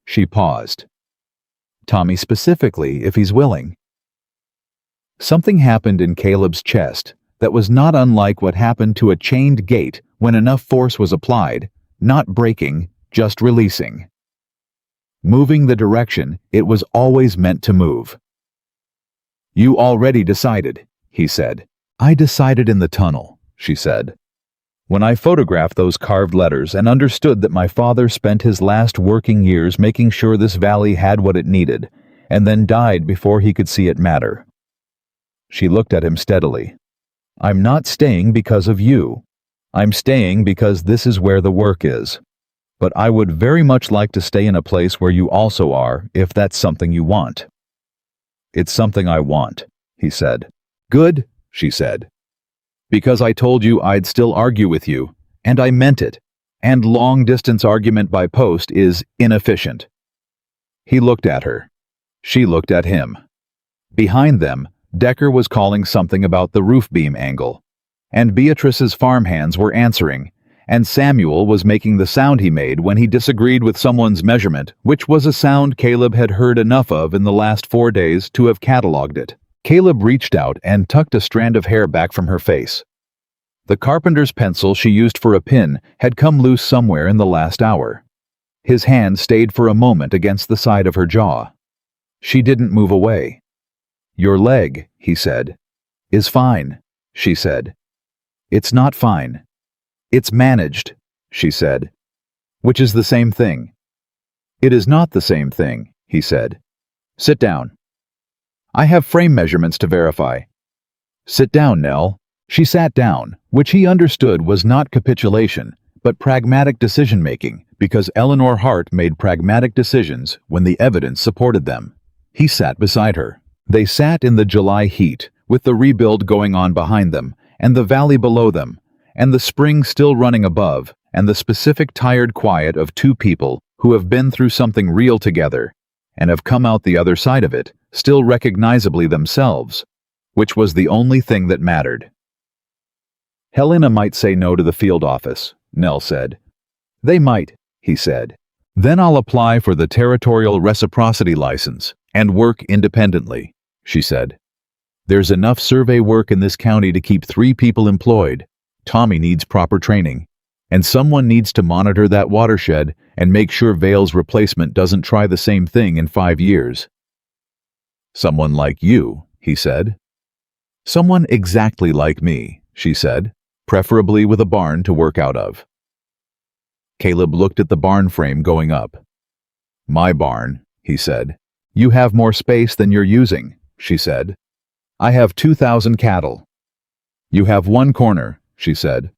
She paused. "Tommy specifically, if he's willing." Something happened in Caleb's chest that was not unlike what happened to a chained gate when enough force was applied, not breaking, just releasing. Moving the direction it was always meant to move. "You already decided," he said. "I decided in the tunnel," she said. "When I photographed those carved letters and understood that my father spent his last working years making sure this valley had what it needed, and then died before he could see it matter." She looked at him steadily. "I'm not staying because of you. I'm staying because this is where the work is. But I would very much like to stay in a place where you also are, if that's something you want." "It's something I want," he said. "Good," she said. "Because I told you I'd still argue with you, and I meant it, and long-distance argument by post is inefficient." He looked at her. She looked at him. Behind them, Decker was calling something about the roof beam angle, and Beatrice's farmhands were answering, and Samuel was making the sound he made when he disagreed with someone's measurement, which was a sound Caleb had heard enough of in the last 4 days to have catalogued it. Caleb reached out and tucked a strand of hair back from her face. The carpenter's pencil she used for a pin had come loose somewhere in the last hour. His hand stayed for a moment against the side of her jaw. She didn't move away. "Your leg," he said. "Is fine," she said. "It's not fine. It's managed," she said. "Which is the same thing." "It is not the same thing," he said. "Sit down. I have frame measurements to verify." "Sit down, Nell." She sat down, which he understood was not capitulation, but pragmatic decision-making, because Eleanor Hart made pragmatic decisions when the evidence supported them. He sat beside her. They sat in the July heat, with the rebuild going on behind them, and the valley below them, and the spring still running above, and the specific tired quiet of two people who have been through something real together, and have come out the other side of it, still recognizably themselves, which was the only thing that mattered. "Helena might say no to the field office," Nell said. "They might," he said. "Then I'll apply for the territorial reciprocity license and work independently," she said. "There's enough survey work in this county to keep 3 people employed. Tommy needs proper training, and someone needs to monitor that watershed and make sure Vale's replacement doesn't try the same thing in 5 years." "Someone like you," he said. "Someone exactly like me," she said, "preferably with a barn to work out of." Caleb looked at the barn frame going up. "My barn," he said. "You have more space than you're using," she said. "I have 2,000 cattle." "You have 1 corner," she said.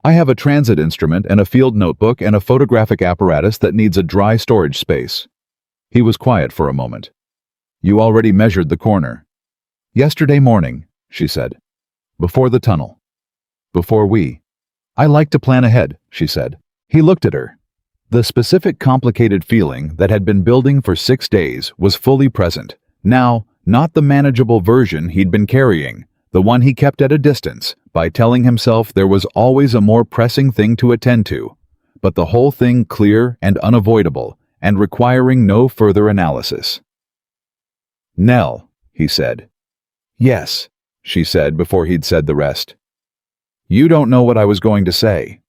"I have a transit instrument and a field notebook and a photographic apparatus that needs a dry storage space." He was quiet for a moment. "You already measured the corner." "Yesterday morning," she said. "Before the tunnel. Before we." "I like to plan ahead," she said. He looked at her. The specific complicated feeling that had been building for 6 days was fully present. Now, not the manageable version he'd been carrying, the one he kept at a distance by telling himself there was always a more pressing thing to attend to, but the whole thing clear and unavoidable and requiring no further analysis. "Nell," he said. "Yes," she said before he'd said the rest. "You don't know what I was going to say."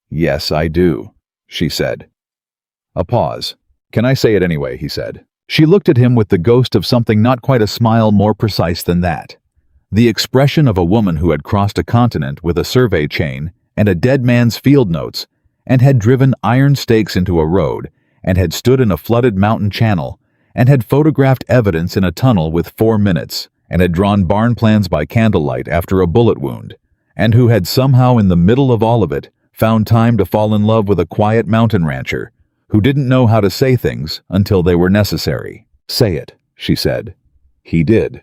"Yes, I do," she said. A pause. "Can I say it anyway?" he said. She looked at him with the ghost of something not quite a smile more precise than that. The expression of a woman who had crossed a continent with a survey chain and a dead man's field notes, and had driven iron stakes into a road, and had stood in a flooded mountain channel, and had photographed evidence in a tunnel with 4 minutes, and had drawn barn plans by candlelight after a bullet wound, and who had somehow in the middle of all of it found time to fall in love with a quiet mountain rancher who didn't know how to say things until they were necessary. "Say it," she said. He did.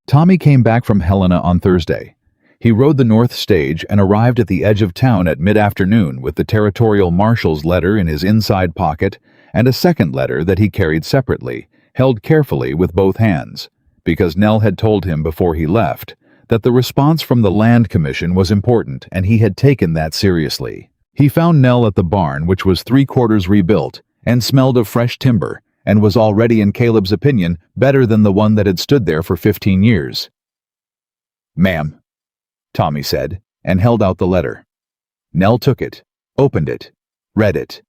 Tommy came back from Helena on Thursday. He rode the north stage and arrived at the edge of town at mid-afternoon with the territorial marshal's letter in his inside pocket and a second letter that he carried separately, held carefully with both hands, because Nell had told him before he left that the response from the Land Commission was important and he had taken that seriously. He found Nell at the barn, which was 3/4 rebuilt and smelled of fresh timber, and was already, in Caleb's opinion, better than the one that had stood there for 15 years. "Ma'am," Tommy said, and held out the letter. Nell took it, opened it, read it.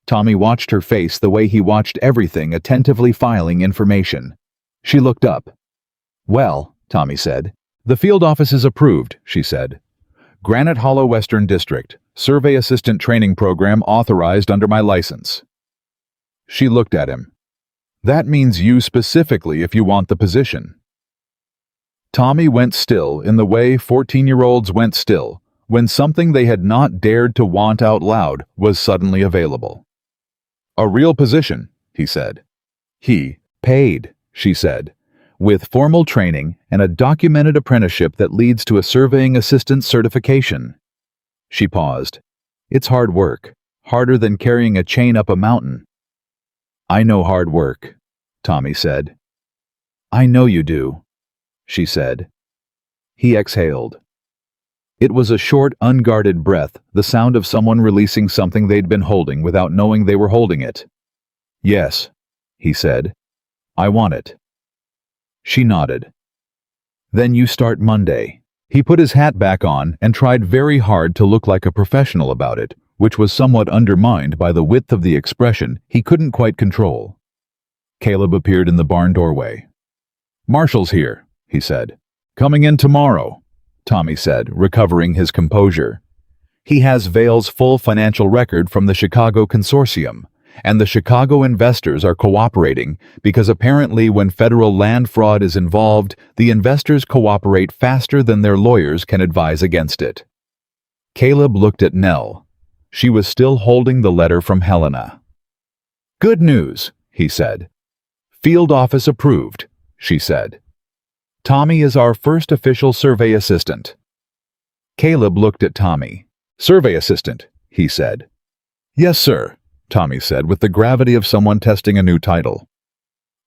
Tommy watched her face the way he watched everything, attentively filing information. She looked up. "Well," Tommy said. "The field office is approved," she said. "Granite Hollow Western District, Survey Assistant Training Program authorized under my license." She looked at him. "That means you specifically if you want the position." Tommy went still in the way 14-year-olds went still when something they had not dared to want out loud was suddenly available. "A real position," he said. "He paid," she said, "with formal training and a documented apprenticeship that leads to a surveying assistant certification." She paused. "It's hard work, harder than carrying a chain up a mountain." "I know hard work," Tommy said. "I know you do," she said. He exhaled. It was a short, unguarded breath, the sound of someone releasing something they'd been holding without knowing they were holding it. "Yes," he said. "I want it." She nodded. "Then you start Monday." He put his hat back on and tried very hard to look like a professional about it, which was somewhat undermined by the width of the expression he couldn't quite control. Caleb appeared in the barn doorway. "Marshall's here," he said. "Coming in tomorrow," Tommy said, recovering his composure. "He has Vail's full financial record from the Chicago Consortium, and the Chicago investors are cooperating because apparently when federal land fraud is involved, the investors cooperate faster than their lawyers can advise against it." Caleb looked at Nell. She was still holding the letter from Helena. "Good news," he said. "Field office approved," she said. "Tommy is our first official survey assistant." Caleb looked at Tommy. "Survey assistant," he said. "Yes, sir," Tommy said with the gravity of someone testing a new title.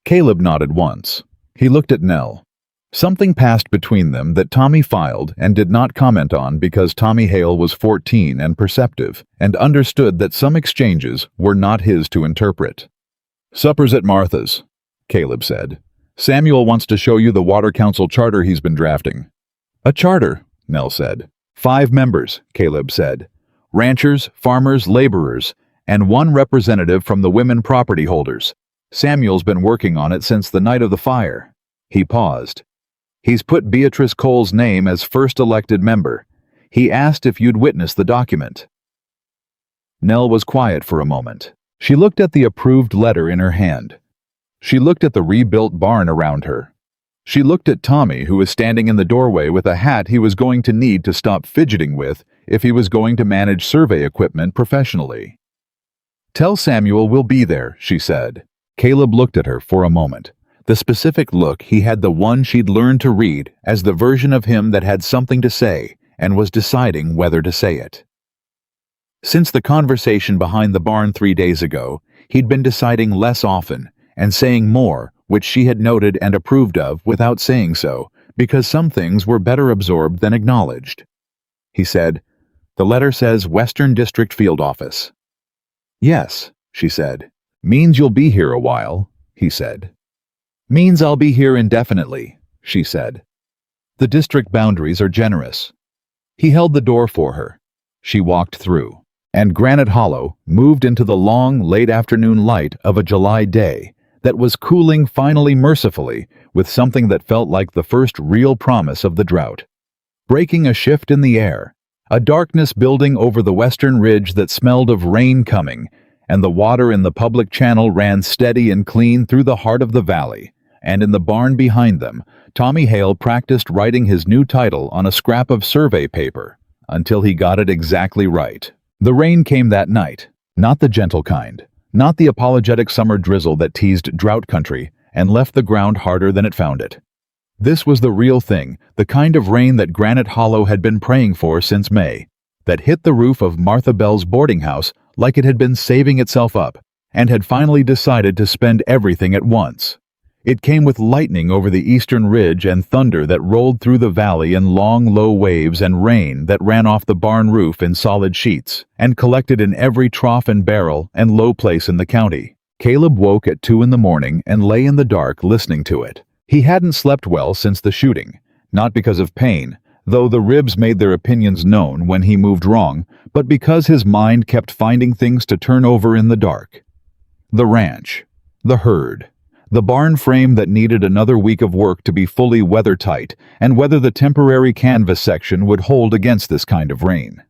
Caleb nodded once. He looked at Nell. Something passed between them that Tommy filed and did not comment on because Tommy Hale was 14 and perceptive and understood that some exchanges were not his to interpret. "Supper's at Martha's," Caleb said. "Samuel wants to show you the Water Council charter he's been drafting." "A charter," Nell said. 5 members, Caleb said. "Ranchers, farmers, laborers, and 1 representative from the women property holders. Samuel's been working on it since the night of the fire." He paused. "He's put Beatrice Cole's name as first elected member. He asked if you'd witness the document." Nell was quiet for a moment. She looked at the approved letter in her hand. She looked at the rebuilt barn around her. She looked at Tommy, who was standing in the doorway with a hat he was going to need to stop fidgeting with if he was going to manage survey equipment professionally. "Tell Samuel we'll be there," she said. Caleb looked at her for a moment. The specific look he had, the one she'd learned to read as the version of him that had something to say and was deciding whether to say it. Since the conversation behind the barn 3 days ago, he'd been deciding less often and saying more, which she had noted and approved of without saying so, because some things were better absorbed than acknowledged. He said, "The letter says Western District Field Office." "Yes," she said. "Means you'll be here a while," he said. "Means I'll be here indefinitely," she said. "The district boundaries are generous." He held the door for her. She walked through, and Granite Hollow moved into the long, late afternoon light of a July day that was cooling finally mercifully with something that felt like the first real promise of the drought. Breaking a shift in the air, a darkness building over the western ridge that smelled of rain coming, and the water in the public channel ran steady and clean through the heart of the valley, and in the barn behind them, Tommy Hale practiced writing his new title on a scrap of survey paper until he got it exactly right. The rain came that night, not the gentle kind, not the apologetic summer drizzle that teased drought country and left the ground harder than it found it. This was the real thing, the kind of rain that Granite Hollow had been praying for since May, that hit the roof of Martha Bell's boarding house like it had been saving itself up, and had finally decided to spend everything at once. It came with lightning over the eastern ridge and thunder that rolled through the valley in long, low waves, and rain that ran off the barn roof in solid sheets and collected in every trough and barrel and low place in the county. Caleb woke at 2 in the morning and lay in the dark listening to it. He hadn't slept well since the shooting, not because of pain, though the ribs made their opinions known when he moved wrong, but because his mind kept finding things to turn over in the dark. The ranch, the herd, the barn frame that needed another week of work to be fully weather-tight, and whether the temporary canvas section would hold against this kind of rain.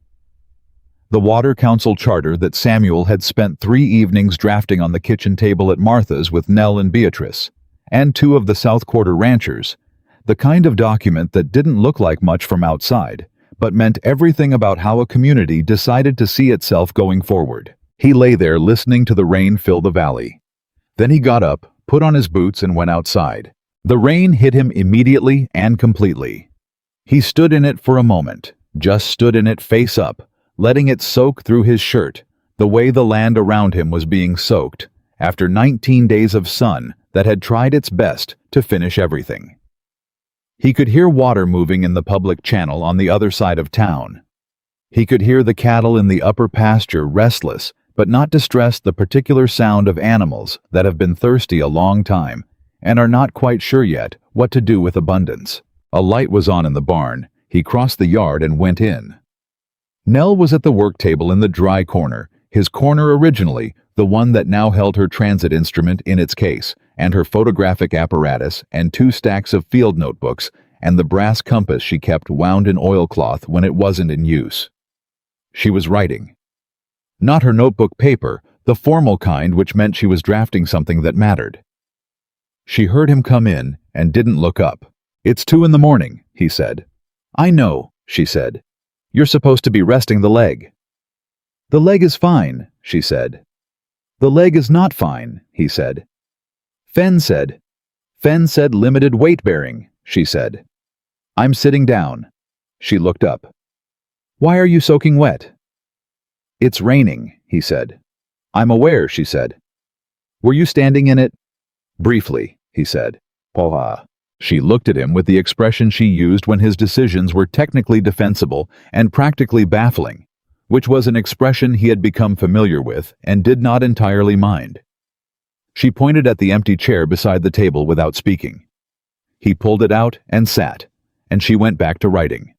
The Water Council charter that Samuel had spent 3 evenings drafting on the kitchen table at Martha's with Nell and Beatrice, and 2 of the South Quarter ranchers, the kind of document that didn't look like much from outside, but meant everything about how a community decided to see itself going forward. He lay there listening to the rain fill the valley. Then he got up, put on his boots, and went outside. The rain hit him immediately and completely. He stood in it for a moment, just stood in it face up, letting it soak through his shirt, the way the land around him was being soaked, after 19 days of sun that had tried its best to finish everything. He could hear water moving in the public channel on the other side of town. He could hear the cattle in the upper pasture restless, but not distressed, the particular sound of animals that have been thirsty a long time and are not quite sure yet what to do with abundance. A light was on in the barn. He crossed the yard and went in. Nell was at the work table in the dry corner, his corner originally, the one that now held her transit instrument in its case, and her photographic apparatus, and 2 stacks of field notebooks, and the brass compass she kept wound in oilcloth when it wasn't in use. She was writing. Not her notebook paper, the formal kind, which meant she was drafting something that mattered. She heard him come in and didn't look up. "It's 2 in the morning," he said. "I know," she said. "You're supposed to be resting the leg." "The leg is fine," she said. "The leg is not fine," he said. Fen said limited weight bearing," she said. "I'm sitting down." She looked up. "Why are you soaking wet?" "It's raining," he said. "I'm aware," she said. "Were you standing in it?" "Briefly," he said. "Poha." She looked at him with the expression she used when his decisions were technically defensible and practically baffling, which was an expression he had become familiar with and did not entirely mind. She pointed at the empty chair beside the table without speaking. He pulled it out and sat, and she went back to writing.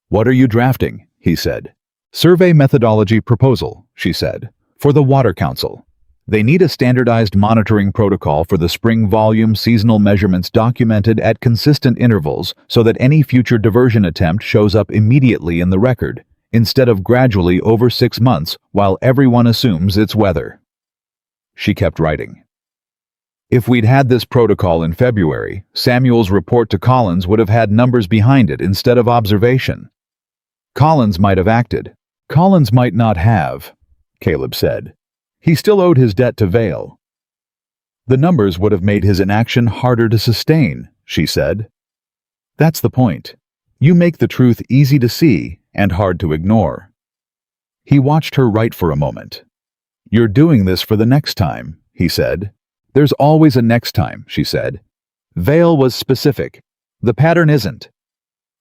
"What are you drafting?" he said. "Survey methodology proposal," she said, "for the Water Council. They need a standardized monitoring protocol for the spring volume seasonal measurements documented at consistent intervals so that any future diversion attempt shows up immediately in the record, instead of gradually over 6 months while everyone assumes it's weather." She kept writing. "If we'd had this protocol in February, Samuel's report to Collins would have had numbers behind it instead of observation. Collins might have acted. Collins might not have," Caleb said. "He still owed his debt to Vale." "The numbers would have made his inaction harder to sustain," she said. "That's the point. You make the truth easy to see and hard to ignore." He watched her write for a moment. "You're doing this for the next time," he said. "There's always a next time," she said. "Vale was specific. The pattern isn't.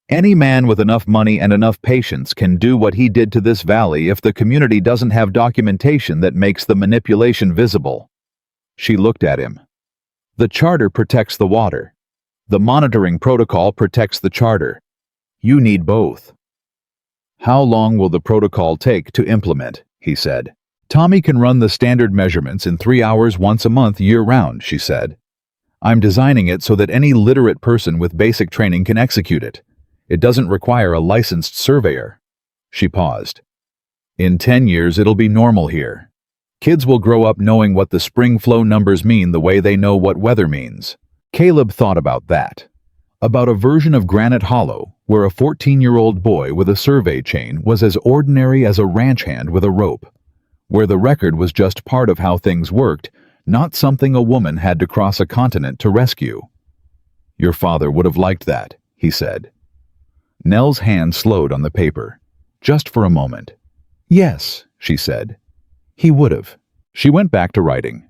Any man with enough money and enough patience can do what he did to this valley if the community doesn't have documentation that makes the manipulation visible." She looked at him. "The charter protects the water. The monitoring protocol protects the charter. You need both." "How long will the protocol take to implement?" he said. "Tommy can run the standard measurements in 3 hours once a month year-round," she said. "I'm designing it so that any literate person with basic training can execute it. It doesn't require a licensed surveyor." She paused. "In 10 years, it'll be normal here. Kids will grow up knowing what the spring flow numbers mean the way they know what weather means." Caleb thought about that. About a version of Granite Hollow, where a 14-year-old boy with a survey chain was as ordinary as a ranch hand with a rope, where the record was just part of how things worked, not something a woman had to cross a continent to rescue. "Your father would have liked that," he said. Nell's hand slowed on the paper, just for a moment. "Yes," she said. "He would have." She went back to writing.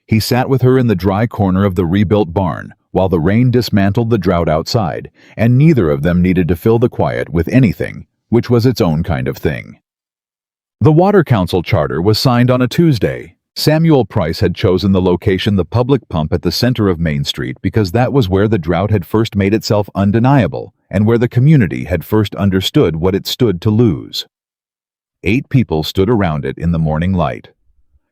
He sat with her in the dry corner of the rebuilt barn while the rain dismantled the drought outside, and neither of them needed to fill the quiet with anything, which was its own kind of thing. The Water Council charter was signed on a Tuesday, Samuel Price had chosen the location, the public pump at the center of Main Street, because that was where the drought had first made itself undeniable and where the community had first understood what it stood to lose. 8 people stood around it in the morning light.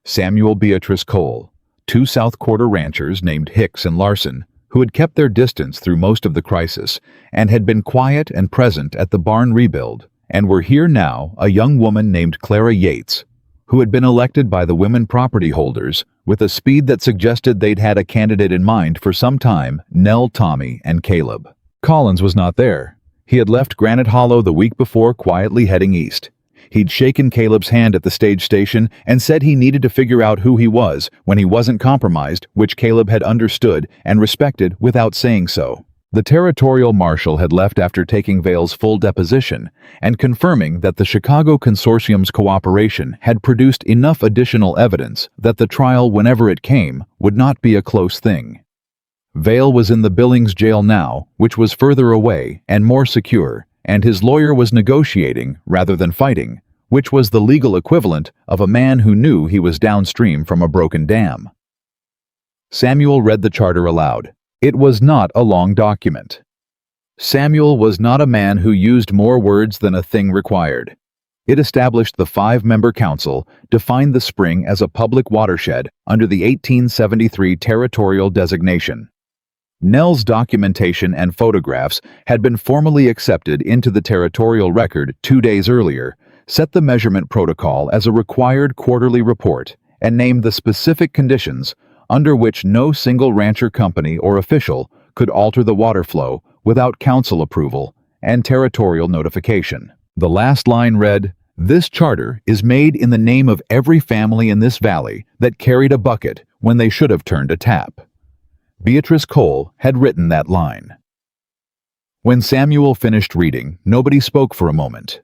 Samuel Beatrice Cole, 2 South Quarter ranchers named Hicks and Larson, who had kept their distance through most of the crisis and had been quiet and present at the barn rebuild, and were here now a young woman named Clara Yates, who had been elected by the women property holders with a speed that suggested they'd had a candidate in mind for some time, Nell, Tommy, and Caleb. Collins was not there. He had left Granite Hollow the week before, quietly heading east. He'd shaken Caleb's hand at the stage station and said he needed to figure out who he was when he wasn't compromised, which Caleb had understood and respected without saying so. The territorial marshal had left after taking Vale's full deposition and confirming that the Chicago Consortium's cooperation had produced enough additional evidence that the trial, whenever it came, would not be a close thing. Vale was in the Billings jail now, which was further away and more secure, and his lawyer was negotiating rather than fighting, which was the legal equivalent of a man who knew he was downstream from a broken dam. Samuel read the charter aloud. It was not a long document. Samuel was not a man who used more words than a thing required. It established the 5-member council, defined the spring as a public watershed under the 1873 territorial designation. Nell's documentation and photographs had been formally accepted into the territorial record 2 days earlier, set the measurement protocol as a required quarterly report, and named the specific conditions under which no single rancher company or official could alter the water flow without council approval and territorial notification. The last line read, "This charter is made in the name of every family in this valley that carried a bucket when they should have turned a tap." Beatrice Cole had written that line. When Samuel finished reading, nobody spoke for a moment.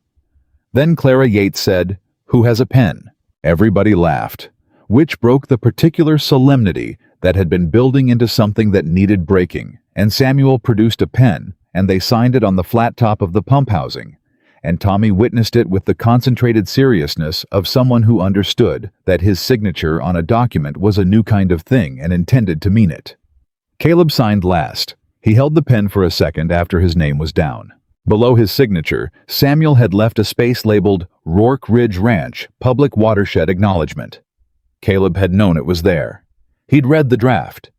Then Clara Yates said, "Who has a pen?" Everybody laughed, which broke the particular solemnity that had been building into something that needed breaking, and Samuel produced a pen, and they signed it on the flat top of the pump housing, and Tommy witnessed it with the concentrated seriousness of someone who understood that his signature on a document was a new kind of thing and intended to mean it. Caleb signed last. He held the pen for a second after his name was down. Below his signature, Samuel had left a space labeled Rourke Ridge Ranch Public Watershed Acknowledgement. Caleb had known it was there. He'd read the draft.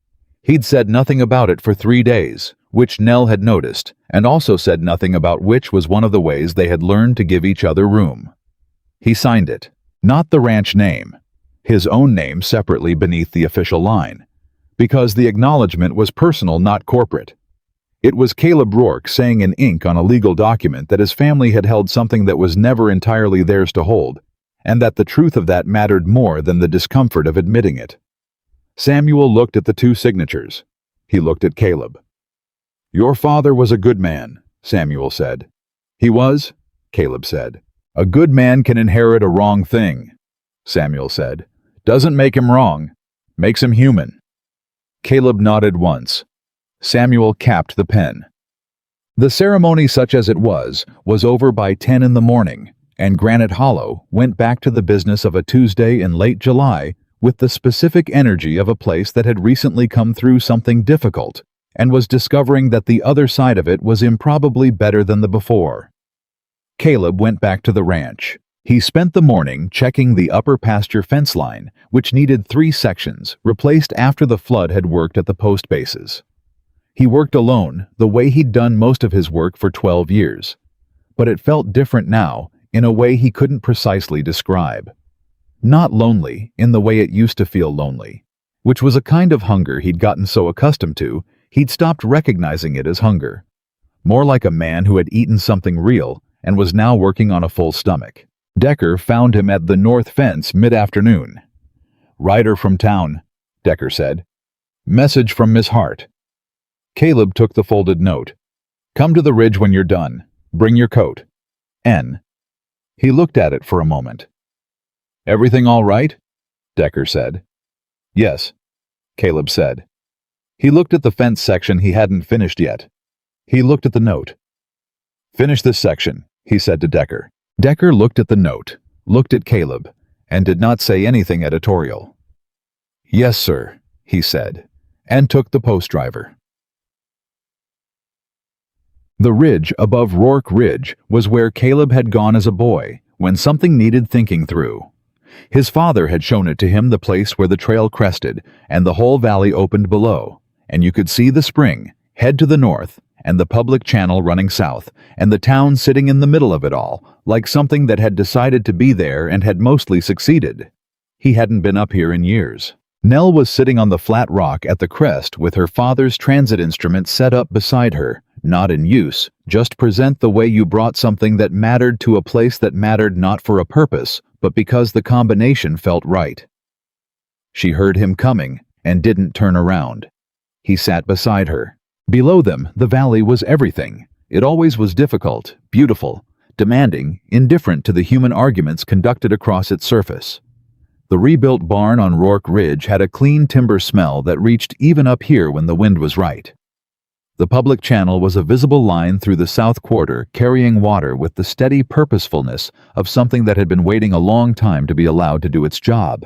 He'd said nothing about it for 3 days, which Nell had noticed, and also said nothing about which was one of the ways they had learned to give each other room. He signed it, not the ranch name, his own name separately beneath the official line, because the acknowledgement was personal, not corporate. It was Caleb Rourke saying in ink on a legal document that his family had held something that was never entirely theirs to hold, and that the truth of that mattered more than the discomfort of admitting it. Samuel looked at the 2 signatures. He looked at Caleb. "Your father was a good man," Samuel said. "He was," Caleb said. "A good man can inherit a wrong thing," Samuel said. "Doesn't make him wrong, makes him human." Caleb nodded once. Samuel capped the pen. The ceremony, such as it was over by 10 in the morning, and Granite Hollow went back to the business of a Tuesday in late July with the specific energy of a place that had recently come through something difficult and was discovering that the other side of it was improbably better than the before. Caleb went back to the ranch. He spent the morning checking the upper pasture fence line, which needed 3 sections, replaced after the flood had worked at the post bases. He worked alone, the way he'd done most of his work for 12 years. But it felt different now, in a way he couldn't precisely describe. Not lonely, in the way it used to feel lonely, which was a kind of hunger he'd gotten so accustomed to, he'd stopped recognizing it as hunger. More like a man who had eaten something real and was now working on a full stomach. Decker found him at the north fence mid-afternoon. "Rider from town," Decker said. "Message from Miss Hart." Caleb took the folded note. "Come to the ridge when you're done. Bring your coat. N." He looked at it for a moment. "Everything all right?" Decker said. "Yes," Caleb said. He looked at the fence section he hadn't finished yet. He looked at the note. "Finish this section," he said to Decker. Decker looked at the note, looked at Caleb, and did not say anything editorial. "Yes, sir," he said, and took the post driver. The ridge above Rourke Ridge was where Caleb had gone as a boy when something needed thinking through. His father had shown it to him, the place where the trail crested and the whole valley opened below, and you could see the spring head to the north and the public channel running south, and the town sitting in the middle of it all, like something that had decided to be there and had mostly succeeded. He hadn't been up here in years. Nell was sitting on the flat rock at the crest with her father's transit instrument set up beside her, not in use, just present the way you brought something that mattered to a place that mattered not for a purpose, but because the combination felt right. She heard him coming and didn't turn around. He sat beside her. Below them, the valley was everything. It always was difficult, beautiful, demanding, indifferent to the human arguments conducted across its surface. The rebuilt barn on Rourke Ridge had a clean timber smell that reached even up here when the wind was right. The public channel was a visible line through the south quarter, carrying water with the steady purposefulness of something that had been waiting a long time to be allowed to do its job.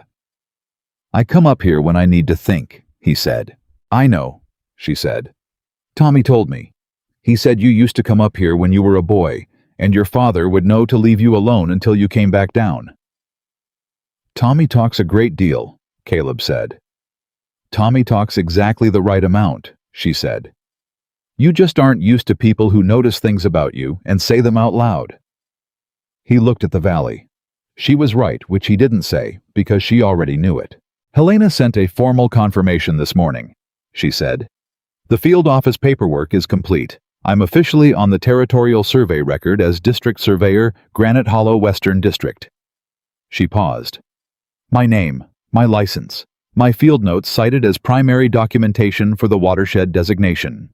"I come up here when I need to think," he said. "I know," she said. "Tommy told me. He said you used to come up here when you were a boy, and your father would know to leave you alone until you came back down." "Tommy talks a great deal," Caleb said. "Tommy talks exactly the right amount," she said. "You just aren't used to people who notice things about you and say them out loud." He looked at the valley. She was right, which he didn't say, because she already knew it. "Helena sent a formal confirmation this morning," she said. "The field office paperwork is complete. I'm officially on the territorial survey record as District Surveyor, Granite Hollow, Western District." She paused. "My name, my license, my field notes cited as primary documentation for the watershed designation."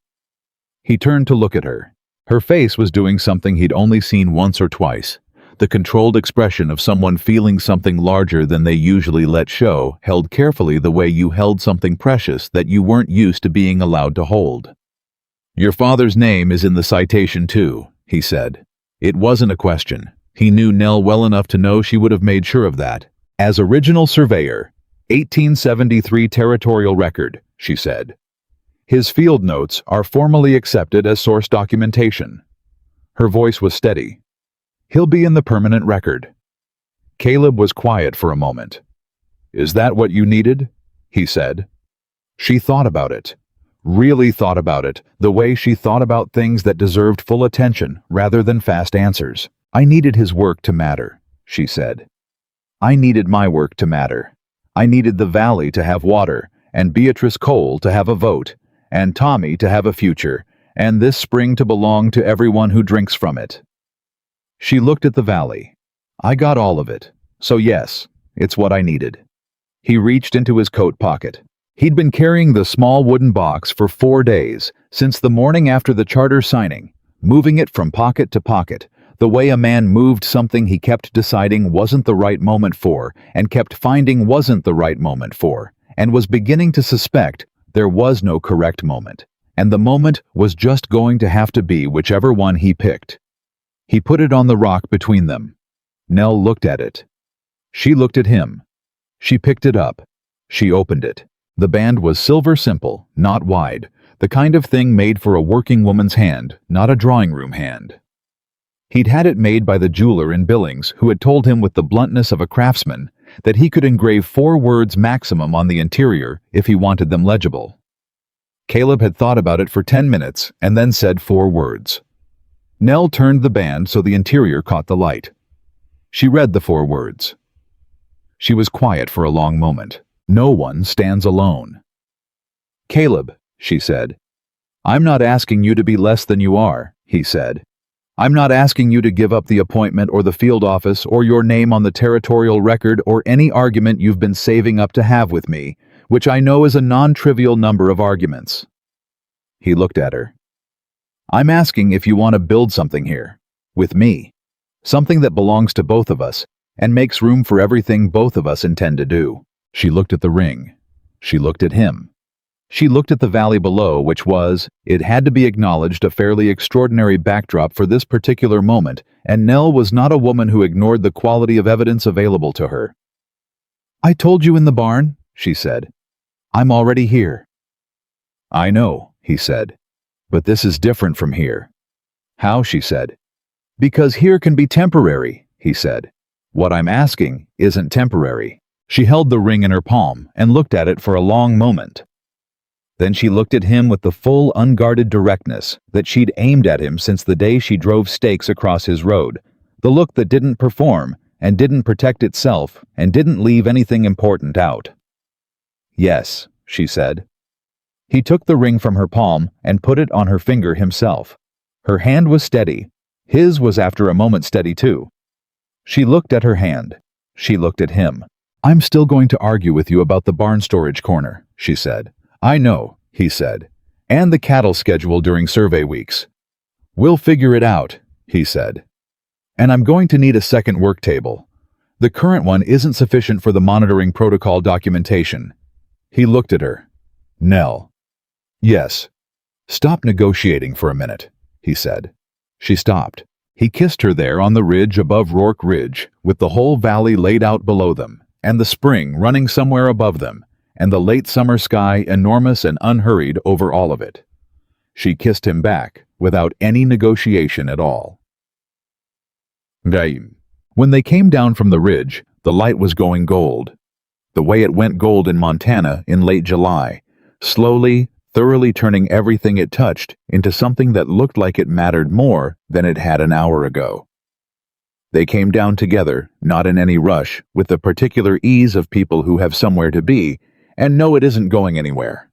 He turned to look at her. Her face was doing something he'd only seen once or twice. The controlled expression of someone feeling something larger than they usually let show, held carefully the way you held something precious that you weren't used to being allowed to hold. "Your father's name is in the citation too," he said. It wasn't a question. He knew Nell well enough to know she would have made sure of that. "As original surveyor, 1873 territorial record," she said. "His field notes are formally accepted as source documentation." Her voice was steady. "He'll be in the permanent record." Caleb was quiet for a moment. "Is that what you needed?" he said. She thought about it. Really thought about it, the way she thought about things that deserved full attention rather than fast answers. "I needed his work to matter," she said. "I needed my work to matter. I needed the valley to have water, and Beatrice Cole to have a vote, and Tommy to have a future, and this spring to belong to everyone who drinks from it." She looked at the valley. "I got all of it, so yes, it's what I needed." He reached into his coat pocket. He'd been carrying the small wooden box for 4 days, since the morning after the charter signing, moving it from pocket to pocket, the way a man moved something he kept deciding wasn't the right moment for, and kept finding wasn't the right moment for, and was beginning to suspect there was no correct moment, and the moment was just going to have to be whichever one he picked. He put it on the rock between them. Nell looked at it. She looked at him. She picked it up. She opened it. The band was silver simple, not wide, the kind of thing made for a working woman's hand, not a drawing room hand. He'd had it made by the jeweler in Billings, who had told him with the bluntness of a craftsman that he could engrave 4 words maximum on the interior if he wanted them legible. Caleb had thought about it for 10 minutes and then said 4 words. Nell turned the band so the interior caught the light. She read the 4 words. She was quiet for a long moment. "No one stands alone." "Caleb," she said. "I'm not asking you to be less than you are," he said. "I'm not asking you to give up the appointment or the field office or your name on the territorial record or any argument you've been saving up to have with me, which I know is a non-trivial number of arguments." He looked at her. "I'm asking if you want to build something here, with me, something that belongs to both of us and makes room for everything both of us intend to do." She looked at the ring. She looked at him. She looked at the valley below, which was, it had to be acknowledged, a fairly extraordinary backdrop for this particular moment, and Nell was not a woman who ignored the quality of evidence available to her. "I told you in the barn," she said. I'm already here." "I know," he said. "But this is different from here." "How?" she said. "Because here can be temporary," he said. "What I'm asking isn't temporary." She held the ring in her palm and looked at it for a long moment. Then she looked at him with the full, unguarded directness that she'd aimed at him since the day she drove stakes across his road, the look that didn't perform and didn't protect itself and didn't leave anything important out. "Yes," she said. He took the ring from her palm and put it on her finger himself. Her hand was steady. His was after a moment steady too. She looked at her hand. She looked at him. "I'm still going to argue with you about the barn storage corner," she said. "I know," he said, "and the cattle schedule during survey weeks." "We'll figure it out," he said. "And I'm going to need a second work table. The current one isn't sufficient for the monitoring protocol documentation." He looked at her. "Nell." "Yes." "Stop negotiating for a minute," he said. She stopped. He kissed her there on the ridge above Rourke Ridge, with the whole valley laid out below them, and the spring running somewhere above them, and the late summer sky enormous and unhurried over all of it. She kissed him back, without any negotiation at all. When they came down from the ridge, the light was going gold. The way it went gold in Montana in late July, slowly, thoroughly turning everything it touched into something that looked like it mattered more than it had an hour ago. They came down together, not in any rush, with the particular ease of people who have somewhere to be, and know it isn't going anywhere.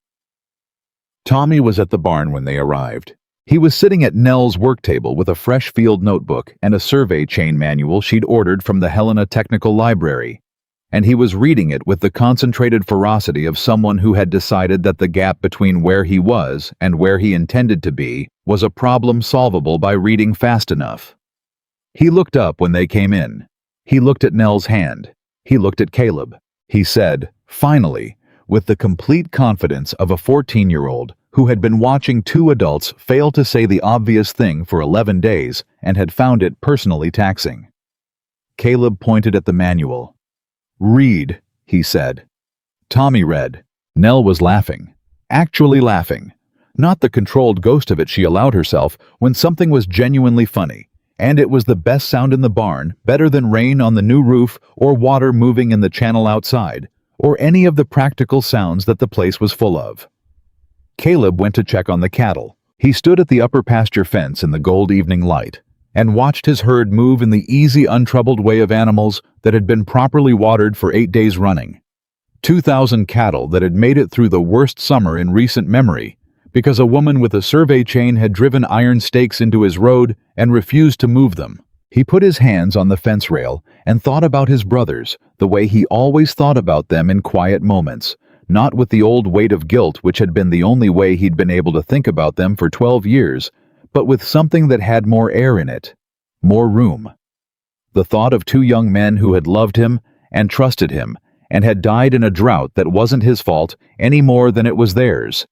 Tommy was at the barn when they arrived. He was sitting at Nell's work table with a fresh field notebook and a survey chain manual she'd ordered from the Helena Technical Library, and he was reading it with the concentrated ferocity of someone who had decided that the gap between where he was and where he intended to be was a problem solvable by reading fast enough. He looked up when they came in. He looked at Nell's hand. He looked at Caleb. He said, finally, with the complete confidence of a 14-year-old who had been watching two adults fail to say the obvious thing for 11 days and had found it personally taxing. Caleb pointed at the manual. "Read," he said. Tommy read. Nell was laughing. Actually laughing. Not the controlled ghost of it she allowed herself when something was genuinely funny, and it was the best sound in the barn, better than rain on the new roof or water moving in the channel outside, or any of the practical sounds that the place was full of. Caleb went to check on the cattle. He stood at the upper pasture fence in the gold evening light and watched his herd move in the easy, untroubled way of animals that had been properly watered for 8 days running. 2,000 cattle that had made it through the worst summer in recent memory because a woman with a survey chain had driven iron stakes into his road and refused to move them. He put his hands on the fence rail and thought about his brothers the way he always thought about them in quiet moments, not with the old weight of guilt which had been the only way he'd been able to think about them for 12 years, but with something that had more air in it, more room. The thought of 2 young men who had loved him and trusted him and had died in a drought that wasn't his fault any more than it was theirs,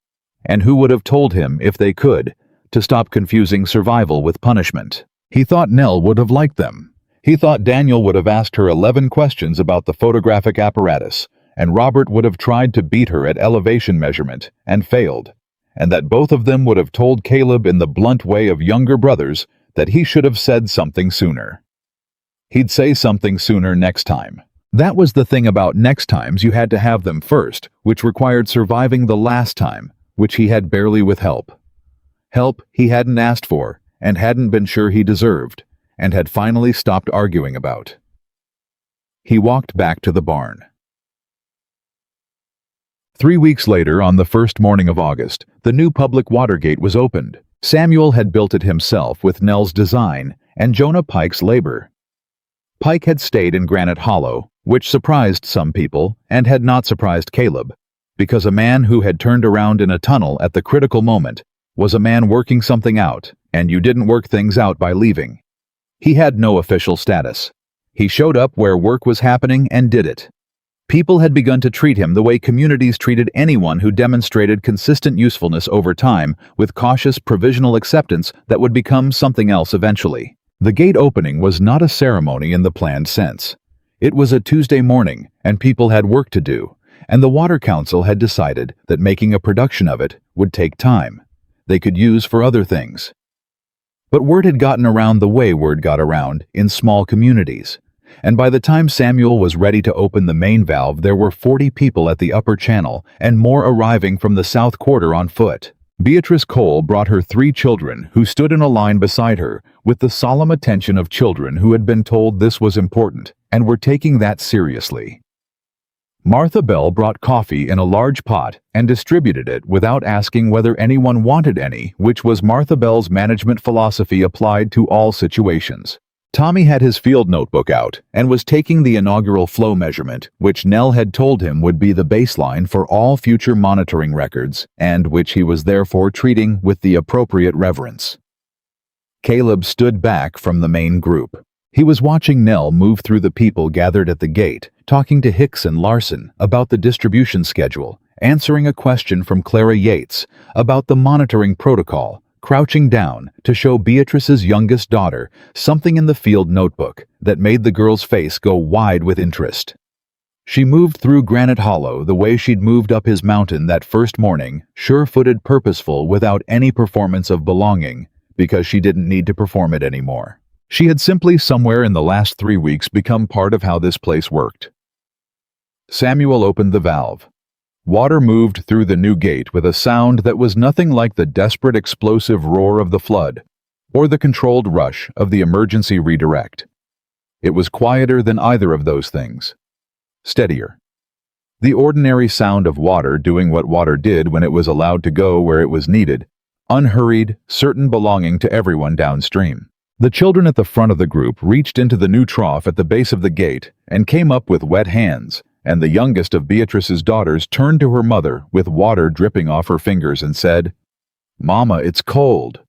and who would have told him, if they could, to stop confusing survival with punishment. He thought Nell would have liked them. He thought Daniel would have asked her 11 questions about the photographic apparatus, and Robert would have tried to beat her at elevation measurement and failed, and that both of them would have told Caleb in the blunt way of younger brothers that he should have said something sooner. He'd say something sooner next time. That was the thing about next times, you had to have them first, which required surviving the last time, which he had barely with help. Help he hadn't asked for, and hadn't been sure he deserved, and had finally stopped arguing about. He walked back to the barn. 3 weeks later, on the first morning of August, the new public water gate was opened. Samuel had built it himself with Nell's design and Jonah Pike's labor. Pike had stayed in Granite Hollow, which surprised some people and had not surprised Caleb, because a man who had turned around in a tunnel at the critical moment was a man working something out, and you didn't work things out by leaving. He had no official status. He showed up where work was happening and did it. People had begun to treat him the way communities treated anyone who demonstrated consistent usefulness over time with cautious provisional acceptance that would become something else eventually. The gate opening was not a ceremony in the planned sense. It was a Tuesday morning, and people had work to do, and the Water Council had decided that making a production of it would take time they could use for other things. But word had gotten around the way word got around in small communities, and by the time Samuel was ready to open the main valve, there were 40 people at the upper channel and more arriving from the south quarter on foot. Beatrice Cole brought her 3 children, who stood in a line beside her with the solemn attention of children who had been told this was important and were taking that seriously. Martha Bell brought coffee in a large pot and distributed it without asking whether anyone wanted any, which was Martha Bell's management philosophy applied to all situations. Tommy had his field notebook out and was taking the inaugural flow measurement, which Nell had told him would be the baseline for all future monitoring records, and which he was therefore treating with the appropriate reverence. Caleb stood back from the main group. He was watching Nell move through the people gathered at the gate, talking to Hicks and Larson about the distribution schedule, answering a question from Clara Yates about the monitoring protocol, crouching down to show Beatrice's youngest daughter something in the field notebook that made the girl's face go wide with interest. She moved through Granite Hollow the way she'd moved up his mountain that first morning, sure-footed, purposeful, without any performance of belonging, because she didn't need to perform it anymore. She had simply somewhere in the last 3 weeks become part of how this place worked. Samuel opened the valve. Water moved through the new gate with a sound that was nothing like the desperate explosive roar of the flood or the controlled rush of the emergency redirect. It was quieter than either of those things. Steadier. The ordinary sound of water doing what water did when it was allowed to go where it was needed, unhurried, certain belonging to everyone downstream. The children at the front of the group reached into the new trough at the base of the gate and came up with wet hands, and the youngest of Beatrice's daughters turned to her mother with water dripping off her fingers and said, "Mama, it's cold,"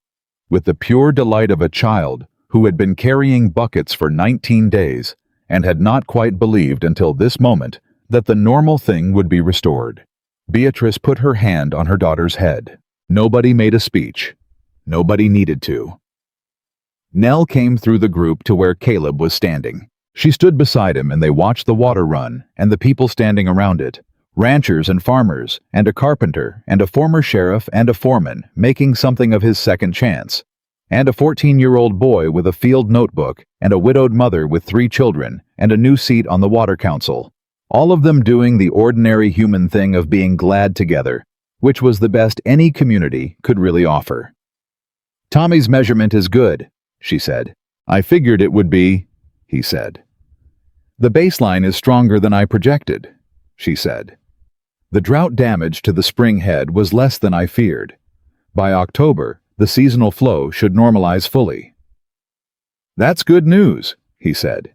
with the pure delight of a child who had been carrying buckets for 19 days and had not quite believed until this moment that the normal thing would be restored. Beatrice put her hand on her daughter's head. Nobody made a speech. Nobody needed to. Nell came through the group to where Caleb was standing. She stood beside him and they watched the water run and the people standing around it, ranchers and farmers, and a carpenter, and a former sheriff and a foreman making something of his second chance, and a 14-year-old boy with a field notebook, and a widowed mother with 3 children, and a new seat on the Water Council, all of them doing the ordinary human thing of being glad together, which was the best any community could really offer. "Tommy's measurement is good," she said. "I figured it would be," he said. "The baseline is stronger than I projected," she said. "The drought damage to the spring head was less than I feared. By October, the seasonal flow should normalize fully." "That's good news," he said.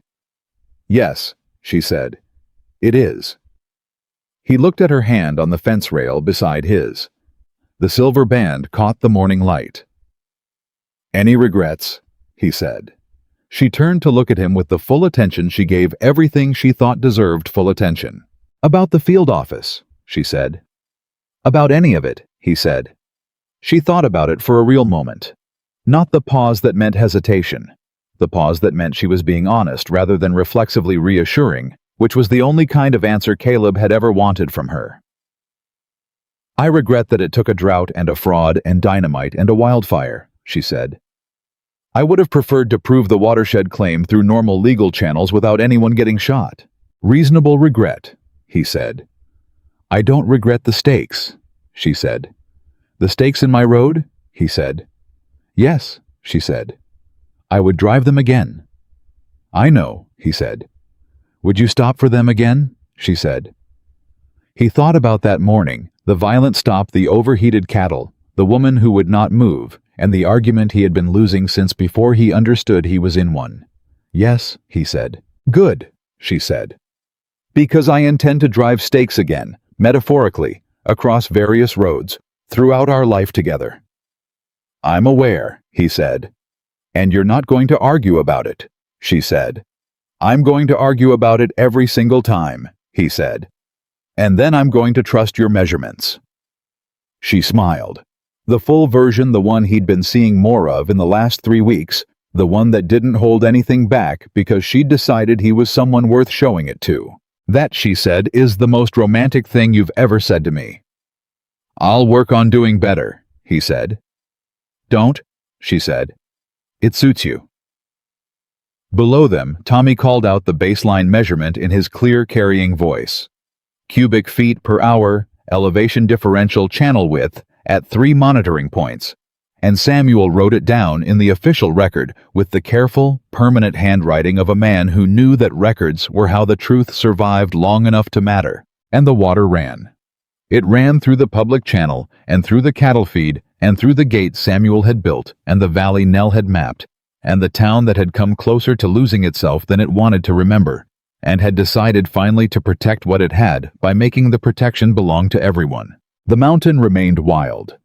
"Yes," she said. "It is." He looked at her hand on the fence rail beside his. The silver band caught the morning light. "Any regrets?" he said. She turned to look at him with the full attention she gave everything she thought deserved full attention. "About the field office," she said. "About any of it," he said. She thought about it for a real moment. Not the pause that meant hesitation. The pause that meant she was being honest rather than reflexively reassuring, which was the only kind of answer Caleb had ever wanted from her. "I regret that it took a drought and a fraud and dynamite and a wildfire," she said. "I would have preferred to prove the watershed claim through normal legal channels without anyone getting shot." "Reasonable regret," he said. "I don't regret the stakes," she said. "The stakes in my road?" he said. "Yes," she said. "I would drive them again." "I know," he said. "Would you stop for them again?" she said. He thought about that morning, the violent stop, the overheated cattle, the woman who would not move, and the argument he had been losing since before he understood he was in one. "Yes," he said. "Good," she said. "Because I intend to drive stakes again, metaphorically, across various roads, throughout our life together." "I'm aware," he said. "And you're not going to argue about it," she said. "I'm going to argue about it every single time," he said. "And then I'm going to trust your measurements." She smiled. The full version, the one he'd been seeing more of in the last 3 weeks, the one that didn't hold anything back because she'd decided he was someone worth showing it to. "That," she said, "is the most romantic thing you've ever said to me." "I'll work on doing better," he said. "Don't," she said. "It suits you." Below them, Tommy called out the baseline measurement in his clear, carrying voice. Cubic feet per hour, elevation differential channel width, at 3 monitoring points. And Samuel wrote it down in the official record with the careful, permanent handwriting of a man who knew that records were how the truth survived long enough to matter. And the water ran. It ran through the public channel, and through the cattle feed, and through the gate Samuel had built, and the valley Nell had mapped, and the town that had come closer to losing itself than it wanted to remember, and had decided finally to protect what it had by making the protection belong to everyone. The mountain remained wild.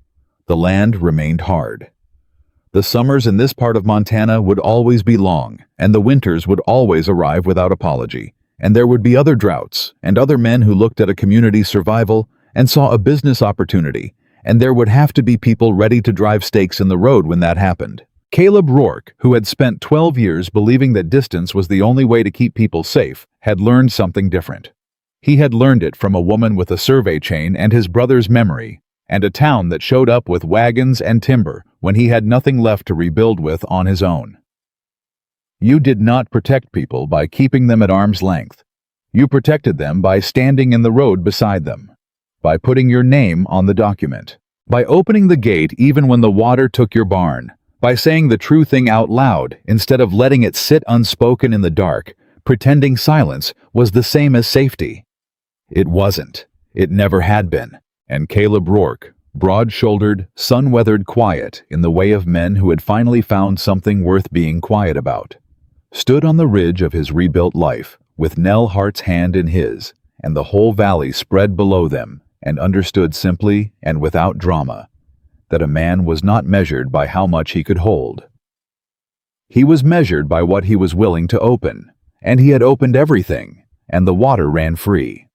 The land remained hard. The summers in this part of Montana would always be long, and the winters would always arrive without apology, and there would be other droughts, and other men who looked at a community's survival and saw a business opportunity, and there would have to be people ready to drive stakes in the road when that happened. Caleb Rourke, who had spent 12 years believing that distance was the only way to keep people safe, had learned something different. He had learned it from a woman with a survey chain and his brother's memory, and a town that showed up with wagons and timber when he had nothing left to rebuild with on his own. You did not protect people by keeping them at arm's length. You protected them by standing in the road beside them, by putting your name on the document, by opening the gate even when the water took your barn, by saying the true thing out loud instead of letting it sit unspoken in the dark, pretending silence was the same as safety. It wasn't. It never had been. And Caleb Rourke, broad-shouldered, sun-weathered quiet in the way of men who had finally found something worth being quiet about, stood on the ridge of his rebuilt life, with Nell Hart's hand in his, and the whole valley spread below them, and understood simply and without drama that a man was not measured by how much he could hold. He was measured by what he was willing to open, and he had opened everything, and the water ran free.